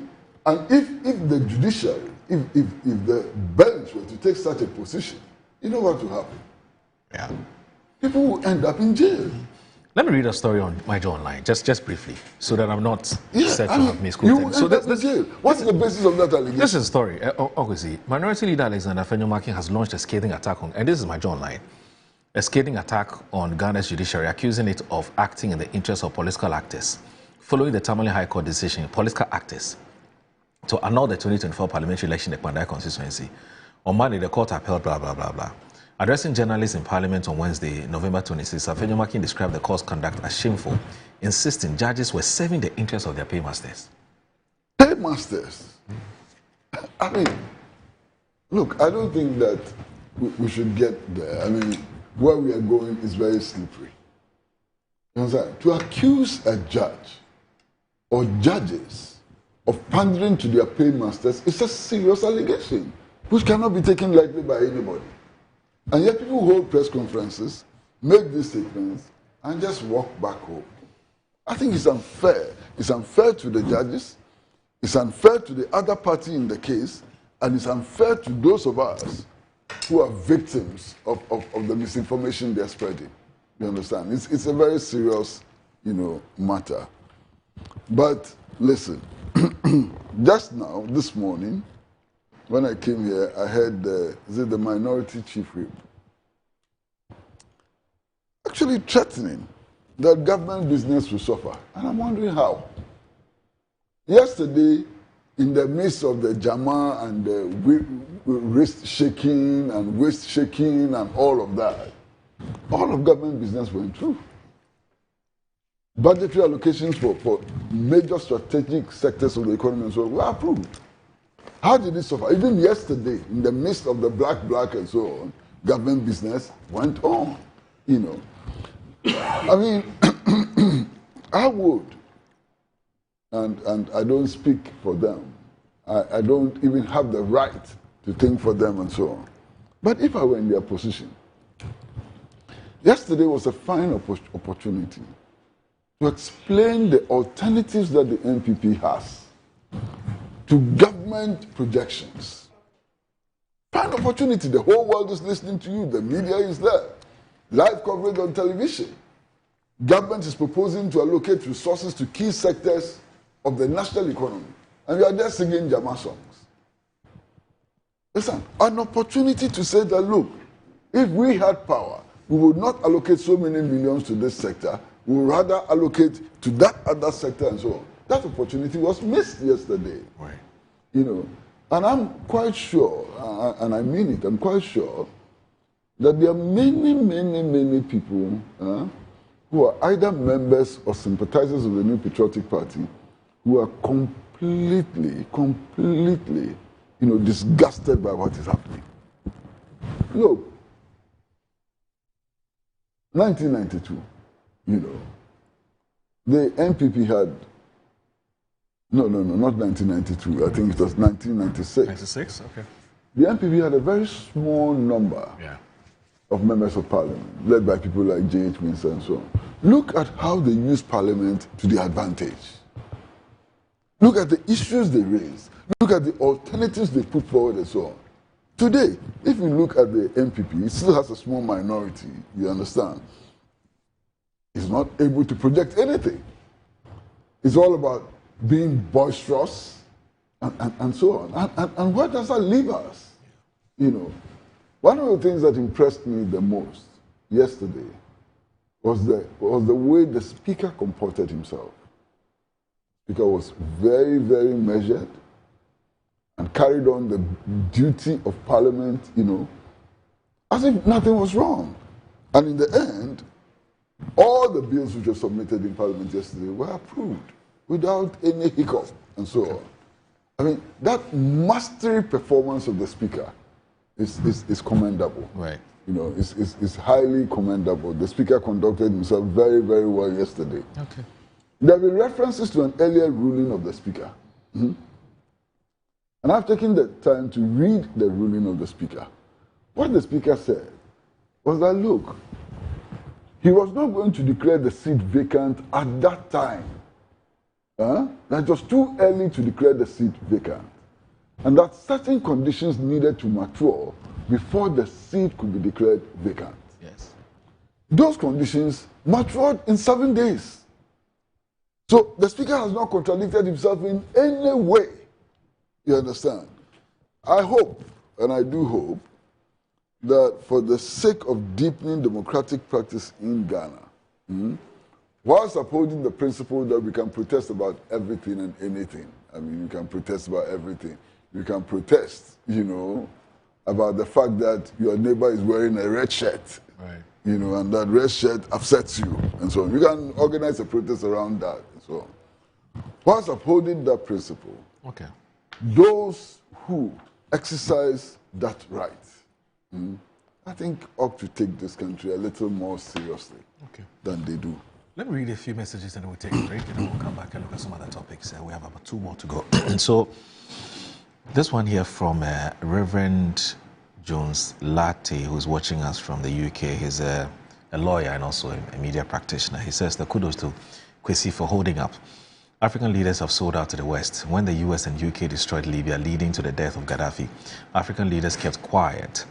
And if the judiciary, if the bench were to take such a position, you know what will happen? Yeah. People will end up in jail. Let me read a story on my Joe Online, just briefly, so that I'm not said to have misquoted. You will end up in jail. What's the basis of that allegation? This is a story. Obviously, Minority Leader Alexander Afenyo-Markin has launched a scathing attack on, and this is my Joe Online, a scathing attack on Ghana's judiciary, accusing it of acting in the interest of political actors. Following the Tamale High Court decision, political actors to annul the 2024 parliamentary election in the Pandai constituency. On Monday, the court upheld blah, blah, blah, blah. Addressing journalists in Parliament on Wednesday, November 26, Afenyo-Markin described the court's conduct as shameful, insisting judges were serving the interests of their paymasters. Paymasters? I mean, look, I don't think that we should get there. I mean, where we are going is very slippery. You understand? To accuse a judge or judges of pandering to their paymasters is a serious allegation, which cannot be taken lightly by anybody. And yet people hold press conferences, make these statements, and just walk back home. I think it's unfair. It's unfair to the judges, it's unfair to the other party in the case, and it's unfair to those of us who are victims of the misinformation they're spreading. You understand? It's a very serious, matter. But listen, just now, this morning, when I came here, I heard the Minority Chief Whip actually threatening that government business will suffer. And I'm wondering how. Yesterday, in the midst of the Jama and the wrist shaking and waist shaking and all of that, all of government business went through. Budgetary allocations for major strategic sectors of the economy and so on were approved. How did it suffer? Even yesterday, in the midst of the black and so on, government business went on. I mean, I would, and I don't speak for them. I don't even have the right to think for them and so on. But if I were in their position, yesterday was a fine opportunity to explain the alternatives that the NPP has to government projections. Fine opportunity. The whole world is listening to you. The media is there. Live coverage on television. Government is proposing to allocate resources to key sectors of the national economy. And you are there singing Jama songs. Listen, an opportunity to say that, look, if we had power, we would not allocate so many millions to this sector. We would rather allocate to that other sector and so on. That opportunity was missed yesterday. Right. And I'm quite sure, and I mean it, I'm quite sure that there are many people who are either members or sympathizers of the New Patriotic Party who are completely, disgusted by what is happening. Look, 1992, the NPP had, not 1992, I think it was 1996. 96, okay. The NPP had a very small number of members of parliament, led by people like J.H. Winsor and so on. Look at how they use parliament to their advantage. Look at the issues they raise. Look at the alternatives they put forward and so on. Today, if you look at the NPP, it still has a small minority, you understand. It's not able to project anything. It's all about being boisterous and so on. And where does that leave us? One of the things that impressed me the most yesterday was the way the speaker comported himself. The speaker was very, very measured and carried on the duty of parliament, as if nothing was wrong. And in the end, all the bills which were submitted in parliament yesterday were approved without any hiccup and so on. I mean, that mastery performance of the speaker is commendable. Right. It's highly commendable. The speaker conducted himself very, very well yesterday. Okay. There have been references to an earlier ruling of the speaker. Mm-hmm. And I've taken the time to read the ruling of the speaker. What the speaker said was that, look, he was not going to declare the seat vacant at that time. That it was too early to declare the seat vacant. And that certain conditions needed to mature before the seat could be declared vacant. Yes. Those conditions matured in 7 days. So the speaker has not contradicted himself in any way. You understand? I hope, and I do hope, that for the sake of deepening democratic practice in Ghana, whilst upholding the principle that we can protest about everything and anything, I mean, you can protest about everything. You can protest, about the fact that your neighbor is wearing a red shirt, right. And that red shirt upsets you, and so on. You can organize a protest around that, and so on. Whilst upholding that principle, okay. Those who exercise that right, I think ought to take this country a little more seriously than they do. Let me read a few messages and then we'll take a break and then we'll come back and look at some other topics. We have about 2 more to go. So, this one here from Reverend Jones Latte, who's watching us from the UK. He's a lawyer and also a media practitioner. He says the kudos to Kwesi for holding up. African leaders have sold out to the West. When the US and UK destroyed Libya, leading to the death of Gaddafi, African leaders kept quiet.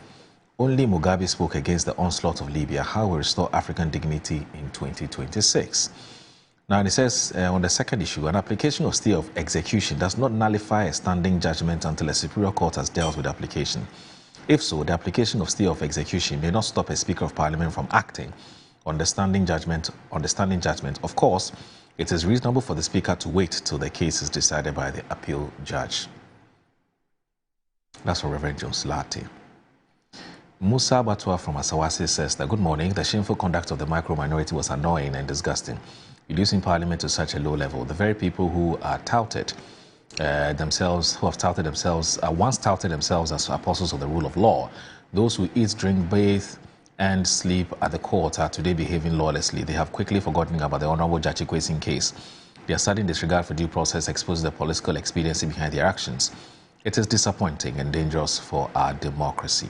Only Mugabe spoke against the onslaught of Libya. How will restore African dignity in 2026? Now, it says on the second issue, an application of stay of execution does not nullify a standing judgment until a superior court has dealt with the application. If so, the application of stay of execution may not stop a Speaker of Parliament from acting on the standing judgment. Of course, it is reasonable for the Speaker to wait till the case is decided by the appeal judge. That's from Reverend Jones Latte. Musa Batua from Asawasi says that, good morning, the shameful conduct of the micro-minority was annoying and disgusting, reducing Parliament to such a low level. The very people who are touted once touted themselves as apostles of the rule of law, those who eat, drink, bathe, and sleep at the court are today behaving lawlessly. They have quickly forgotten about the Honorable Jachi Kwesi case. Their sudden disregard for due process exposes the political expediency behind their actions. It is disappointing and dangerous for our democracy.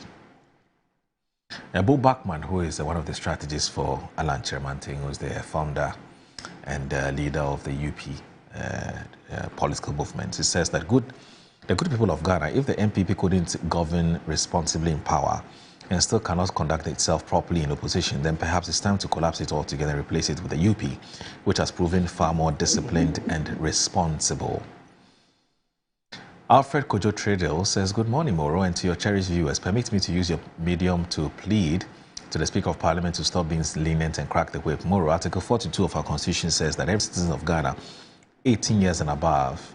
Bo Bachman, who is one of the strategists for Alan Chermanting, who is the founder and leader of the UP political movement, he says that the good people of Ghana, if the MPP couldn't govern responsibly in power and still cannot conduct itself properly in opposition, then perhaps it's time to collapse it altogether and replace it with the UP, which has proven far more disciplined and responsible. Alfred Kojo Tredel says, good morning, Moro, and to your cherished viewers, permit me to use your medium to plead to the Speaker of Parliament to stop being lenient and crack the whip. Moro, Article 42 of our Constitution says that every citizen of Ghana, 18 years and above,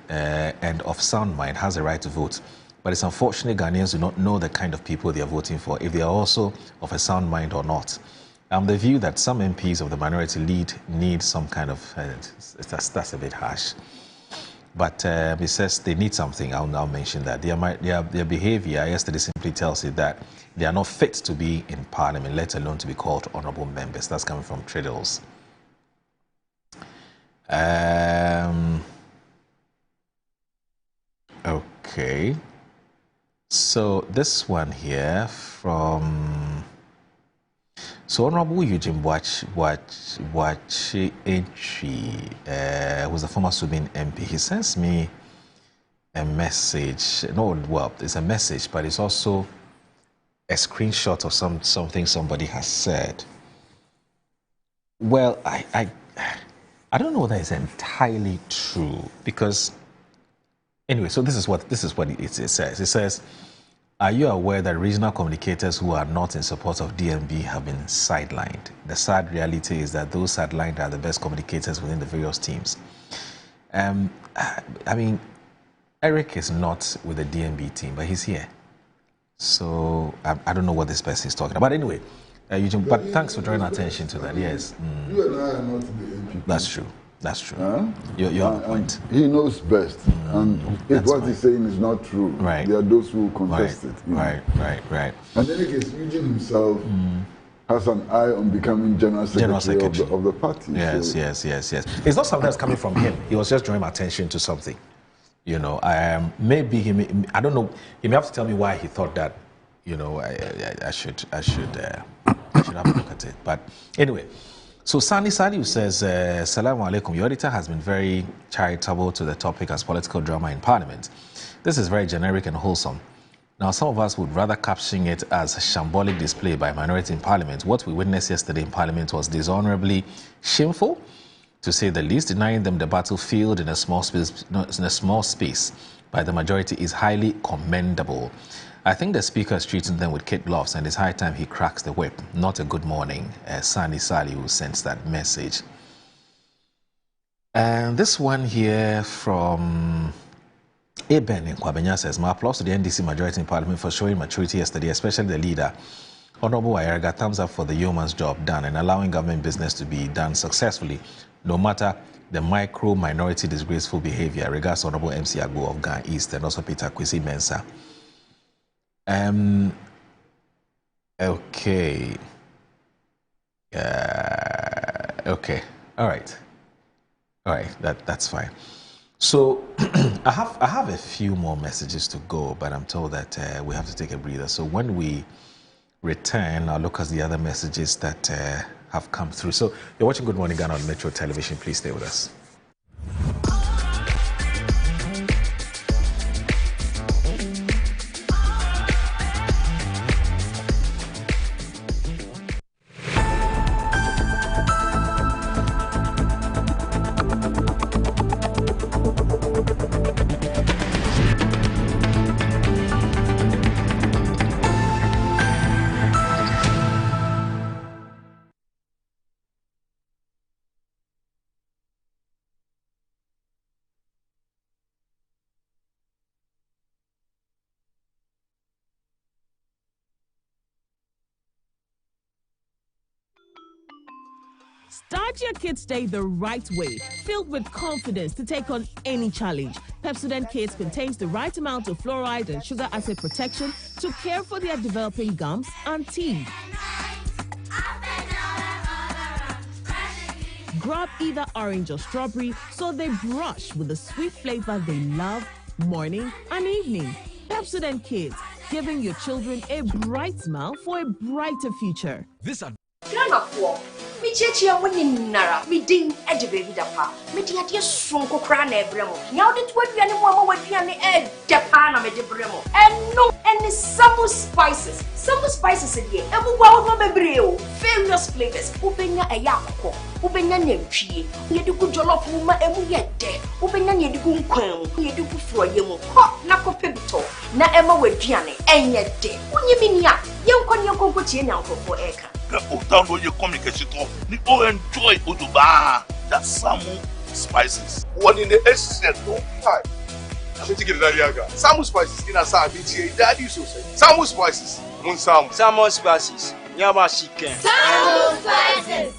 and of sound mind, has a right to vote. But it's unfortunate Ghanaians do not know the kind of people they are voting for, if they are also of a sound mind or not. The view that some MPs of the minority need some kind of, that's a bit harsh. But it says they need something. I'll now mention that. Their behavior yesterday simply tells you that they are not fit to be in Parliament, let alone to be called honourable members. That's coming from Triddles. Okay. So this one here from... So Honorable Eugene Boachi Entry, who's a former Subin MP, he sends me a message. No, well, it's a message, but it's also a screenshot of something somebody has said. Well, I don't know whether it's entirely true, because anyway, so this is what it says. It says, are you aware that regional communicators who are not in support of DMB have been sidelined? The sad reality is that those sidelined are the best communicators within the various teams. I mean, Eric is not with the DMB team, but he's here. So I don't know what this person is talking about. But anyway, Eugene, but thanks for drawing attention to that. Yes. You and I are not the MPP. That's true. That's true. Huh? You have a point. He knows best. And if what he's saying is not true, right, there are those who contest it. Right. And in any case, Eugene himself has an eye on becoming General Secretary. Of the party. Yes. It's not something that's coming from him. He was just drawing my attention to something. You know, maybe I don't know. He may have to tell me why he thought that. You know, I should have a look at it. But anyway. So Sani Saliu says, Salamu alaikum, your editor has been very charitable to the topic as political drama in Parliament. This is very generic and wholesome. Now, some of us would rather caption it as a shambolic display by minority in Parliament. What we witnessed yesterday in Parliament was dishonorably shameful, to say the least. Denying them the battlefield in a small space by the majority is highly commendable. I think the Speaker is treating them with kid gloves, and it's high time he cracks the whip. Not a good morning. Sani Sali who sends that message. And this one here from Eben in Kwabenya says, my applause to the NDC majority in Parliament for showing maturity yesterday, especially the leader, Honorable Ayerga. Thumbs up for the yeoman's job done and allowing government business to be done successfully, no matter the micro-minority disgraceful behavior. Regards Honorable MC Agbo of Ghana East and also Peter Kwesi Mensah. Okay. Okay. All right. That's fine. So I have a few more messages to go, but I'm told that we have to take a breather. So when we return, I'll look at the other messages that have come through. So you're watching Good Morning Ghana on Metro Television. Please stay with us. Start your kids' day the right way, filled with confidence to take on any challenge. Pepsodent Kids contains the right amount of fluoride and sugar acid protection to care for their developing gums and teeth. Grab either orange or strawberry so they brush with the sweet flavor they love morning and evening. Pepsodent Kids, giving your children a bright smile for a brighter future. Me chechi woni nara me din eje baby dapa me di ade sonko kra na ebremo nya ode to aduane mo ama waduane e dapa na me de bremo eno any some spices dey emu gwa wo bebre o various flavors ubenya eya akoko ubenya nantwie ye di ku jollof ma emu ye de ubenya ye di ku nkwan ye di ku froye mu ho na kope bito na ema waduane enye de unyimi nia ye nkon ye konko tie nyankofo eka Download your communication to enjoy Uduba. That's some spices. What in the essence? Hi. I think you get it. Some spices in a BTA. Daddy so say. Some spices. Some spices. Nyama chicken. Some spices.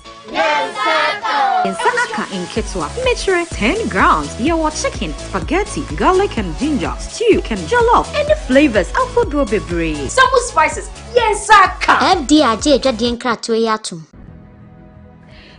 Nsaka in Ketwa, measure 10 grams. Your chicken, spaghetti, garlic and ginger, stew, can jollof, and the flavors of Bebre. Some spices, yes,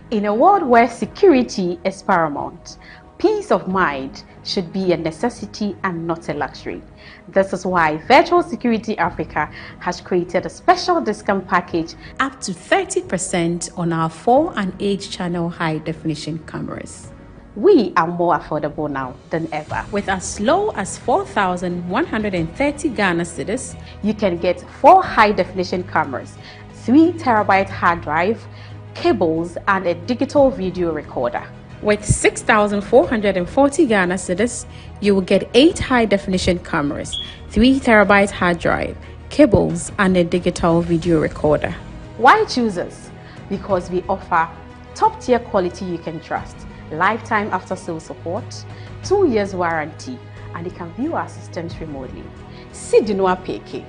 In a world where security is paramount, peace of mind should be a necessity and not a luxury. This is why Virtual Security Africa has created a special discount package up to 30% on our 4 and 8 channel high definition cameras. We are more affordable now than ever. With as low as 4,130 Ghana cedis, you can get 4 high definition cameras, 3 terabyte hard drive, cables, and a digital video recorder. With 6,440 Ghana cedis, you will get 8 high-definition cameras, 3 terabyte hard drive, cables, and a digital video recorder. Why choose us? Because we offer top-tier quality you can trust, lifetime after-sale support, 2 years warranty, and you can view our systems remotely. Sidinoa PK.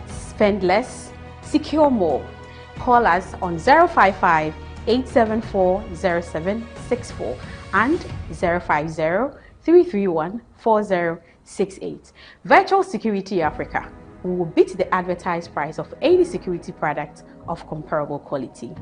Spend less, secure more. Call us on 055 874-0764 and 050-331-4068. Virtual Security Africa. We will beat the advertised price of any security product of comparable quality.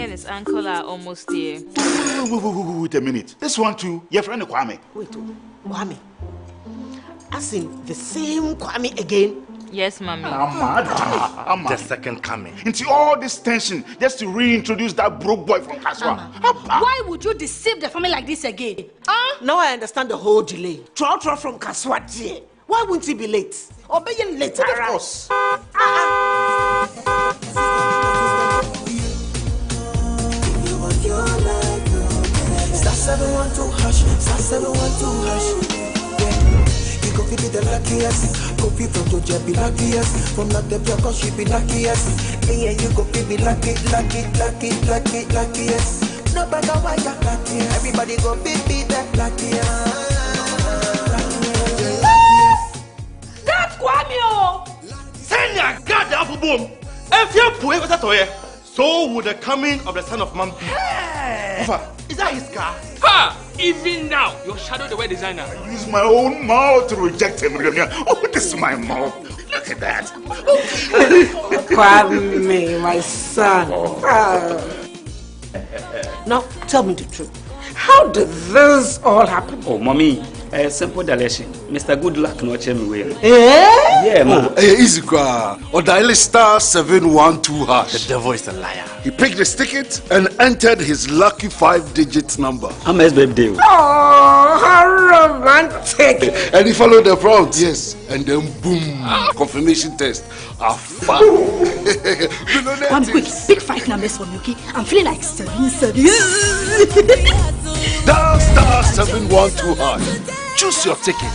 His uncle are almost here. Wait a minute. This one too, your friend Kwame. Wait, Kwame. As in the same Kwame again? Yes, Mommy. The second coming. Into all this tension just to reintroduce that broke boy from Kaswa. Why would you deceive the family like this again? Now I understand the whole delay. Troll from Kaswa dear. Why wouldn't he be late? Obey you later. Of course. Star 712 hash, star 712 hash. Yeah, you go be the luckiest. Copy from Georgia be luckiest. From not the cause she be luckiest. Yeah, you go be luckiest. No matter why you're luckiest. Everybody go be the luckiest. That's Kwame. Send your God the apple boom. If you put it at so would the coming of the Son of Man be. Hey. Is that his car? Ha! Even now, your shadow the way designer. I use my own mouth to reject him. Oh, this is my mouth. Look at that. Kwame, my son. Now, tell me the truth. How did this all happen? Oh, mommy, simple delation. Mr. Goodluck no check me way. Yeah, man. Easy car. Or dial star 712 hash. The devil is a liar. He picked his ticket and entered his lucky 5-digit number. I'm his birthday. Oh, how romantic. And he followed the prompt, yes. And then boom, confirmation test. One quick, pick 5 numbers for me, okay? I'm feeling like 7. Dial star 712 hash. Choose your ticket.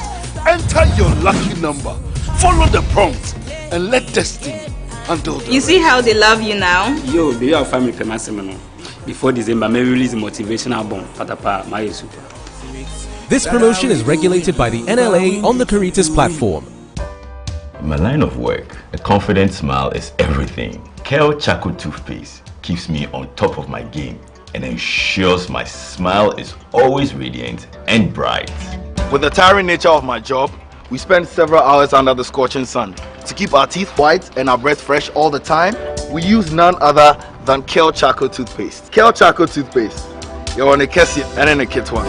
Enter your lucky number. Follow the prompt and let destiny handle the You see how they love you now? Yo, do you have family payment seminar? Before December, may release a motivational bomb. Patapa, my super. This promotion is regulated by the NLA on the Caritas platform. In my line of work, a confident smile is everything. Kel Charcoal Toothpaste keeps me on top of my game and ensures my smile is always radiant and bright. With the tiring nature of my job, we spend several hours under the scorching sun. To keep our teeth white and our breath fresh all the time, we use none other than Kel Charcoal Toothpaste. Kel Charcoal Toothpaste. You're on a Kessie and in a kit one.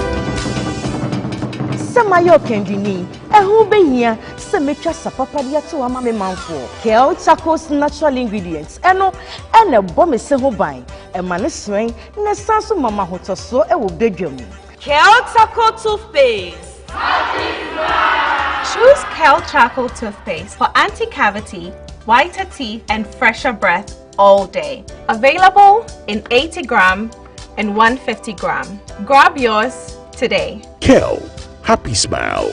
Samayo Kendini, a who be here, Semetra Sapapadia to a mammy manful. Kel Charcoal's natural ingredients, and a bomb is several buying, a man is swing, Nesansu Mama Hoto so a will bedroom. Kel Charcoal Toothpaste. Choose Kel Charcoal Toothpaste for anti-cavity, whiter teeth, and fresher breath all day. Available in 80 gram and 150 gram. Grab yours today. Kel, happy smile.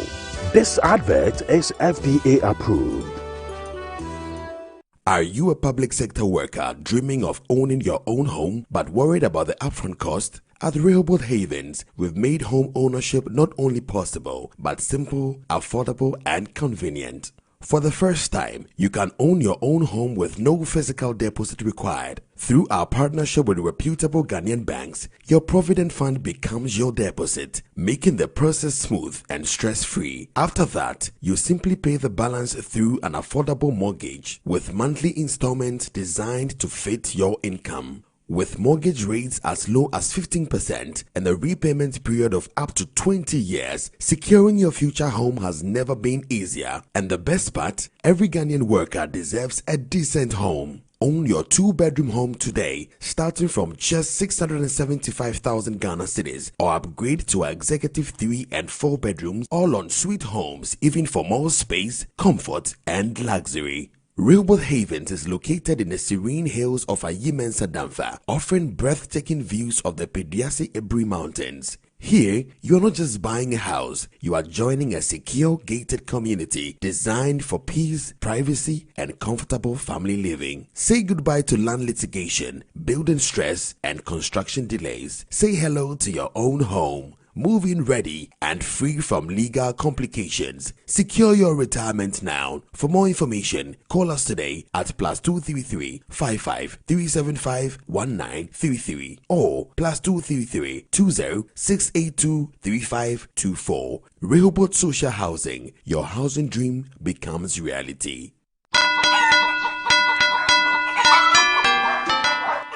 This advert is FDA approved. Are you a public sector worker dreaming of owning your own home but worried about the upfront cost? At Rehoboth Havens, we've made home ownership not only possible, but simple, affordable, and convenient. For the first time, you can own your own home with no physical deposit required. Through our partnership with reputable Ghanaian banks, your Provident Fund becomes your deposit, making the process smooth and stress-free. After that, you simply pay the balance through an affordable mortgage with monthly installments designed to fit your income. With mortgage rates as low as 15% and a repayment period of up to 20 years, securing your future home has never been easier. And the best part, every Ghanaian worker deserves a decent home. Own your 2-bedroom home today, starting from just 675,000 Ghana cedis, or upgrade to our executive 3 and 4 bedrooms, all on Sweet Homes, even for more space, comfort, and luxury. Rehoboth Havens is located in the serene hills of Ayimensa Damfa, offering breathtaking views of the Pediasi Ebri Mountains. Here, you are not just buying a house, you are joining a secure gated community designed for peace, privacy, and comfortable family living. Say goodbye to land litigation, building stress, and construction delays. Say hello to your own home. Move-in ready and free from legal complications. Secure your retirement now. For more information, call us today at +233 55 375 1933 or +233 20 682 3524. Rehoboth Social Housing. Your housing dream becomes reality.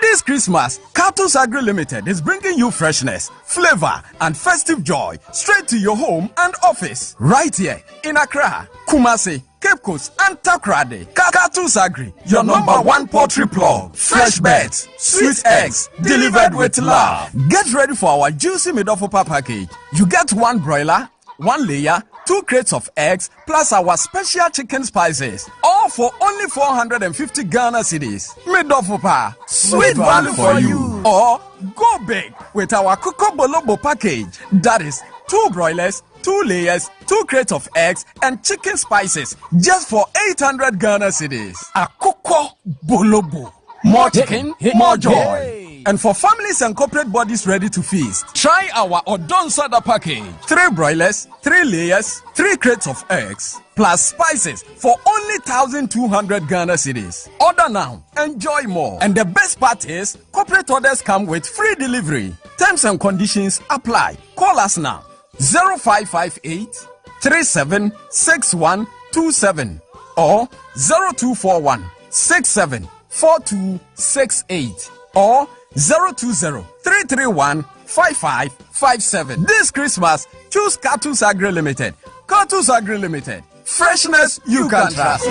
This Christmas, Cartus Agri Limited is bringing you freshness, flavor, and festive joy straight to your home and office. Right here in Accra, Kumasi, Cape Coast, and Takrade. Cartus Agri, your #1 poultry plug. Fresh birds, sweet eggs, delivered with love. Get ready for our juicy Midofopa package. You get 1 broiler, 1 layer, 2 crates of eggs, plus our special chicken spices, all for only 450 Ghana cedis. Midofopa, sweet value for you. Or go big with our Coco Bolobo package. That is 2 broilers, 2 layers, 2 crates of eggs, and chicken spices, just for 800 Ghana cedis. A Coco Bolobo. More chicken, more joy. And for families and corporate bodies ready to feast, try our Odon Soda package. 3 broilers, 3 layers, 3 crates of eggs, plus spices for only 1,200 Ghana cedis. Order now, enjoy more. And the best part is, corporate orders come with free delivery. Terms and conditions apply. Call us now. 0558 376127 or 0241 674268 or 020 331 5557. This Christmas, choose Cartoons Agri Limited. Cartoons Agri Limited. Freshness you can trust.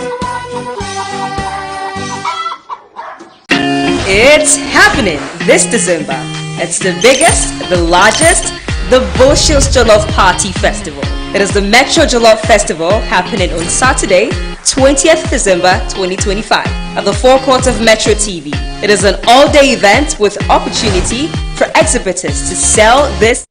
It's happening this December. It's the biggest, the largest, the Bushels Jollof Party Festival. It is the Metro Jollof Festival happening on Saturday, 20th December 2025 at the forecourt of Metro TV. It is an all-day event with opportunity for exhibitors to sell this.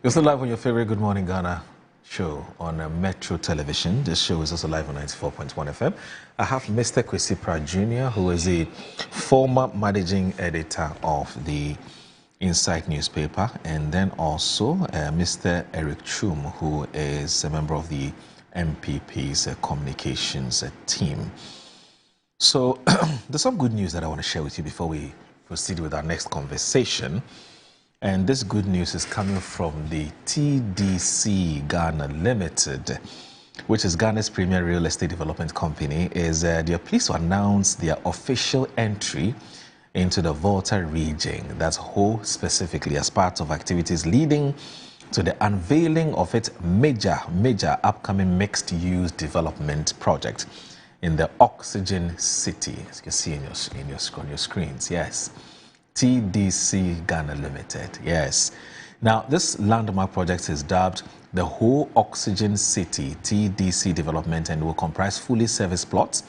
You're still live on your favorite Good Morning Ghana show on Metro Television. This show is also live on 94.1 FM. I have Mr. Kwesi Pratt Jr., who is a former managing editor of the Insight newspaper, and then also Mr. Eric Chum, who is a member of the MPP's communications team. So there's some good news that I want to share with you before we proceed with our next conversation. And this good news is coming from the TDC Ghana Limited, which is Ghana's premier real estate development company. They are pleased to announce their official entry into the Volta region, that's Ho specifically, as part of activities leading to the unveiling of its major upcoming mixed-use development project in the Oxygen City, as you can see on your screens. Yes. TDC Ghana Limited, yes. Now, this landmark project is dubbed the Ho Oxygen City TDC Development and will comprise fully serviced plots,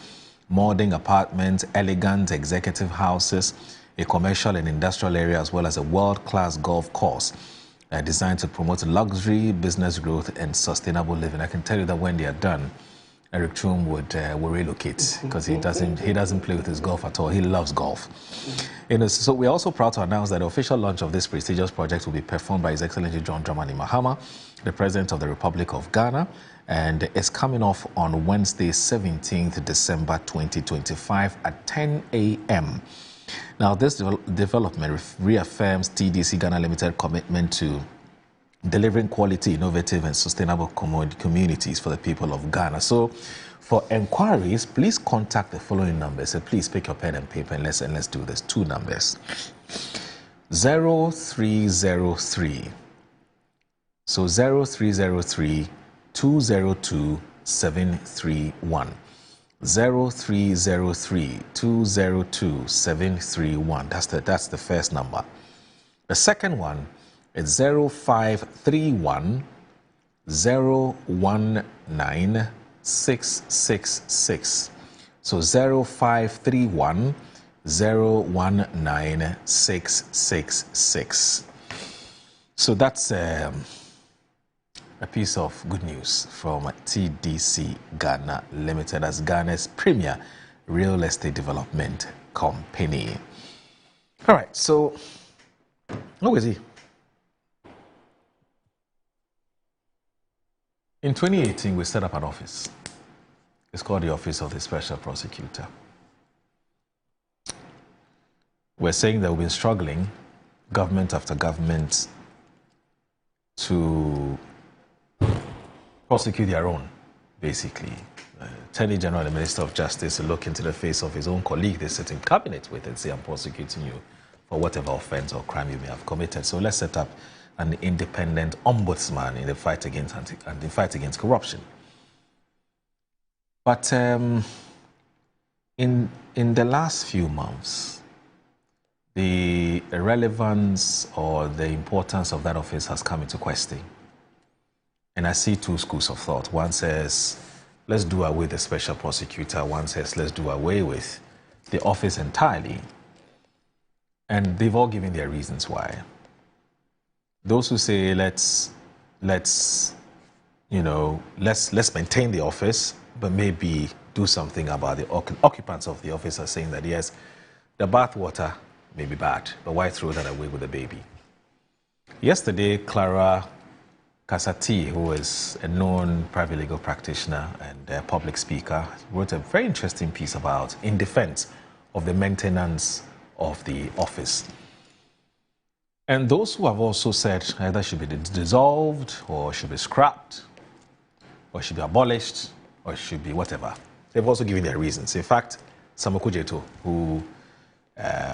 modern apartments, elegant executive houses, a commercial and industrial area, as well as a world-class golf course designed to promote luxury, business growth, and sustainable living. I can tell you that when they are done, Eric Chum will relocate because he doesn't play with his golf at all. He loves golf. So we're also proud to announce that the official launch of this prestigious project will be performed by His Excellency John Dramani Mahama, the President of the Republic of Ghana, and it's coming off on Wednesday, 17th December 2025 at 10 a.m. Now, this development reaffirms TDC Ghana Limited commitment to delivering quality, innovative, and sustainable communities for the people of Ghana. So, for enquiries, please contact the following numbers. So please pick your pen and paper and let's do this. Two numbers: 0303. So 0303 202 731. 0303 202 731. That's the first number. The second one is 0531 019 666. So 0531 019 666. So that's a piece of good news from TDC Ghana Limited as Ghana's premier real estate development company. All right, so who is he? In 2018, we set up an office. It's called the Office of the Special Prosecutor. We're saying that we've been struggling, government after government, to prosecute their own, basically. Attorney General and the Minister of Justice look into the face of his own colleague they sit in cabinet with and say, I'm prosecuting you for whatever offense or crime you may have committed. So let's set up an independent ombudsman in the fight against corruption. But In the last few months, the relevance or the importance of that office has come into question. And I see two schools of thought. One says, let's do away with the special prosecutor. One says, let's do away with the office entirely. And they've all given their reasons why. Those who say, let's maintain the office, but maybe do something about the occupants of the office are saying that, yes, the bathwater may be bad, but why throw that away with the baby? Yesterday, Clara Kasati, who is a known private legal practitioner and a public speaker, wrote a very interesting piece in defense of the maintenance of the office. And those who have also said either should be dissolved or should be scrapped or should be abolished or should be whatever. They've also given their reasons. In fact, Samuku Jeto,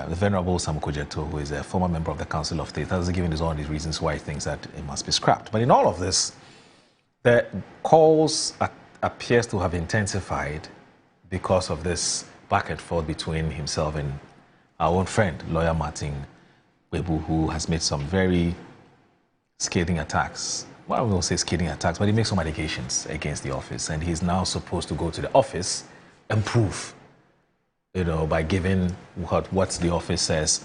the Venerable Samuku Jeto, who is a former member of the Council of State, has given his own reasons why he thinks that it must be scrapped. But in all of this, the calls appears to have intensified because of this back and forth between himself and our own friend, lawyer Martin Webu, who has made some very scathing attacks. Well, I won't say scathing attacks, but he makes some allegations against the office, and he's now supposed to go to the office and prove, by giving what the office says,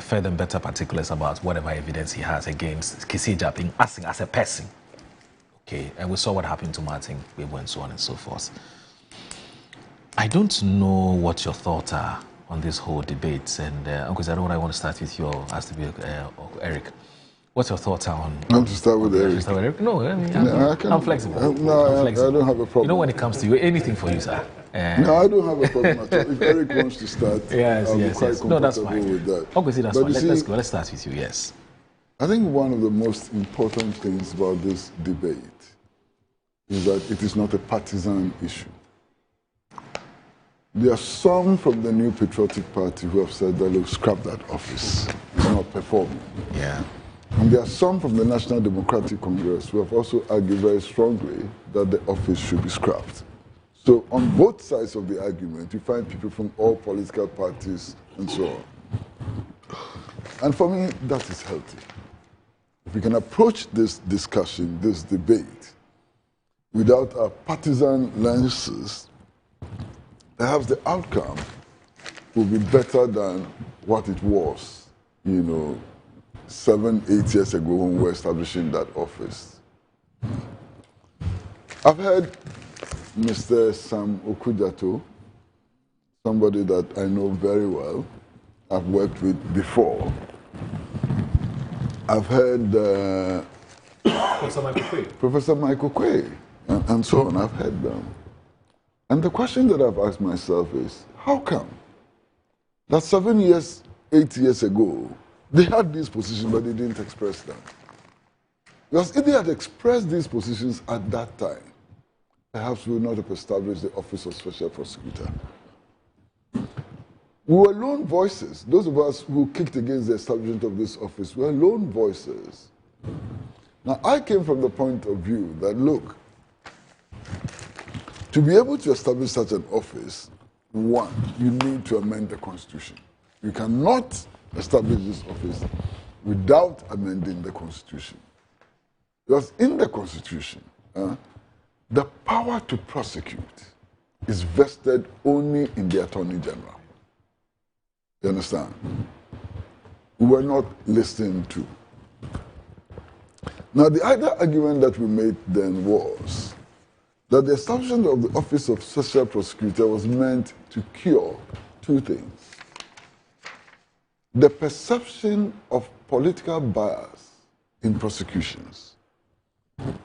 further and better particulars about whatever evidence he has against Kisija being acting as a person. Okay, and we saw what happened to Martin Webu and so on and so forth. I don't know what your thoughts are on this whole debate, and Uncle, I want to start with you, as to be Eric. What's your thoughts on? I'm to start with Eric. No, I'm flexible. I don't have a problem. When it comes to you, anything for you, sir. No, I don't have a problem at all. If Eric wants to start, I'll be quite comfortable that's fine. with that. Obviously, that's fine. Let's go. Let's start with you, yes. I think one of the most important things about this debate is that it is not a partisan issue. There are some from the New Patriotic Party who have said that they'll scrap that office. It's not performing. Yeah. And there are some from the National Democratic Congress who have also argued very strongly that the office should be scrapped. So on both sides of the argument, you find people from all political parties and so on. And for me, that is healthy. If we can approach this discussion, this debate, without our partisan lenses, perhaps the outcome will be better than what it was, 7, 8 years ago when we were establishing that office. I've heard Mr. Sam Okujato, somebody that I know very well, I've worked with before. I've heard Professor Michael Quay, and so on. I've heard them. And the question that I've asked myself is, how come that 7 years, 8 years ago, they had these positions, but they didn't express them? Because if they had expressed these positions at that time, perhaps we would not have established the Office of Special Prosecutor. We were lone voices. Those of us who kicked against the establishment of this office were lone voices. Now, I came from the point of view that, look, to be able to establish such an office, one, you need to amend the Constitution. You cannot establish this office without amending the Constitution. Because in the Constitution, the power to prosecute is vested only in the Attorney General. You understand? We were not listened to. Now, the other argument that we made then was that the establishment of the Office of Special Prosecutor was meant to cure two things. The perception of political bias in prosecutions.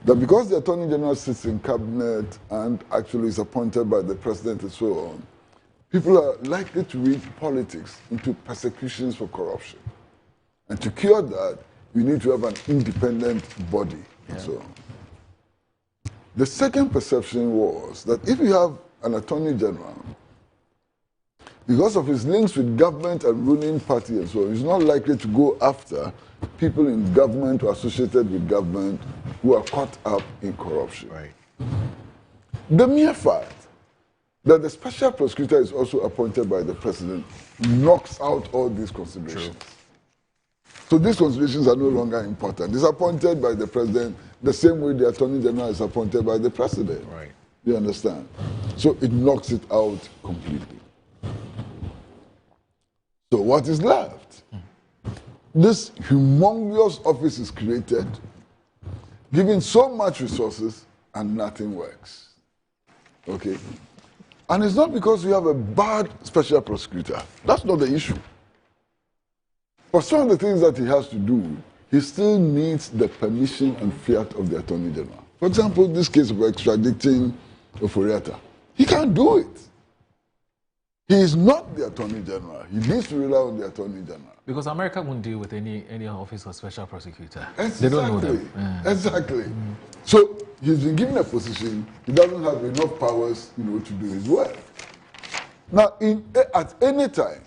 That because the Attorney General sits in cabinet and actually is appointed by the President and so on, people are likely to read politics into persecutions for corruption. And to cure that, you need to have an independent body and so on. The second perception was that if you have an Attorney General, because of his links with government and ruling party and so on, he's not likely to go after people in government or associated with government who are caught up in corruption. Right. The mere fact that the special prosecutor is also appointed by the president knocks out all these considerations. True. So these considerations are no longer important. It's appointed by the president the same way the attorney general is appointed by the president. Right. You understand? So it knocks it out completely. So what is left? This humongous office is created, giving so much resources, and nothing works. Okay? And it's not because you have a bad special prosecutor. That's not the issue. For some of the things that he has to do, he still needs the permission and fiat of the Attorney General. For example, this case of extraditing Oforiatta. He can't do it. He is not the Attorney General. He needs to rely on the Attorney General. Because America won't deal with any office of special prosecutor. Exactly. They don't know them. Yeah. Exactly. So he's been given a position. He doesn't have enough powers, to do his work. Now, at any time,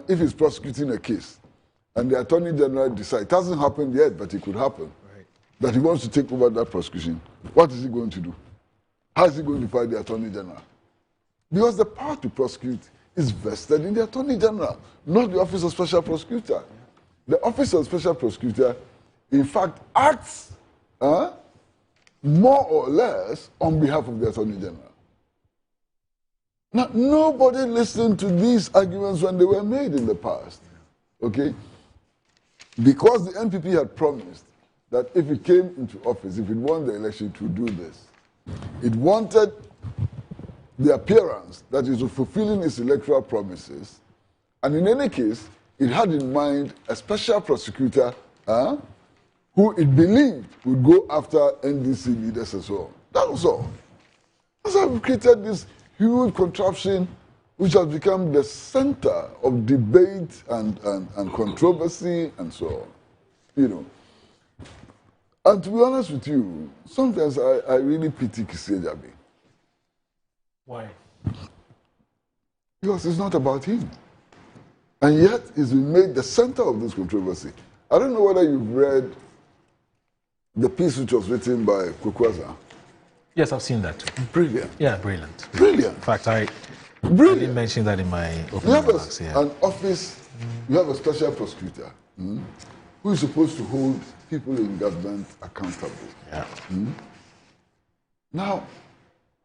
if he's prosecuting a case, and the Attorney General decides, it hasn't happened yet, but it could happen, right, that he wants to take over that prosecution, what is he going to do? How is he going to fight the Attorney General? Because the power to prosecute is vested in the Attorney General, not the Office of Special Prosecutor. The Office of Special Prosecutor, in fact, acts more or less on behalf of the Attorney General. Now, nobody listened to these arguments when they were made in the past, okay? Because the NPP had promised that if it came into office, if it won the election, it would do this. It wanted the appearance that it was fulfilling its electoral promises, and in any case, it had in mind a special prosecutor who it believed would go after NDC leaders and so on. That was all. That's how we created this huge contraption which has become the center of debate and controversy and so on. And to be honest with you, sometimes I really pity Kissi Agyapong. Why? Because it's not about him. And yet he's been made the center of this controversy. I don't know whether you've read the piece which was written by Kwakwaza. Yes, I've seen that too. Brilliant. Yeah, brilliant. Brilliant. In fact, I didn't mention that in my opening remarks. An office, you have a special prosecutor who is supposed to hold people in government accountable. Yeah. Now,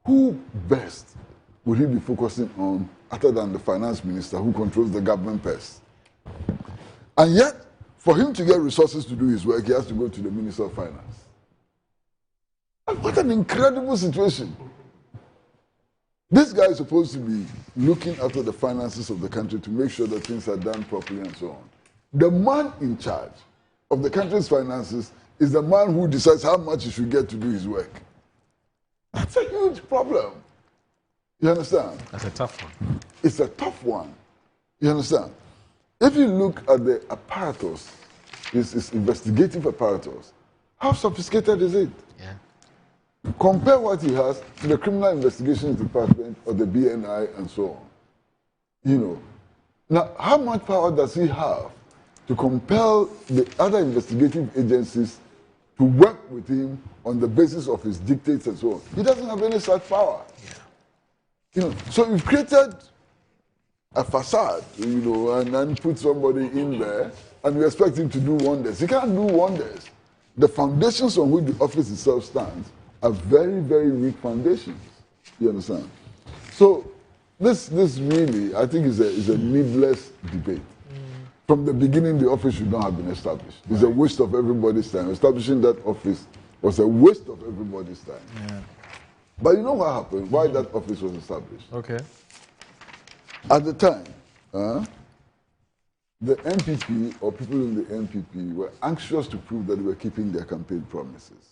who best would he be focusing on other than the finance minister who controls the government purse? And yet, for him to get resources to do his work, he has to go to the Minister of Finance. What an incredible situation. This guy is supposed to be looking after the finances of the country to make sure that things are done properly and so on. The man in charge of the country's finances is the man who decides how much he should get to do his work. That's a huge problem. You understand? That's a tough one. It's a tough one. You understand? If you look at the apparatus, this investigative apparatus, how sophisticated is it? Yeah. Compare what he has to the Criminal Investigations Department or the BNI and so on. Now, how much power does he have to compel the other investigative agencies to work with him on the basis of his dictates and so on? He doesn't have any such power. Yeah. So you've created a facade, and then put somebody in there, and we expect him to do wonders. He can't do wonders. The foundations on which the office itself stands are very, very weak foundations. You understand? So this really, I think, is a needless debate. From the beginning, the office should not have been established. It's a waste of everybody's time. Establishing that office was a waste of everybody's time. Yeah. But you know what happened? Why that office was established? Okay. At the time, the NPP or people in the NPP were anxious to prove that they were keeping their campaign promises.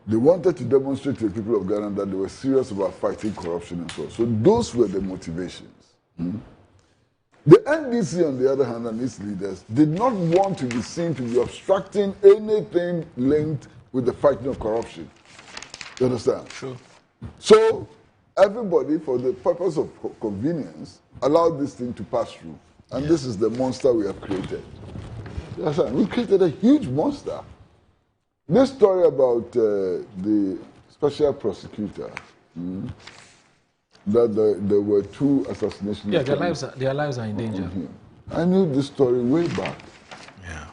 They wanted to demonstrate to the people of Ghana that they were serious about fighting corruption and so on. So those were the motivations. The NDC, on the other hand, and its leaders did not want to be seen to be obstructing anything linked with the fighting of corruption. You understand? Sure. So everybody, for the purpose of convenience, allowed this thing to pass through. And this is the monster we have created. You understand? We created a huge monster. This story about the special prosecutor, that there were 2 assassinations. Yeah, their lives are in danger. I knew this story way back. Yeah.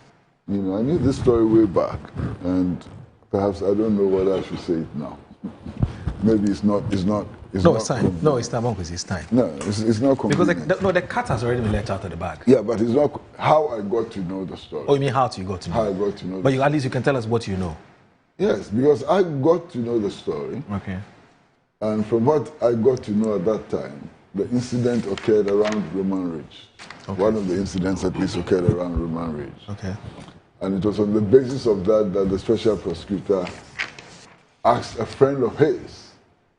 You know, I knew this story way back, and perhaps I don't know whether I should say it now. Maybe it's not. It's time. No, it's time. It's time. No, it's not convenient. Because the cat has already been let out of the bag. Yeah, but it's not how I got to know the story. Oh, you mean how you got to know? How I got to know. But at least you can tell us what you know. Yes, because I got to know the story. Okay. And from what I got to know at that time, the incident occurred around Roman Ridge. Okay. One of the incidents at least occurred around Roman Ridge. Okay. And it was on the basis of that the special prosecutor asked a friend of his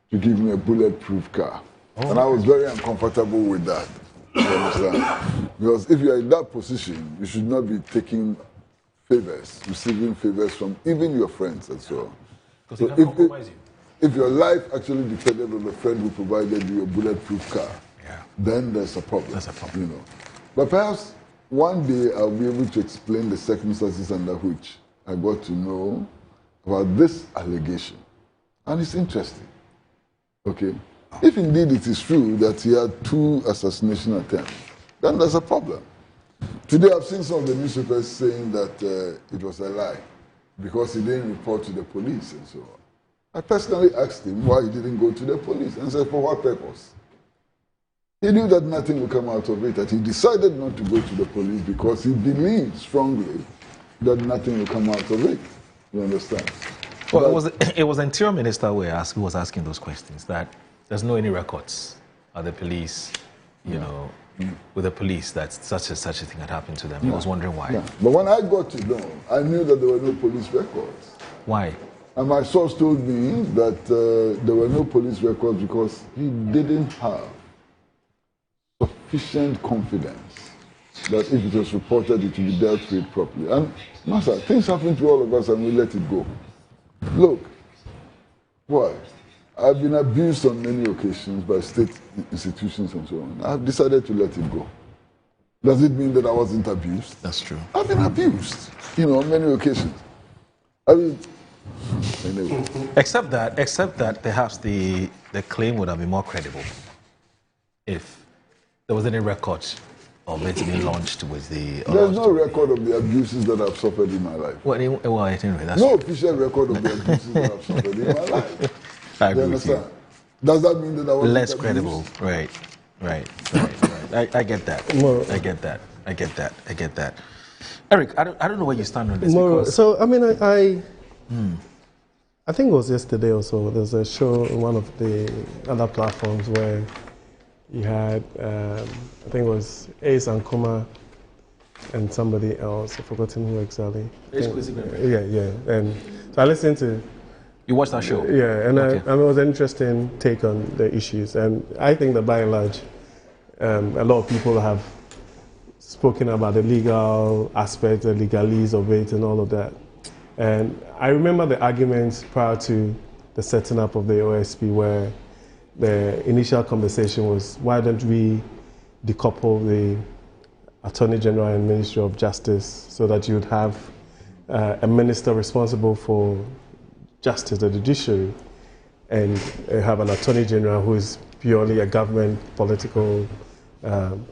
to give me a bulletproof car. Oh, and I was very uncomfortable with that. You understand? Because if you are in that position, you should not be taking favors, receiving favors from even your friends and so on. Because they can compromise you. If your life actually depended on a friend who provided you a bulletproof car, then there's a problem. That's a problem. You know. But perhaps one day I'll be able to explain the circumstances under which I got to know about this allegation. And it's interesting. Okay? If indeed it is true that he had 2 assassination attempts, then there's a problem. Today I've seen some of the newspapers saying that it was a lie because he didn't report to the police and so on. I personally asked him why he didn't go to the police and said, for what purpose? He knew that nothing would come out of it, that he decided not to go to the police because he believed strongly that nothing would come out of it. You understand? Well, it was the Interior Minister who was asking those questions, that there's no any records of the police, you know, with the police that such a thing had happened to them. He was wondering why. Yeah. But when I got to know, I knew that there were no police records. Why? And my source told me that there were no police records because he didn't have sufficient confidence that if it was reported, it would be dealt with properly. And, Master, things happen to all of us and we let it go. Look, why? I've been abused on many occasions by state institutions and so on. I've decided to let it go. Does it mean that I wasn't abused? That's true. I've been abused, on many occasions. I mean, anyway. Except that perhaps the claim would have been more credible if there was any record of it being launched with the... There's no record of the abuses that I've suffered in my life. Well, anyway, that's no official record of the abuses that I've suffered in my life. I agree with you. Does that mean that I was less credible? Right. I get that. I get that. Eric, I don't know where you stand on this. So, I mean, I think it was yesterday or so, there's a show on one of the other platforms where you had, I think it was Ace and Kuma and somebody else, I've forgotten who exactly. Yeah. And so I listened to... You watched that show? Yeah, and okay. It was an interesting take on the issues. And I think that by and large, a lot of people have spoken about the legal aspect, the legalese of it and all of that. And I remember the arguments prior to the setting up of the OSP where the initial conversation was, why don't we decouple the Attorney General and Ministry of Justice so that you would have a minister responsible for justice, the judiciary, and have an Attorney General who is purely a government political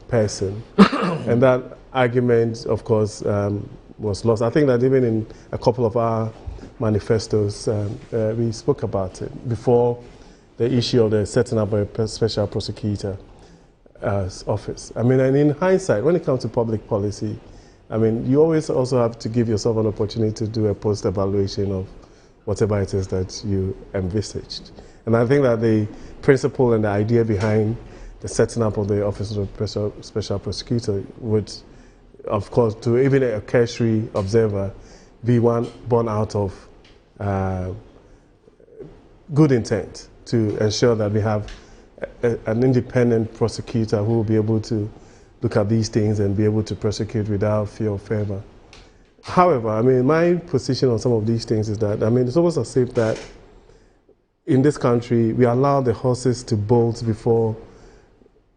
person. And that argument, of course, was lost. I think that even in a couple of our manifestos, we spoke about it before the issue of the setting up a special prosecutor's office. I mean, and in hindsight, when it comes to public policy, I mean, you always also have to give yourself an opportunity to do a post-evaluation of whatever it is that you envisaged. And I think that the principle and the idea behind the setting up of the Office of the Special Prosecutor would, of course, to even a cursory observer, be one born out of good intent to ensure that we have an independent prosecutor who will be able to look at these things and be able to prosecute without fear or favor. However, I mean, my position on some of these things is that, I mean, it's almost as if that in this country, we allow the horses to bolt before,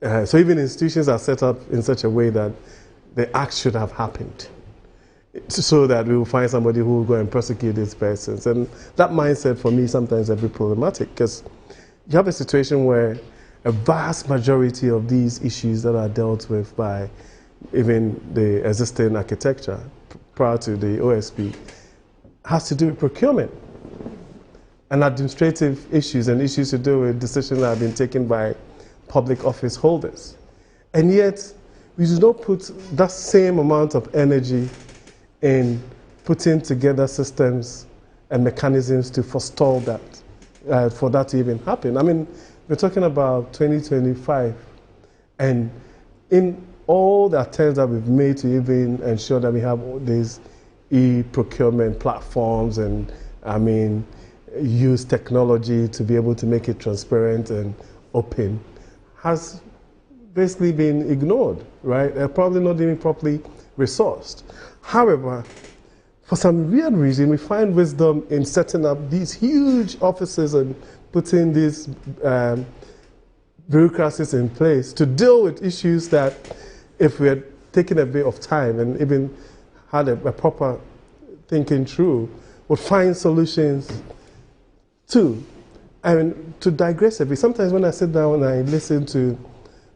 so even institutions are set up in such a way that the act should have happened so that we will find somebody who will go and prosecute these persons. And that mindset for me sometimes is a bit problematic because you have a situation where a vast majority of these issues that are dealt with by even the existing architecture prior to the OSP has to do with procurement and administrative issues and issues to do with decisions that have been taken by public office holders. And yet, we do not put that same amount of energy in putting together systems and mechanisms to forestall that, for that to even happen. I mean, we're talking about 2025, and in all the attempts that we've made to even ensure that we have all these e-procurement platforms and, I mean, use technology to be able to make it transparent and open, has basically been ignored, right? Probably not even properly resourced. However, for some weird reason, we find wisdom in setting up these huge offices and putting these bureaucracies in place to deal with issues that, if we had taken a bit of time and even had a proper thinking through, would find solutions to. And to digress a bit, sometimes when I sit down and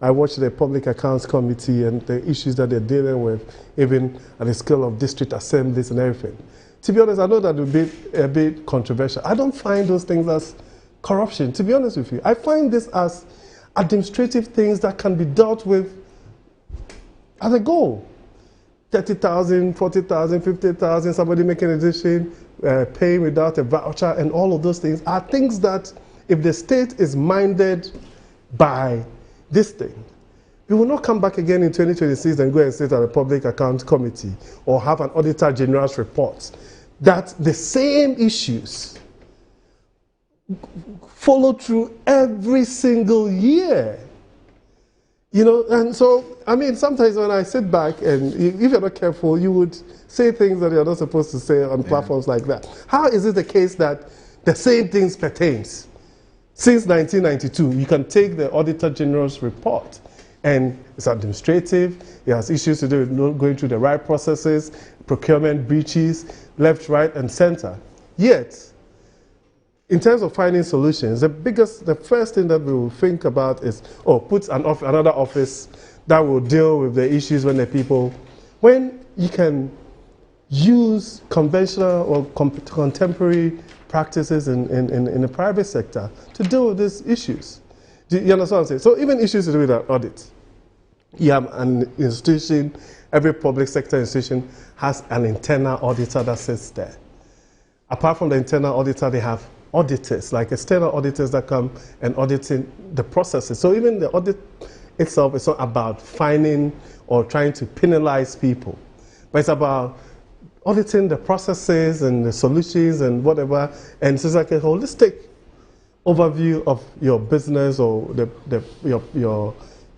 I watch the Public Accounts Committee and the issues that they're dealing with, even at the scale of district assemblies and everything. To be honest, I know that would be a bit controversial. I don't find those things as corruption, to be honest with you. I find this as administrative things that can be dealt with as a goal. 30,000, 40,000, 50,000, somebody making a decision, paying without a voucher, and all of those things are things that, if the state is minded by this thing, we will not come back again in 2026 and go and sit at a Public Accounts Committee or have an Auditor General's report that the same issues follow through every single year. You know, and so, I mean, sometimes when I sit back and if you're not careful, you would say things that you're not supposed to say on platforms like that. How is it the case that the same things pertains? Since 1992, you can take the Auditor General's report, and it's administrative, it has issues to do with going through the right processes, procurement breaches, left, right, and center. Yet, in terms of finding solutions, the first thing that we will think about is, put another office that will deal with the issues when you can use conventional or contemporary practices in the private sector to deal with these issues. Do you understand what I'm saying? So even issues to do with an audit. You have an institution, every public sector institution has an internal auditor that sits there. Apart from the internal auditor, they have auditors, like external auditors that come and auditing the processes. So even the audit itself is not about finding or trying to penalize people, but it's about auditing the processes and the solutions and whatever, and so it's like a holistic overview of your business or your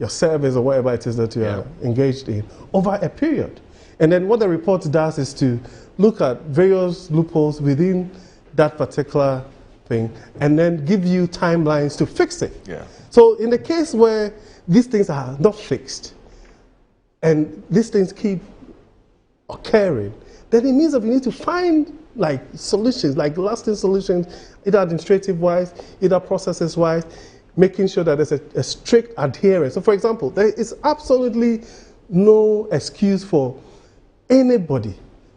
service or whatever it is that you are engaged in over a period. And then what the report does is to look at various loopholes within that particular thing and then give you timelines to fix it. Yeah. So in the case where these things are not fixed and these things keep occurring, then it means that we need to find like solutions, like lasting solutions, either administrative-wise, either processes-wise, making sure that there's a strict adherence. So for example, there is absolutely no excuse for anybody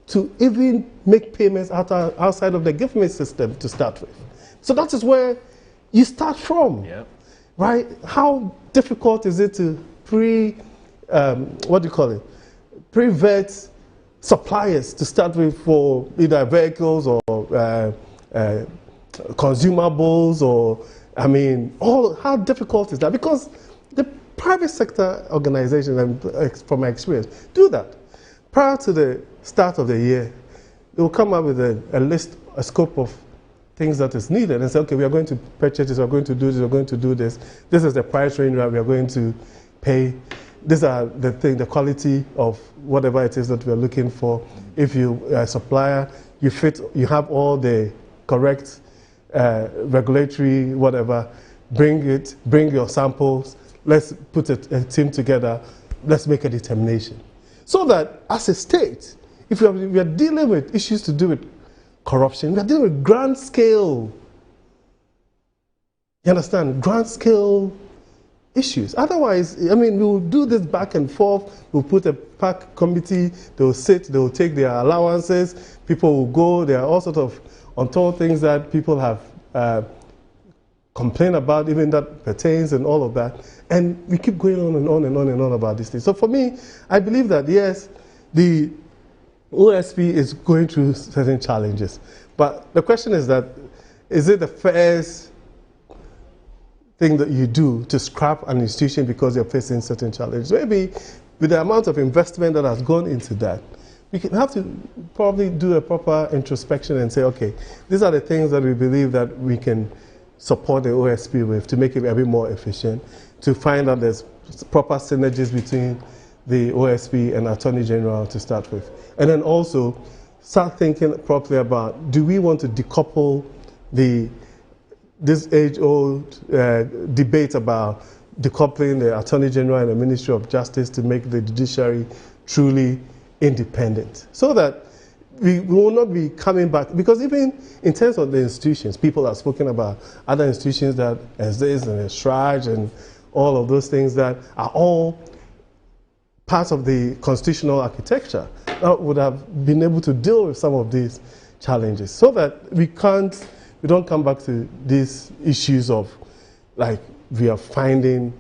to even make payments outside of the government system to start with. So that is where you start from, right? How difficult is it to pre-vet suppliers to start with for either vehicles or consumables or, I mean, how difficult is that? Because the private sector organizations, and from my experience, do that. Prior to the start of the year, they will come up with a list, a scope of things that is needed and say, okay, we are going to purchase this, we are going to do this, we are going to do this. This is the price range that we are going to pay. These are the quality of whatever it is that we are looking for. If you are a supplier, you have all the correct regulatory whatever, bring your samples, let's put a team together, let's make a determination. So that as a state, if we are dealing with issues to do with corruption, we are dealing with grand scale, you understand, grand scale issues. Otherwise, I mean, we will do this back and forth. We'll put a PAC committee, they'll sit, they'll take their allowances, people will go. There are all sorts of untold things that people have complained about, even that pertains and all of that. And we keep going on and on and on and on about these things. So for me, I believe that, yes, the OSP is going through certain challenges. But the question is that, is it the first thing that you do to scrap an institution because you're facing certain challenges? Maybe with the amount of investment that has gone into that, we can have to probably do a proper introspection and say, okay, these are the things that we believe that we can support the OSP with to make it a bit more efficient, to find out there's proper synergies between the OSP and Attorney General to start with. And then also start thinking properly about, do we want to decouple this age-old debate about decoupling the Attorney General and the Ministry of Justice to make the judiciary truly independent, so that we will not be coming back, because even in terms of the institutions, people have spoken about other institutions that as this and SRAJ and all of those things that are all part of the constitutional architecture that would have been able to deal with some of these challenges, so that we don't come back to these issues of like we are finding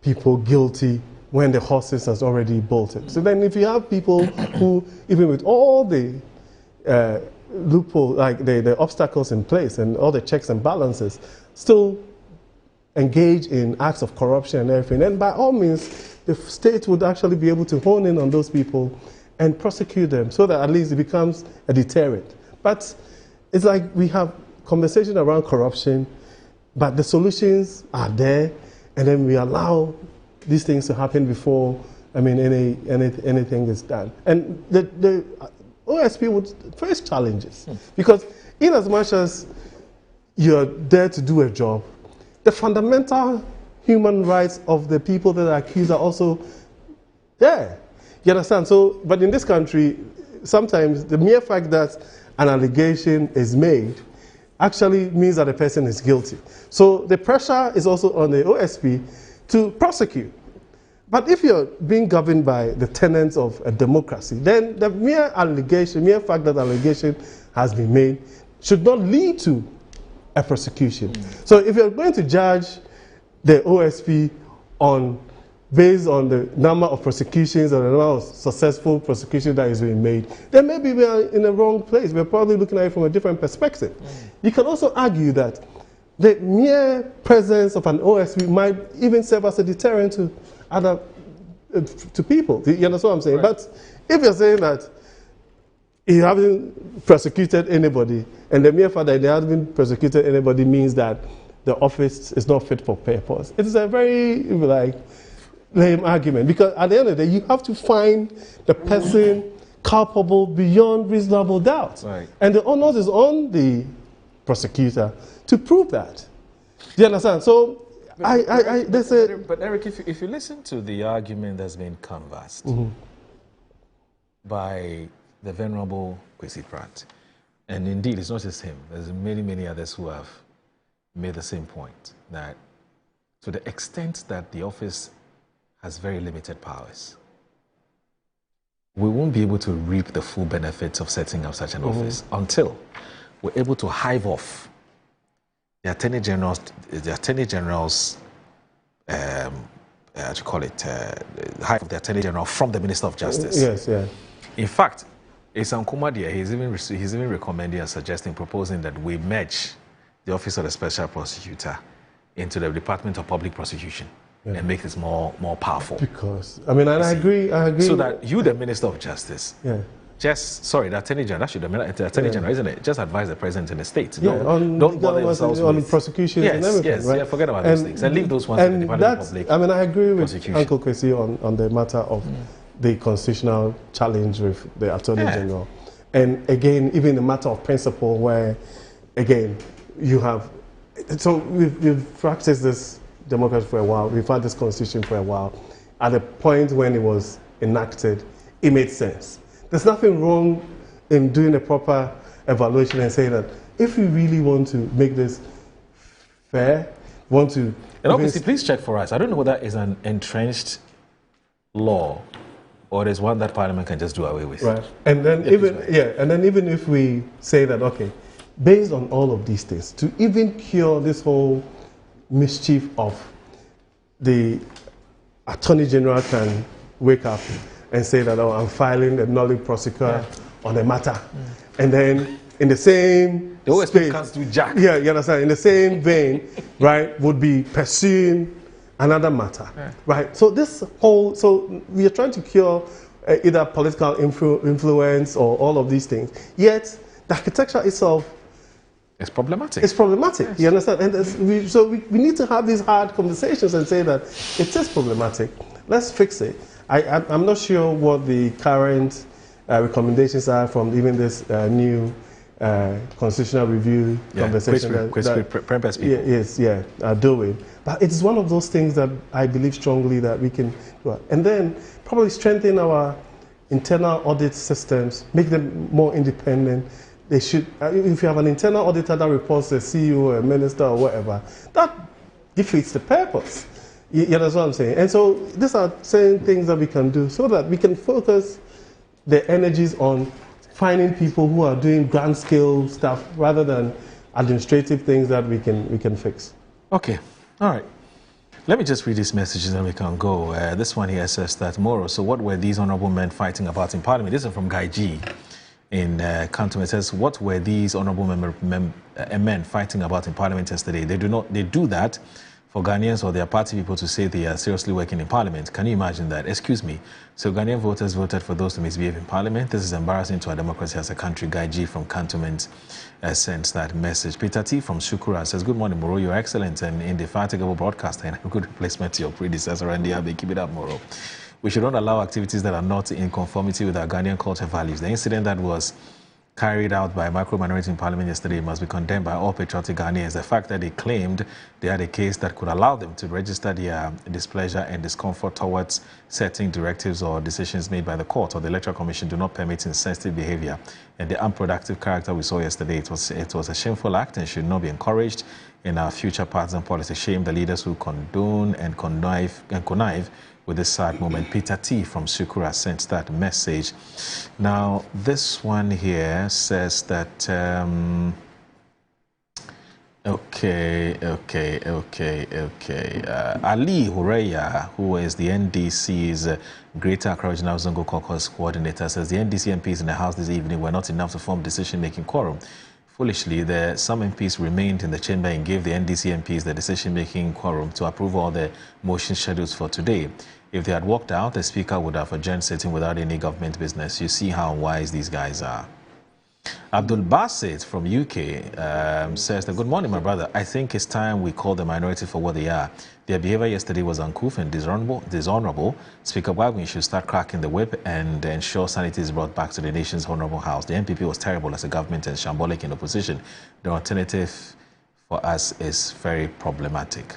people guilty when the horses has already bolted. So then if you have people who, even with all the loophole, like the obstacles in place and all the checks and balances, still engage in acts of corruption and everything, then by all means, the state would actually be able to hone in on those people and prosecute them so that at least it becomes a deterrent. But it's like we have conversation around corruption, but the solutions are there, and then we allow these things to happen before, I mean, anything is done. And the OSP would face challenges, because in as much as you're there to do a job, the fundamental human rights of the people that are accused are also there. You understand? So, but in this country, sometimes the mere fact that an allegation is made actually means that the person is guilty. So the pressure is also on the OSP to prosecute. But if you're being governed by the tenets of a democracy, then the mere fact that allegation has been made should not lead to a prosecution. So if you're going to judge the OSP based on the number of prosecutions or the number of successful prosecutions that is being made, then maybe we are in the wrong place. We're probably looking at it from a different perspective. You can also argue that the mere presence of an OSP might even serve as a deterrent to to people. You understand what I'm saying? Right. But if you're saying that you haven't prosecuted anybody, and the mere fact that they haven't prosecuted anybody means that the office is not fit for purpose, it is a very lame argument, because at the end of the day, you have to find the person culpable beyond reasonable doubt. Right. And the onus is on the prosecutor to prove that. Do you understand? So, But Eric, if you listen to the argument that's been canvassed by the Venerable Kwesi Pratt, and indeed it's not just him, there's many, many others who have made the same point, that to the extent that the office has very limited powers, we won't be able to reap the full benefits of setting up such an office until we're able to hive off the Attorney General's, hive of the Attorney General from the Minister of Justice. Yes, yeah. In fact, Esan Kumadia, he's even recommending and suggesting, proposing that we merge the Office of the Special Prosecutor into the Department of Public Prosecution and make this more powerful. Because, I mean, and I agree. So that you, the Minister of Justice, the Attorney General, the Attorney General, isn't it? Just advise the President and the State. Don't bother yourselves on with prosecutions and everything. Right? Forget about those things and leave those ones to the Department of Public. I mean, I agree with Uncle Kwesi on the matter of the constitutional challenge with the Attorney General. And again, even the matter of principle where, again, you have, so we've practiced this democracy for a while, we've had this constitution for a while. At the point when it was enacted, it made sense. There's nothing wrong in doing a proper evaluation and saying that if we really want to make this fair, want to... And obviously, please check for us. I don't know whether it's an entrenched law or there's one that Parliament can just do away with. Right. And then even if we say that, okay, based on all of these things, to even cure this whole mischief of the Attorney General can wake up and say that, oh, I'm filing a nolli prosequi on the matter. And then in the same the always space, comes to Jack. Yeah, you understand? In the same vein, right, would be pursuing another matter, right? So so we are trying to cure either political influence or all of these things. Yet the architecture itself is problematic. It's problematic. Yes. You understand? And so we need to have these hard conversations and say that it is problematic. Let's fix it. I'm not sure what the current recommendations are from even this new constitutional review conversation that are doing. But it's one of those things that I believe strongly that we can do. And then probably strengthen our internal audit systems, make them more independent. They should, if you have an internal auditor that reports to a CEO or a minister or whatever, that defeats the purpose. You understand what I'm saying? And so these are certain things that we can do so that we can focus the energies on finding people who are doing grand scale stuff rather than administrative things that we can fix. Okay, all right. Let me just read these messages and we can go. This one here says that Moro, so what were these honorable men fighting about in Parliament? This is from Guy G in Canton. It says, what were these honorable men fighting about in Parliament yesterday? They do that for Ghanaians or their party people to say they are seriously working in Parliament. Can you imagine that? Excuse me. So Ghanaian voters voted for those to misbehave in Parliament. This is embarrassing to our democracy as a country. Guy G from Cantonment sends that message. Peter T from Shukura says, good morning, Moro. You're excellent and indefatigable broadcaster and a good replacement to your predecessor, Andy Abe. Keep it up, Moro. We should not allow activities that are not in conformity with our Ghanaian culture values. The incident that was carried out by a micro-minority in Parliament yesterday must be condemned by all patriotic Ghanaians. The fact that they claimed they had a case that could allow them to register their displeasure and discomfort towards certain directives or decisions made by the court or the Electoral Commission do not permit insensitive behavior. And the unproductive character we saw yesterday, it was a shameful act and should not be encouraged in our future partisan politics. Shame the leaders who condone and connive with this sad moment. Peter T from Shukura sent that message. Now, this one here says that, Ali Hureya, who is the NDC's Greater Accra Regional Zongo Caucus coordinator, says the NDC MPs in the House this evening were not enough to form decision-making quorum. Foolishly, some MPs remained in the chamber and gave the NDC MPs the decision-making quorum to approve all the motion schedules for today. If they had walked out, the Speaker would have adjourned sitting without any government business. You see how wise these guys are. Abdul Basit from UK says that, good morning, my brother. I think it's time we call the minority for what they are. Their behavior yesterday was uncouth and dishonorable. Speaker Wagwin should start cracking the whip and ensure sanity is brought back to the nation's honorable house. The NPP was terrible as a government and shambolic in opposition. The alternative for us is very problematic.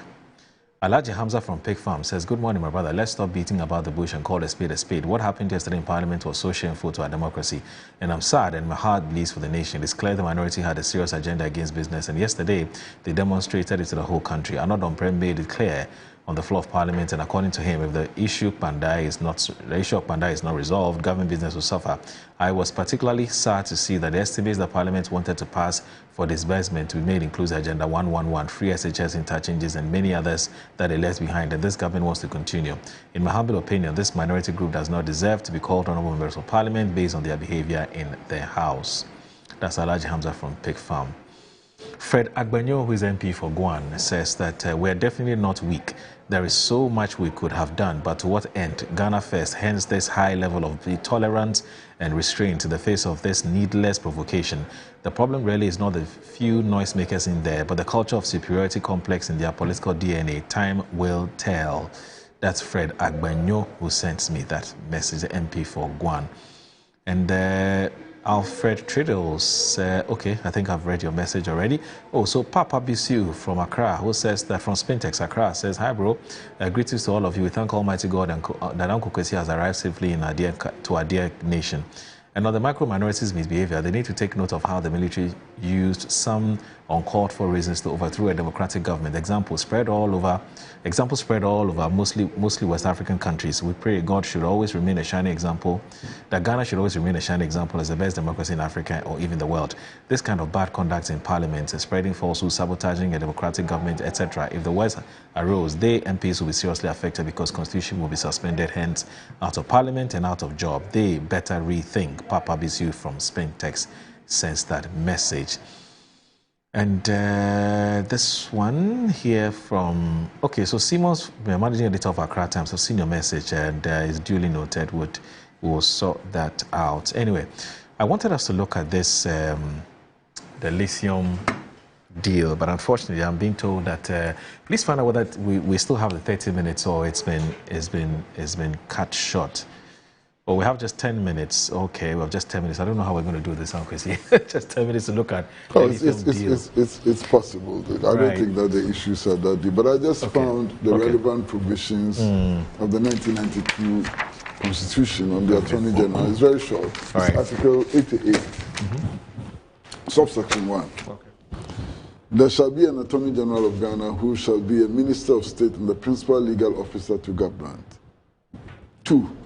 Alaji Hamza from Pig Farm says, good morning, my brother. Let's stop beating about the bush and call a spade a spade. What happened yesterday in Parliament was so shameful to our democracy. And I'm sad and my heart bleeds for the nation. It's clear the minority had a serious agenda against business. And yesterday, they demonstrated it to the whole country. Arnold Domprem made it clear on the floor of Parliament, and according to him, if the issue of Pandai is not resolved, government business will suffer. I was particularly sad to see that the estimates that Parliament wanted to pass for disbursement to be made includes Agenda 111, free SHS interchanges, and many others that they left behind, and this government wants to continue. In my humble opinion, this minority group does not deserve to be called honorable members of Parliament based on their behavior in their house. That's Alaji Hamza from Pig Farm. Fred Agbanyo, who is MP for Guan, says that we're definitely not weak. There is so much we could have done, but to what end? Ghana first, hence this high level of tolerance and restraint in the face of this needless provocation. The problem really is not the few noisemakers in there, but the culture of superiority complex in their political DNA. Time will tell. That's Fred Agbanyo who sends me that message, MP for Guan. And Alfred Triddles, okay, I think I've read your message already. Oh, so Papa Bisu from Accra, who says that from Spintex Accra, says, hi bro, greetings to all of you. We thank Almighty God and that Uncle Kwesi has arrived safely in our dear nation. And on the micro-minorities' misbehavior, they need to take note of how the military used some uncalled for reasons to overthrow a democratic government. Examples spread all over, mostly West African countries. We pray God should always remain a shining example, that Ghana should always remain a shining example as the best democracy in Africa or even the world. This kind of bad conduct in parliament, spreading falsehoods, sabotaging a democratic government, etc. If the worst arose, they MPs will be seriously affected because constitution will be suspended, hence out of parliament and out of job. They better rethink. Papa Bisu from Spintex sends that message. And this one here from, okay, so Simon's managing editor of Accra Times has seen your message and is duly noted. We'll sort that out. Anyway, I wanted us to look at this, the lithium deal, but unfortunately I'm being told that please find out whether we still have the 30 minutes or it's been cut short. Well, we have just 10 minutes. Okay, we have just 10 minutes. I don't know how we're going to do this, Uncle Chrissy. Just 10 minutes to look at it's possible. I don't think that the issues are that deep. But I just found the relevant provisions of the 1992 Constitution on the Attorney General. It's very short. It's Article 88, subsection 1. There shall be an Attorney General of Ghana who shall be a Minister of State and the principal legal officer to government. 2.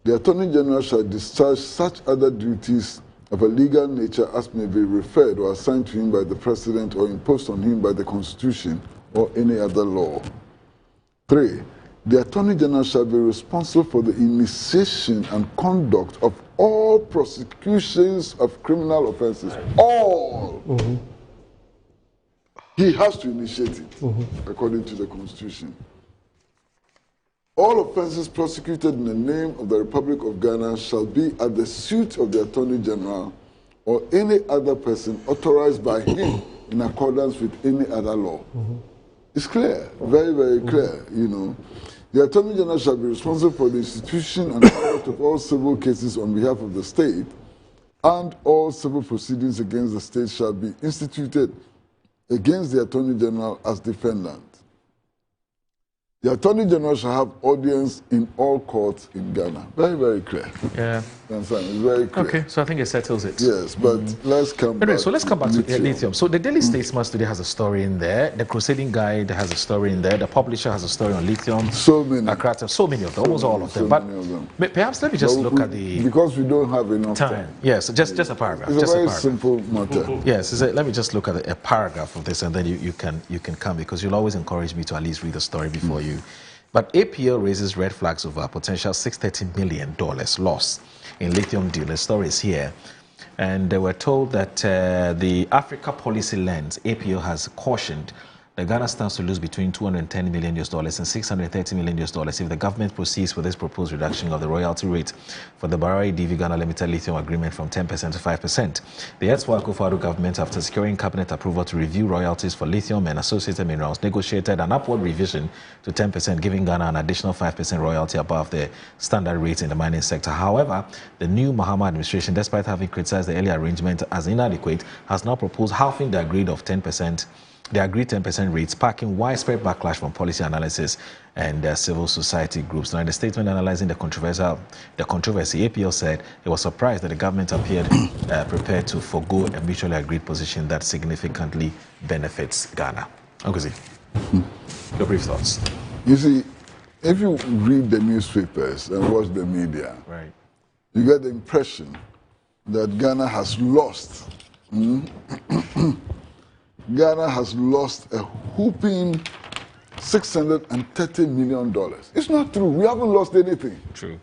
The Attorney General shall discharge such other duties of a legal nature as may be referred or assigned to him by the President or imposed on him by the Constitution or any other law. 3. The Attorney General shall be responsible for the initiation and conduct of all prosecutions of criminal offences. All! He has to initiate it, according to the Constitution. All offences prosecuted in the name of the Republic of Ghana shall be at the suit of the Attorney General or any other person authorized by him in accordance with any other law. It's clear, very, very clear, you know. The Attorney General shall be responsible for the institution and conduct of all civil cases on behalf of the state, and all civil proceedings against the state shall be instituted against the Attorney General as defendant. The Attorney General shall have audience in all courts in Ghana. Very, very clear. Yeah. It's very clear. Okay, so I think it settles it. Yes, but let's come back. So let's come back to lithium. So the Daily Statesman today has a story in there. The Crusading Guide has a story in there. The Publisher has a story on lithium. So many. So many of them, almost all of them. But perhaps let me just look at the... Because we don't have enough time. Yes, just a paragraph. It's a very simple matter. Yes, let me just look at a paragraph of this and then you can come, because you'll always encourage me to at least read the story before you. But APL raises red flags over a potential $630 million loss in lithium deal. The story is here. And they were told that the Africa Policy Lens, APL, has cautioned that Ghana stands to lose between $210 million and $630 million if the government proceeds with this proposed reduction of the royalty rate for the Barari DV Ghana Limited lithium agreement from 10% to 5%. The erstwhile Akufo-Addo government, after securing cabinet approval to review royalties for lithium and associated minerals, negotiated an upward revision to 10%, giving Ghana an additional 5% royalty above the standard rate in the mining sector. However, the new Mahama administration, despite having criticized the earlier arrangement as inadequate, has now proposed halving the agreed 10% rates, sparking widespread backlash from policy analysis and civil society groups. Now, in the statement analyzing the controversy, APL said it was surprised that the government appeared prepared to forgo a mutually agreed position that significantly benefits Ghana. Uncle, your brief thoughts. You see, if you read the newspapers and watch the media, you get the impression that Ghana has lost. Ghana has lost a whooping $630 million. It's not true. We haven't lost anything. True.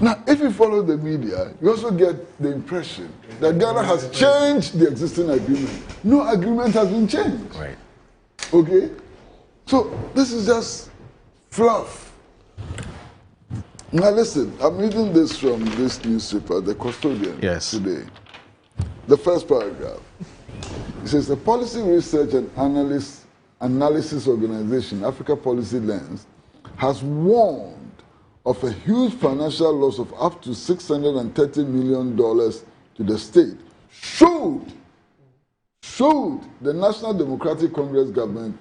Now, if you follow the media, you also get the impression that Ghana has changed the existing agreement. No agreement has been changed. Right. Okay? So, this is just fluff. Now, listen, I'm reading this from this newspaper, The Custodian, today. The first paragraph. It says the Policy Research and Analysis Organization, Africa Policy Lens, has warned of a huge financial loss of up to $630 million to the state should the National Democratic Congress government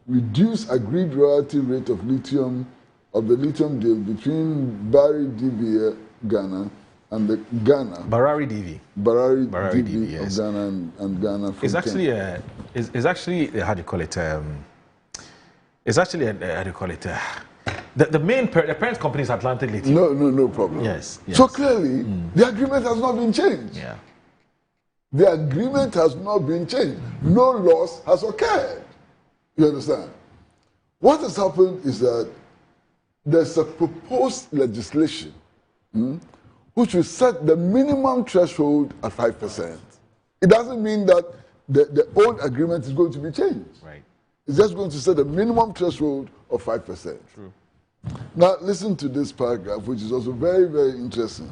reduce agreed royalty rate of the lithium deal between Barry DV Ghana and the Ghana. Barari DV. Barari DV, DV yes. of Ghana and Ghana from It's actually it's actually how do you call it? It's actually how do you call it? The main the parent company is Atlantic Lithium. No problem. Yes. So clearly, the agreement has not been changed. Yeah. The agreement has not been changed. No loss has occurred. You understand? What has happened is that there's a proposed legislation which will set the minimum threshold at 5%. It doesn't mean that the old agreement is going to be changed. Right. It's just going to set a minimum threshold of 5%. True. Now, listen to this paragraph, which is also very, very interesting.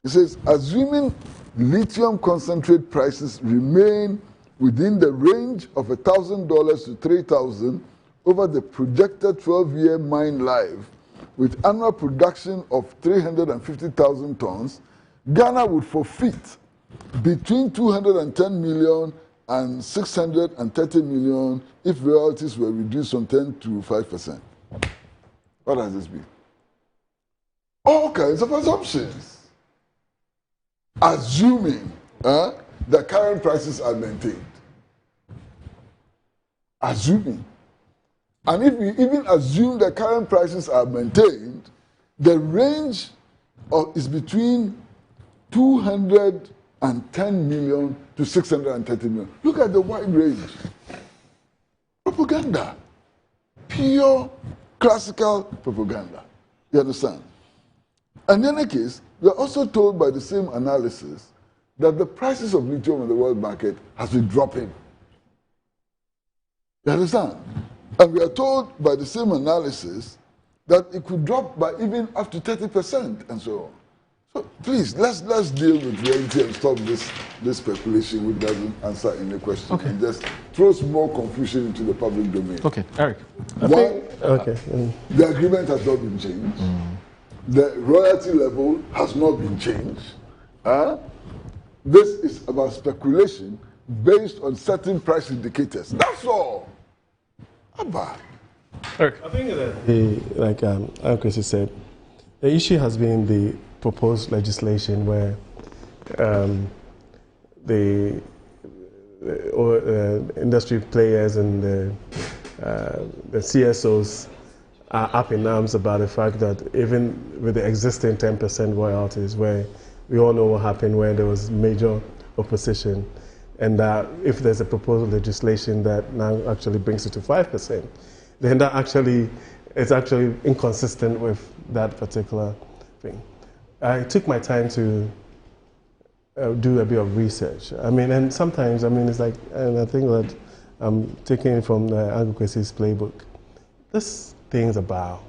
It says, assuming lithium concentrate prices remain within the range of $1,000 to $3,000 over the projected 12-year mine life, with annual production of 350,000 tons, Ghana would forfeit between 210 million and 630 million if royalties were reduced from 10 to 5%. What does this mean? All kinds of assumptions. Assuming the current prices are maintained. Assuming. And if we even assume the current prices are maintained, the range is between 210 million to 630 million. Look at the wide range. Propaganda. Pure classical propaganda. You understand? And in any case, we are also told by the same analysis that the prices of lithium on the world market has been dropping. You understand? And we are told by the same analysis that it could drop by even up to 30% and so on. So please, let's deal with reality and stop this speculation which doesn't answer any question and just throws more confusion into the public domain. Okay, Eric. The agreement has not been changed. The royalty level has not been changed. This is about speculation based on certain price indicators. That's all. Abba. Eric. I think that like Chris said, the issue has been the proposed legislation where the industry players and the CSOs are up in arms about the fact that even with the existing 10% royalties, where we all know what happened where there was major opposition, and that if there's a proposed legislation that now actually brings it to 5%, then that actually is actually inconsistent with that particular thing. I took my time to do a bit of research. I mean, and sometimes, I mean, it's like, and I think that I'm taking it from the Advocacy's playbook. This thing's about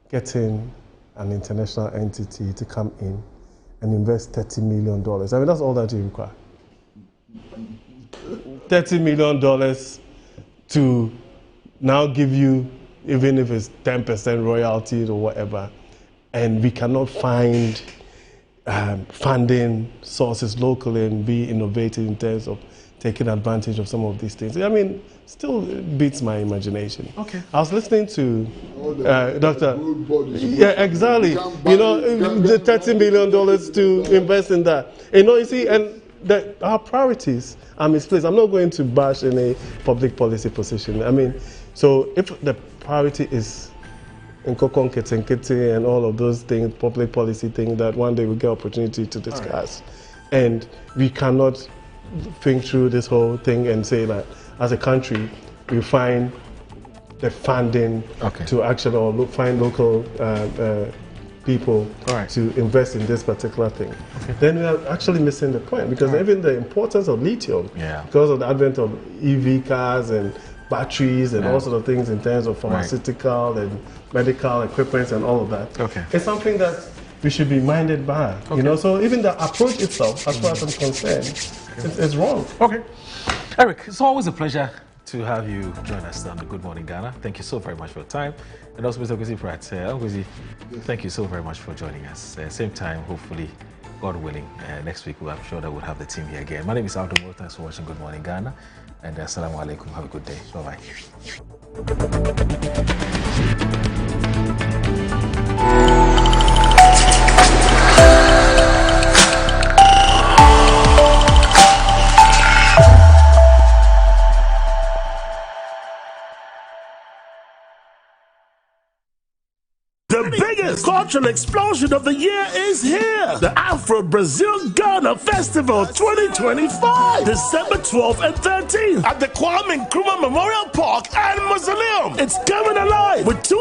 getting an international entity to come in and invest $30 million. I mean, that's all that you require. $30 million to now give you, even if it's 10% royalties or whatever, and we cannot find funding sources locally and be innovative in terms of taking advantage of some of these things. I mean, still beats my imagination. Okay. I was listening to Dr. Yeah, exactly. You know, the $30 million to invest in that. You know, you see, and our priorities are misplaced. I'm not going to bash any public policy position. I mean, so if the priority is in Nkokon and all of those things, public policy things that one day we get opportunity to discuss, and we cannot think through this whole thing and say that as a country we find the funding to actually or find local people to invest in this particular thing, then we are actually missing the point, because even the importance of lithium, because of the advent of EV cars and batteries and all sorts of things in terms of pharmaceutical and medical equipment and all of that. It's something that we should be minded by. You know, so even the approach itself, as far as I'm concerned, it's wrong. Okay. Eric, it's always a pleasure to have you join us on the Good Morning Ghana. Thank you so very much for your time. And also Mr. Kwesi Pratt, thank you so very much for joining us. Same time, hopefully, God willing, next week I'm sure that we'll have the team here again. My name is Aldo Moore. Thanks for watching Good Morning Ghana. And assalamu alaikum. Have a good day. Bye-bye. cultural explosion of the year is here. The Afro-Brazil Ghana Festival 2025. December 12th and 13th at the Kwame Nkrumah Memorial Park and Mausoleum. It's coming alive with 2